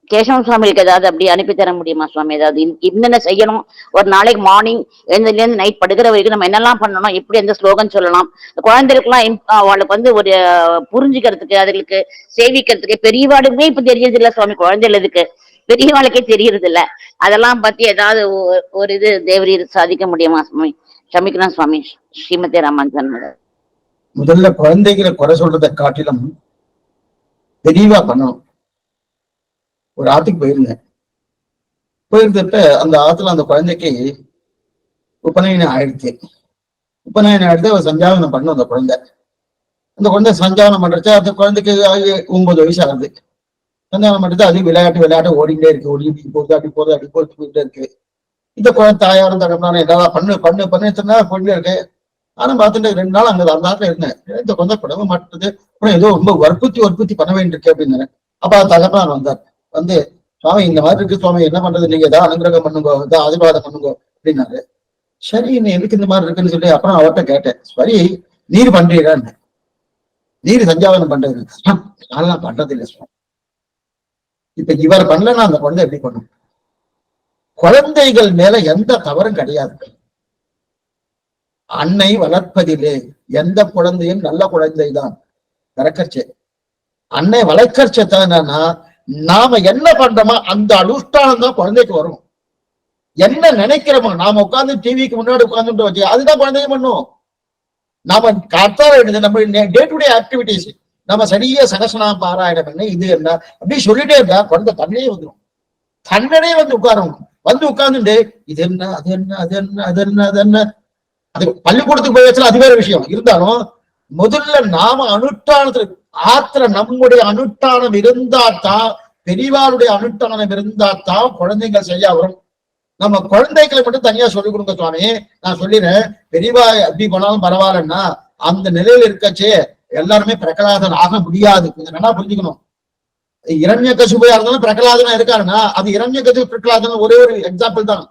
கேசவ சுவாமிகளுக்கு ஏதாவது அப்படி அனுப்பி தர முடியுமா சுவாமி? ஏதாவது என்னென்ன செய்யணும், ஒரு நாளைக்கு மார்னிங் எழுந்ததுல இருந்து நைட் படுக்கிற வரைக்கும் நம்ம என்னெல்லாம் பண்ணணும், எப்படி எந்த ஸ்லோகம் சொல்லலாம், குழந்தைகளுக்குலாம் அவளுக்கு வந்து ஒரு புரிஞ்சுக்கிறதுக்கு, அதுகளுக்கு சேவிக்கிறதுக்கு. பெரியவாளுக்குமே இப்ப தெரியறது இல்ல சுவாமி, குழந்தைகளுக்கு பெரியவாளுக்கே தெரியறது இல்ல. அதெல்லாம் பத்தி ஏதாவது ஒரு இது தேவரீர் சாதிக்க முடியுமா சுவாமி? சமிக்கணும் சுவாமி. ஸ்ரீமதி ராமானுஜன். முதல்ல குழந்தைகளை குறை சொல்றதை காட்டிலும் தெளிவா பண்ணணும். ஒரு ஆத்துக்கு போயிருந்தப்ப அந்த ஆத்துல அந்த குழந்தைக்கு உபநயனம் ஆயிடுச்சு. உபநயனம் ஆயிடுத்து அவர் சஞ்சாவனம் பண்ணும். அந்த குழந்தை சஞ்சாவனம் பண்றச்சா அந்த குழந்தைக்கு 9 வயசு ஆகுது. சஞ்சாவனம் பண்றது அது விளையாட்டு ஓடிக்கிட்டே இருக்கு, அப்படி போயிட்டே இருக்கு. இந்த குழந்தை தாயாரும் தகவலான எல்லாம் பண்ணு போயிட்டே இருக்கு. ஆனா பார்த்துட்டு 2 நாள் அங்க அந்த ஆத்துல இருந்தேன். இந்த குழந்தை படவே மாட்டுறது, அப்புறம் ஏதோ ரொம்ப வற்புறுத்தி பண்ண வேண்டியிருக்கு அப்படின்னு. அப்ப தகவலான் வந்தார். வந்து சுவாமி இந்த மாதிரி இருக்கு சுவாமி, என்ன பண்றது, நீங்க ஏதாவது அனுகிரகம் பண்ணுங்க, ஏதாவது ஆசீர்வாதம் பண்ணுங்க அப்படின்னாரு. சரி எதுக்கு இந்த மாதிரி இருக்குன்னு சொல்லி அப்புறம் அவர்கிட்ட கேட்டேன், சரி நீர் பண்றீங்கன்னு. நீர் சஞ்சாவனம் பண்றது அதெல்லாம் பண்றது இல்லை சுவாமி. இப்ப இவர் பண்ணலன்னா அந்த குழந்தை எப்படி பண்ணும்? குழந்தைகள் மேல எந்த தவறும் கிடையாது. அன்னை வளர்ப்பதிலே எந்த குழந்தையும் நல்ல குழந்தை தான் வளர்க்கறச்சே. அன்னை வளர்க்கறச்சதான் என்னன்னா, நாம என்ன பண்றோமோ அந்த அனுஷ்டானம் தான் குழந்தைக்கு வரும். என்ன நினைக்கிறோமோ, நாம உட்கார்ந்து டிவிக்கு முன்னாடி உட்கார்ந்துட்டு வச்சு அதுதான் குழந்தைங்க பண்ணும். நாம காத்தால வேண்டியது நம்ம டே டு டே ஆக்டிவிட்டிஸ், நம்ம சரியா சகசனம் பாராயணம் பண்ண இது என்ன அப்படி சொல்லிட்டே இருந்தா குழந்தை தன்னையே வந்துடும். தன்னடே வந்து உட்காரும். வந்து உட்கார்ந்துட்டு இது என்ன அது என்ன அது என்ன அது என்ன அது என்ன, அது பள்ளிக்கூடத்துக்கு போய் வச்சா அது வேற விஷயம். இருந்தாலும் முதல்ல நாம அனுஷ்டானத்துக்கு ஆத்திர நம்முடைய அனுஷ்டானம் இருந்தாத்தான், பெரியவாருடைய அனுஷ்டானம் இருந்தாத்தான் குழந்தைகள் சரியா வரும். நம்ம குழந்தைகளை மட்டும் தனியா சொல்லிக் கொடுங்க சுவாமி, நான் சொல்லிடுறேன். பெரியவா எப்படி போனாலும் பரவாயில்லன்னா அந்த நிலையில இருக்கச்சே எல்லாருமே பிரகலாதன் ஆக முடியாது. கொஞ்சம் நல்லா புரிஞ்சுக்கணும். இரண்யகசிபுயா இருந்தாலும் பிரகலாதனா இருக்காருன்னா அது இரண்யகசிபு பிரகலாதன் ஒரே ஒரு எக்ஸாம்பிள் தான்.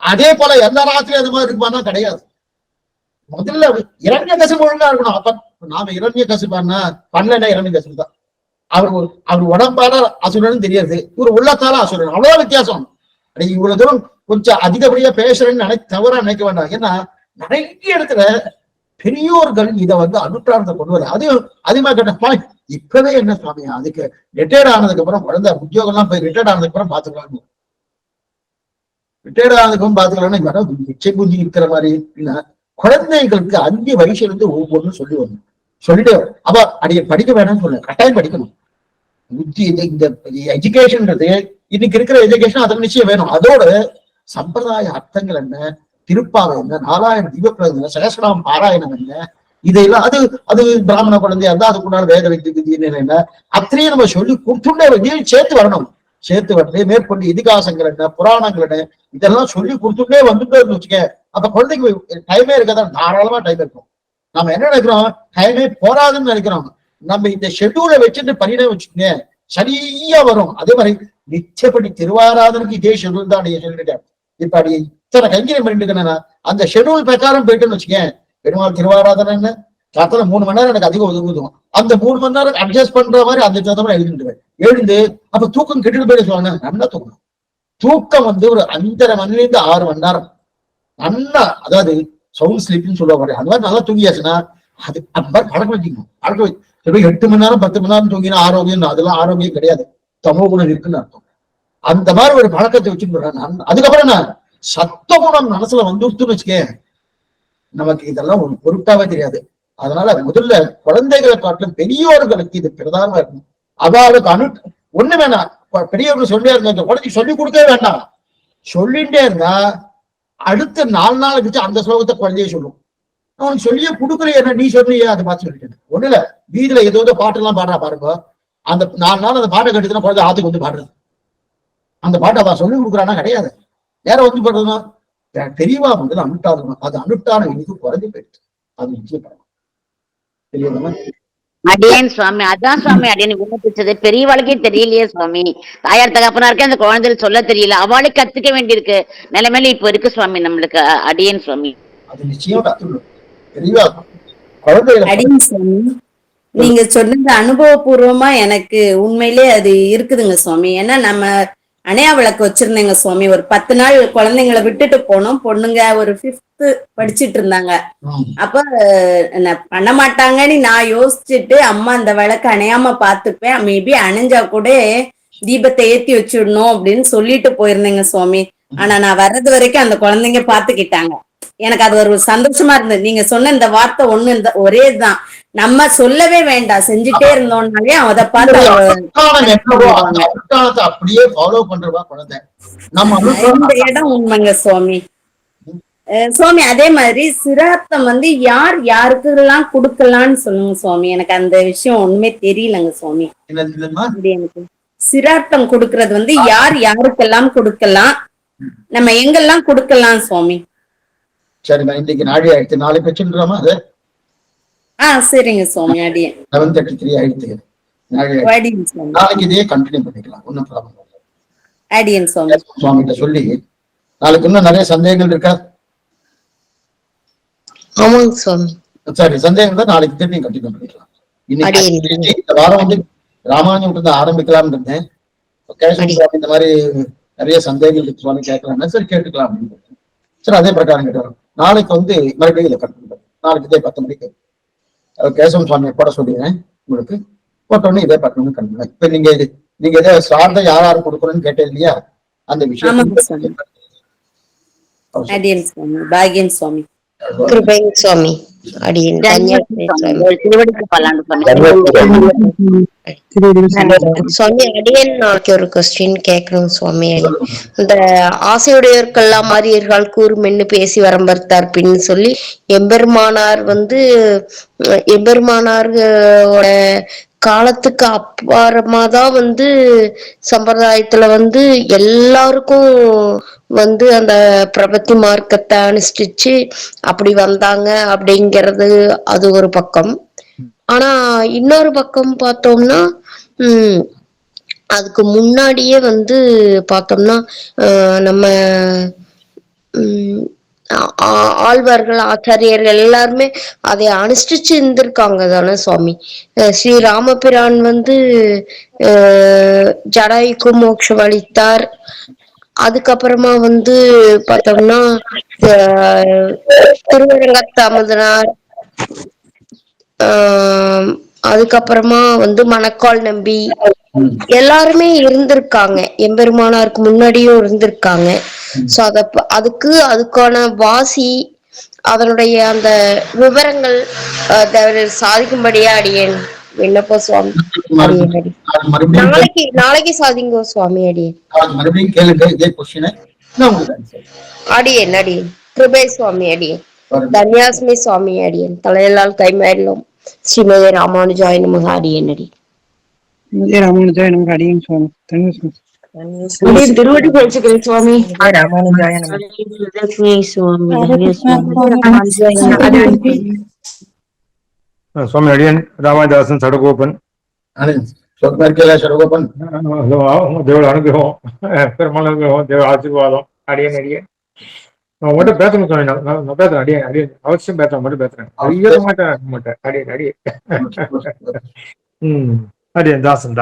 அதே போல எல்லா ராத்திரியும் அது மாதிரி இருக்குமானா கிடையாது. முதல்ல இரண்யகசிபு ஒழுங்கா இருக்கணும். அப்ப நாம இரண்யகசிபுன்னா பண்ணலன்னா இரண்யகசிபு தான். அவர் உடம்பால அசுரன் தெரியாது, இவர் உள்ளத்தால அசுரன், அவ்வளவு வித்தியாசம். இவ்வளவு தூரம் கொஞ்சம் அதிகப்படியா பேசுறேன்னு தவறா நினைக்க வேண்டாம். ஏன்னா நிறைய இடத்துல பெரியோர்கள் இதை அனுஷ்டானத்தை கொண்டு வர அது அதிகமா கேட்டப்பா இப்பவே என்ன சுவாமி அதுக்கு ரிட்டையர்ட் ஆனதுக்கு அப்புறம் குழந்தை உத்தியோகம் எல்லாம் போய் ரிட்டையர்ட் ஆனதுக்கு அப்புறம் பாத்துக்கலாம். ரிட்டையர்ட் ஆனதுக்கு அப்புறம் பாத்துக்கலாம்னு நிச்சய புத்தி இருக்கிற மாதிரி இல்ல. குழந்தைகளுக்கு 5 வயசுல இருந்து ஒவ்வொன்றும் சொல்லி வரணும். சொல்லிட்டு அவ அடிய படிக்க வேணாம்னு சொல்ல, கட்டாயம் படிக்கணும். புத்தி இந்த எஜுகேஷன்ன்றது இன்னைக்கு இருக்கிற எஜுகேஷன் அதுக்கு நிச்சயம் வேணும். அதோட சம்பிரதாய அர்த்தங்கள் என்ன, திருப்பாவை என்ன, 4000 தீபப்பிரதம், சகஸ்ரநாம பாராயணம் என்ன, இதெல்லாம் அது அது பிராமண குழந்தையா இருந்தா அதுக்குண்டான வேத விதி என்ன அத்தனையும் நம்ம சொல்லி கொடுத்துட்டே சேர்த்து வரணும். சேர்த்து வந்து மேற்கொண்டு இதிகாசங்கள் என்ன, புராணங்கள் என்ன, இதெல்லாம் சொல்லி கொடுத்துட்டே வந்துட்டே வச்சுக்க. அப்ப குழந்தைக்கு டைமே இருக்காதான், தாராளமா டைம் இருக்கும். நம்ம என்ன நினைக்கிறோம், டைமே போராதுன்னு நினைக்கிறோம். நம்ம இந்த ஷெட்யூலை வச்சுட்டு பண்ணினே வச்சுக்கோங்க, சரியா வரும். அதே மாதிரி நிச்சயப்படி திருவாராதனுக்கு இதே ஷெட்யூல் தான் அடைய சொல்லிட்டேன். இப்ப அடி இத்தனை கைங்கரியம் பண்ணிட்டு இருக்கேன்னா அந்த ஷெட்யூல் பிரகாரம் போயிட்டுன்னு வச்சுக்கேன். பெருமாள் திருவாராதனை என்ன காலத்துல 3 மணி நேரம் எனக்கு அதிகம் ஒதுக்குதும், அந்த 3 மணி நேரம் அட்ஜஸ்ட் பண்ற மாதிரி அந்த தகுந்த எழுந்துடுவேன். எழுந்து அப்ப தூக்கம் கெட்டுட்டு போயிட்டு சொல்லுவாங்க. நல்லா தூக்கணும். தூக்கம் ஒரு 5.5 மணில இருந்து 6 மணி நேரம் நல்லா, அதாவது சவுண்ட் ஸ்லீப்னு சொல்லுவாங்க. அந்த மாதிரி நல்லா தூங்கியாச்சுன்னா அது அந்த மாதிரி பழக்கம் வச்சுக்கணும். பழக்கம் 8 மணி நேரம் 10 மணி நேரம் தூங்கினா ஆரோக்கியம், அதெல்லாம் ஆரோக்கியம் கிடையாது, தமோ குணம் இருக்குன்னு அர்த்தம். அந்த மாதிரி ஒரு பழக்கத்தை வச்சுட்டு அதுக்கப்புறம் நான் சத்த குணம் மனசுல வந்துருத்துன்னு வச்சுக்க, நமக்கு இதெல்லாம் ஒரு பொருட்டாவே தெரியாது. அதனால முதல்ல குழந்தைகளை காட்டிலும் பெரியோர்களுக்கு இது பிரதானமா இருக்கும். அவளுக்கு ஒண்ணு வேணாம், பெரியவர்கள் சொல்லிட்டே இருந்தாங்க, குழந்தைக்கு சொல்லிக் கொடுக்கவே வேண்டாம். சொல்லிட்டே இருந்தா அடுத்த 4 நாள் கழிச்சு அந்த ஸ்லோகத்தை குழந்தைய சொல்லும். அவனுக்கு சொல்லியே கொடுக்கலையே, என்ன நீ சொல்லியே அதை பார்த்து சொல்லிட்டேன். ஒண்ணு இல்ல, வீதியில ஏதோ பாட்டு எல்லாம் பாடுறா பாருங்க, அந்த 4 நாள் அந்த பாட்டை கட்டுச்சுன்னா குழந்தை ஆத்துக்கு பாடுறது. அந்த பாட்டை அவன் சொல்லி கொடுக்குறானா கிடையாது, வேற பாடுறதுன்னா தெரியவா அனுஷ்டானம். அது அனுஷ்டானம் இன்னைக்கு குறைஞ்சு போயிடுச்சு. அது நிச்சயம் தெரியுமா அடியேன் சுவாமி, அதான் சுவாமி அடியன் விண்ணப்பிச்சது. பெரியவாளுக்கே தெரியலையே சுவாமி, தாயார் தகப்பனா இருக்க அந்த குழந்தைகள் சொல்ல தெரியல, அவளுக்கு கத்துக்க வேண்டியிருக்கு நிலைமையில இப்ப இருக்கு சுவாமி நம்மளுக்கு. அடியேன் சுவாமி, அது நிச்சயம் தெரியவா குழந்தைகள். அடியேன் சுவாமி, நீங்க சொன்னது அனுபவபூர்வமா எனக்கு உண்மையிலே அது இருக்குதுங்க சுவாமி. ஏன்னா நம்ம அணையா விளக்கு வச்சிருந்தேங்க சுவாமி. ஒரு 10 நாள் குழந்தைங்களை விட்டுட்டு போனோம். பொண்ணுங்க ஒரு 5th படிச்சுட்டு இருந்தாங்க. அப்ப பண்ண மாட்டாங்கன்னு நான் யோசிச்சுட்டு, அம்மா அந்த விளக்கு அணையாம பாத்துப்பேன், மேபி அணைஞ்சா கூட தீபத்தை ஏத்தி வச்சிடணும் அப்படின்னு சொல்லிட்டு போயிருந்தேங்க சுவாமி. ஆனா நான் வர்றது வரைக்கும் அந்த குழந்தைங்க பாத்துக்கிட்டாங்க. எனக்கு அது ஒரு சந்தோஷமா இருந்தது. நீங்க சொன்ன இந்த வார்த்தை ஒரே தான், நம்ம சொல்லவே வேண்டாம், செஞ்சுட்டே இருந்தோம்னாலே அதை பார்த்து அப்படியே ஃபாலோ பண்றவா குழந்தை. இந்த இடம் உண்மைங்க சுவாமி. சுவாமி அதே மாதிரி சிரார்த்தம் யார் யாருக்கெல்லாம் கொடுக்கலாம்னு சொல்லுங்க சுவாமி. எனக்கு அந்த விஷயம் ஒண்ணுமே தெரியலங்க சுவாமி. எனக்கு சிரார்த்தம் கொடுக்கறது யார் யாருக்கெல்லாம் கொடுக்கலாம், நம்ம எங்கெல்லாம் கொடுக்கலாம் சுவாமி? சரிம்மா, இன்னைக்கு நாடி ஆயிடுச்சு, நாளைக்கு வச்சுருமா அது? சரிங்க சுவாமி. அடியேன் 11:33 ஆயிடுச்சு. நாளைக்கு இதே கண்டினியூ பண்ணிக்கலாம், ஒன்னும் ப்ராப்ளம் இல்லை. அடியேன் சுவாமி. சுவாமிகிட்ட சொல்லி நாளைக்கு இன்னும் நிறைய சந்தேகங்கள் இருக்கா? ஆமாங்க சுவாமி. சரி, சந்தேகம் தான் நாளைக்கு திரும்பி கண்டினியூ பண்ணிக்கலாம். இன்னைக்கு இந்த வாரம் ராமானுஜம் ஆரம்பிக்கலாம் இருந்தேன். இந்த மாதிரி நிறைய சந்தேகங்கள் இருக்கு சுவாமி, கேட்கலாம். சரி கேட்டுக்கலாம் அப்படின்னு. சரி, அதே பிரகாரம் கேட்கலாம். நாளைக்கு மறுபடியும் இதை கண்டினியூ. நாளைக்கு இதே 10 மணிக்கு கேசவன் சுவாமியை போட சொல்லிடுறேன் உங்களுக்கு. போட்டோன்னு இதே 10 மணிக்கு கண்டினியூ. இப்ப நீங்க இதே சார்ந்த யாரும் கொடுக்கணும்னு கேட்டேன் இல்லையா, அந்த விஷயம். பாகியன் சுவாமி, கிருபை சுவாமி, அடியேன் சுவாமி. அடியேன் நாளைக்கு ஒரு கொஸ்டின் கேட்கணும் சுவாமி. இந்த ஆசையுடையவர்கள்லாம் மாறியர்கள் கூறுமென்னு பேசி வரம்பர்த்தார் பின்னு சொல்லி எம்பெருமானாரோட காலத்துக்கு அப்புறமாதான் சம்பிரதாயத்துல எல்லாருக்கும் அந்த பிரபத்தி மார்க்கத்தை அனுஷ்டிச்சு அப்படி வந்தாங்க அப்படிங்கிறது அது ஒரு பக்கம். ஆனா இன்னொரு பக்கம் பார்த்தோம்னா அதுக்கு முன்னாடியே பார்த்தோம்னா நம்ம ஆழ்வார்கள் ஆச்சாரியர்கள் எல்லாருமே அதை அனுஷ்டிச்சு இருந்திருக்காங்க தானே சுவாமி. ஸ்ரீ ராமபிரான் ஜடாயுக்கு மோட்சம் அளித்தார். அதுக்கப்புறமா பார்த்தோம்னா திருவரங்கத்து அமுதனார், அதுக்கப்புறமா வந்து மணக்கால் நம்பி எல்லாருமே இருந்திருக்காங்க, எம்பெருமானாருக்கு முன்னாடியும் இருந்திருக்காங்க. சோ அதுக்கான வாசி அதனுடைய அந்த விவரங்கள் சாதிக்கும்படியா அடியேன் விண்ணப்ப சுவாமி. நாளைக்கு சாதிங்கோ சுவாமி. மறுபடியும் கேளுங்க இதே கொஸ்டினை. அடியேன் கிருபை சுவாமி. தன்யாஸ்மி சுவாமி. தலையலால் கைமேலும் ஸ்ரீமதி ராமானுஜாய நமக. அடியேன் ராமானுஜாய நமக. அடியேன் சுவாமி. தன்யாஸ்மி திருவடி பேச்சுக்கிறேன் சுவாமி. ராமானுஜாய நமக. சுவாமி அடியன் ராமதாசன் சடகோபன். சடகோபன் தேவட அனுகிரகம், பெருமாள் அனுகிரகம், தேவ ஆசீர்வாதம். அடியன் உங்கள்கிட்ட பேசணும் சுவாமி. நான் பேசுறேன். அடியன் அவசியம் பேசுறேன். மட்டும் பேசுறேன். ஐயோ மாட்டேன். அடியன். அடியன் தாசன்.